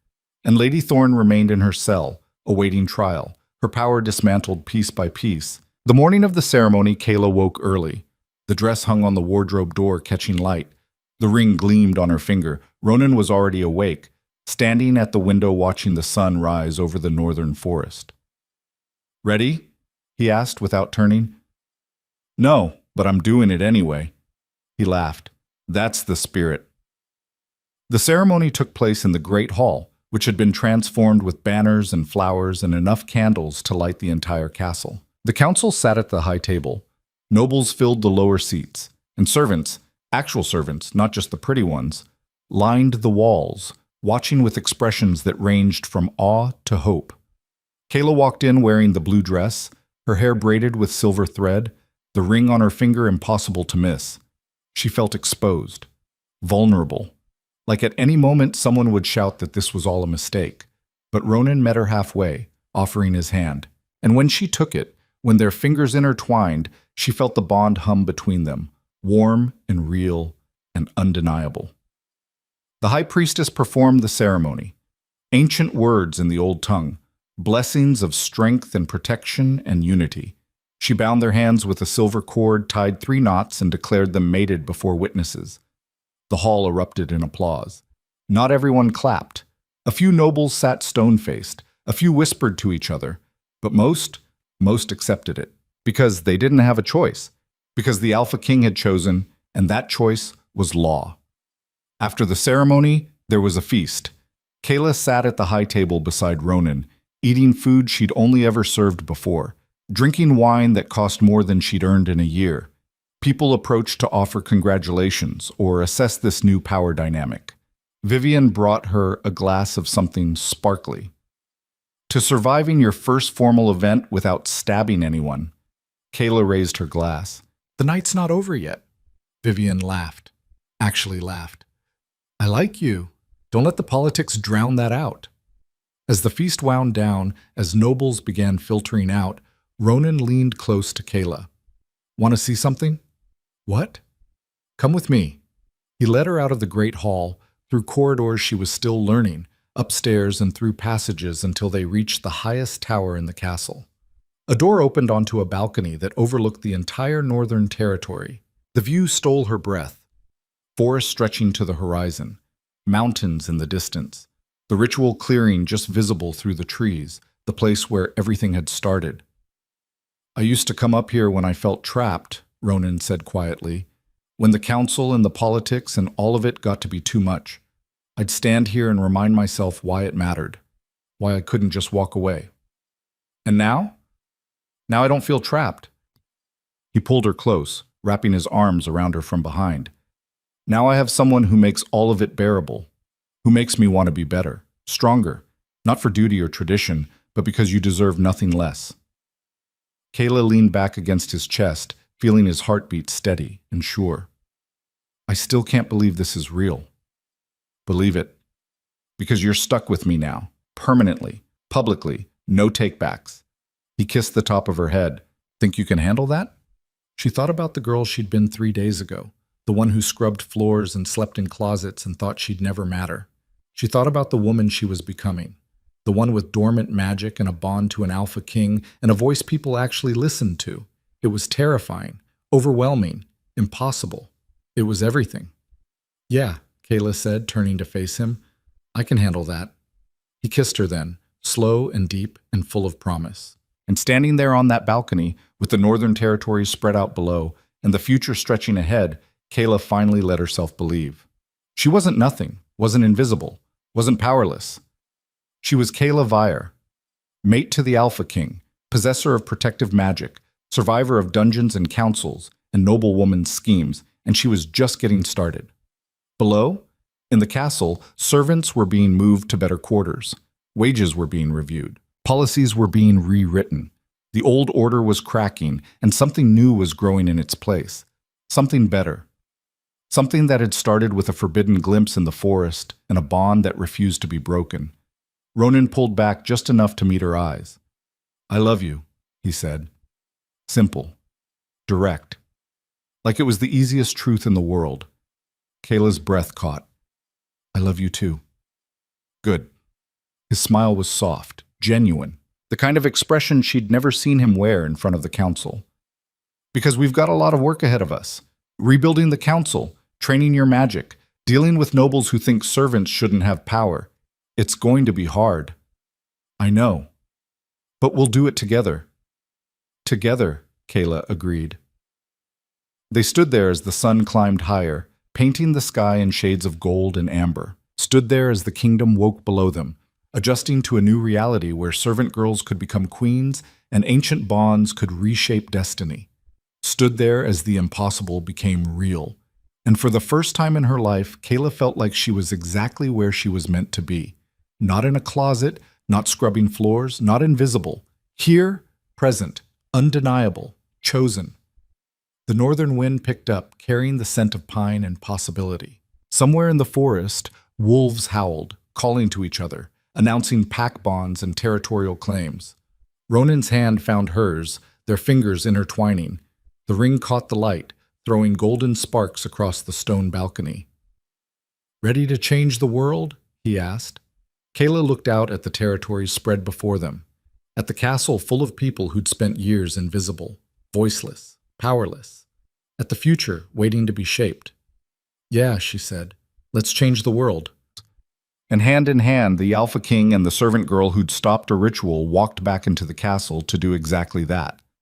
And Lady Thorn remained in her cell, awaiting trial, her power dismantled piece by piece. The morning of the ceremony, Kayla woke early. The dress hung on the wardrobe door, catching light. The ring gleamed on her finger. Ronan was already awake, standing at the window watching the sun rise over the northern forest. "Ready?" he asked without turning. "No, but I'm doing it anyway." He laughed. "That's the spirit." The ceremony took place in the Great Hall, which had been transformed with banners and flowers and enough candles to light the entire castle. The council sat at the high table. Nobles filled the lower seats, and servants, actual servants, not just the pretty ones, lined the walls, watching with expressions that ranged from awe to hope. Kayla walked in wearing the blue dress, her hair braided with silver thread, the ring on her finger impossible to miss. She felt exposed, vulnerable, Like at any moment someone would shout that this was all a mistake. But Ronan met her halfway, offering his hand. And when she took it, when their fingers intertwined, she felt the bond hum between them, warm and real and undeniable. The high priestess performed the ceremony. Ancient words in the old tongue, blessings of strength and protection and unity. She bound their hands with a silver cord, tied 3 knots, and declared them mated before witnesses. The hall erupted in applause. Not everyone clapped. A few nobles sat stone-faced. A few whispered to each other. But most accepted it. Because they didn't have a choice. Because the Alpha King had chosen, and that choice was law. After the ceremony, there was a feast. Kayla sat at the high table beside Ronan, eating food she'd only ever served before, drinking wine that cost more than she'd earned in a year. People approached to offer congratulations or assess this new power dynamic. Vivian brought her a glass of something sparkly. To surviving your first formal event without stabbing anyone, Kayla raised her glass. The night's not over yet. Vivian laughed. Actually laughed. I like you. Don't let the politics drown that out. As the feast wound down, as nobles began filtering out, Ronan leaned close to Kayla. Want to see something? What? Come with me. He led her out of the great hall, through corridors she was still learning, upstairs and through passages until they reached the highest tower in the castle. A door opened onto a balcony that overlooked the entire northern territory. The view stole her breath. Forest stretching to the horizon, mountains in the distance, the ritual clearing just visible through the trees, the place where everything had started. I used to come up here when I felt trapped, Ronan said quietly, when the council and the politics and all of it got to be too much. I'd stand here and remind myself why it mattered, why I couldn't just walk away. And now? Now I don't feel trapped. He pulled her close, wrapping his arms around her from behind. Now I have someone who makes all of it bearable, who makes me want to be better, stronger, not for duty or tradition, but because you deserve nothing less. Kayla leaned back against his chest, feeling his heartbeat steady and sure. I still can't believe this is real. Believe it. Because you're stuck with me now, permanently, publicly, no takebacks. He kissed the top of her head. Think you can handle that? She thought about the girl she'd been 3 days ago, the one who scrubbed floors and slept in closets and thought she'd never matter. She thought about the woman she was becoming, the one with dormant magic and a bond to an Alpha King and a voice people actually listened to. It was terrifying, overwhelming, impossible. It was everything. Yeah, Kayla said, turning to face him. I can handle that. He kissed her then, slow and deep and full of promise. And standing there on that balcony, with the northern territory spread out below and the future stretching ahead, Kayla finally let herself believe. She wasn't nothing, wasn't invisible, wasn't powerless. She was Kayla Vire, mate to the Alpha King, possessor of protective magic, survivor of dungeons and councils and noble woman's schemes, and she was just getting started. Below, in the castle, servants were being moved to better quarters. Wages were being reviewed. Policies were being rewritten. The old order was cracking, and something new was growing in its place. Something better. Something that had started with a forbidden glimpse in the forest and a bond that refused to be broken. Ronan pulled back just enough to meet her eyes. I love you, he said. Simple. Direct. Like it was the easiest truth in the world. Kayla's breath caught. I love you too. Good. His smile was soft, genuine, the kind of expression she'd never seen him wear in front of the council. Because we've got a lot of work ahead of us. Rebuilding the council, training your magic, dealing with nobles who think servants shouldn't have power. It's going to be hard. I know. But we'll do it together. Together, Kayla agreed. They stood there as the sun climbed higher, painting the sky in shades of gold and amber. Stood there as the kingdom woke below them, adjusting to a new reality where servant girls could become queens and ancient bonds could reshape destiny. Stood there as the impossible became real. And for the first time in her life, Kayla felt like she was exactly where she was meant to be. Not in a closet, not scrubbing floors, not invisible. Here, present, undeniable, chosen. The northern wind picked up, carrying the scent of pine and possibility. Somewhere in the forest, wolves howled, calling to each other, announcing pack bonds and territorial claims. Ronan's hand found hers, their fingers intertwining. The ring caught the light, throwing golden sparks across the stone balcony. "Ready to change the world?" he asked. Kayla looked out at the territories spread before them, at the castle full of people who'd spent years invisible, voiceless, powerless, at the future waiting to be shaped. "Yeah," she said, "let's change the world." And hand in hand, the Alpha King and the servant girl who'd stopped a ritual walked back into the castle to do exactly that.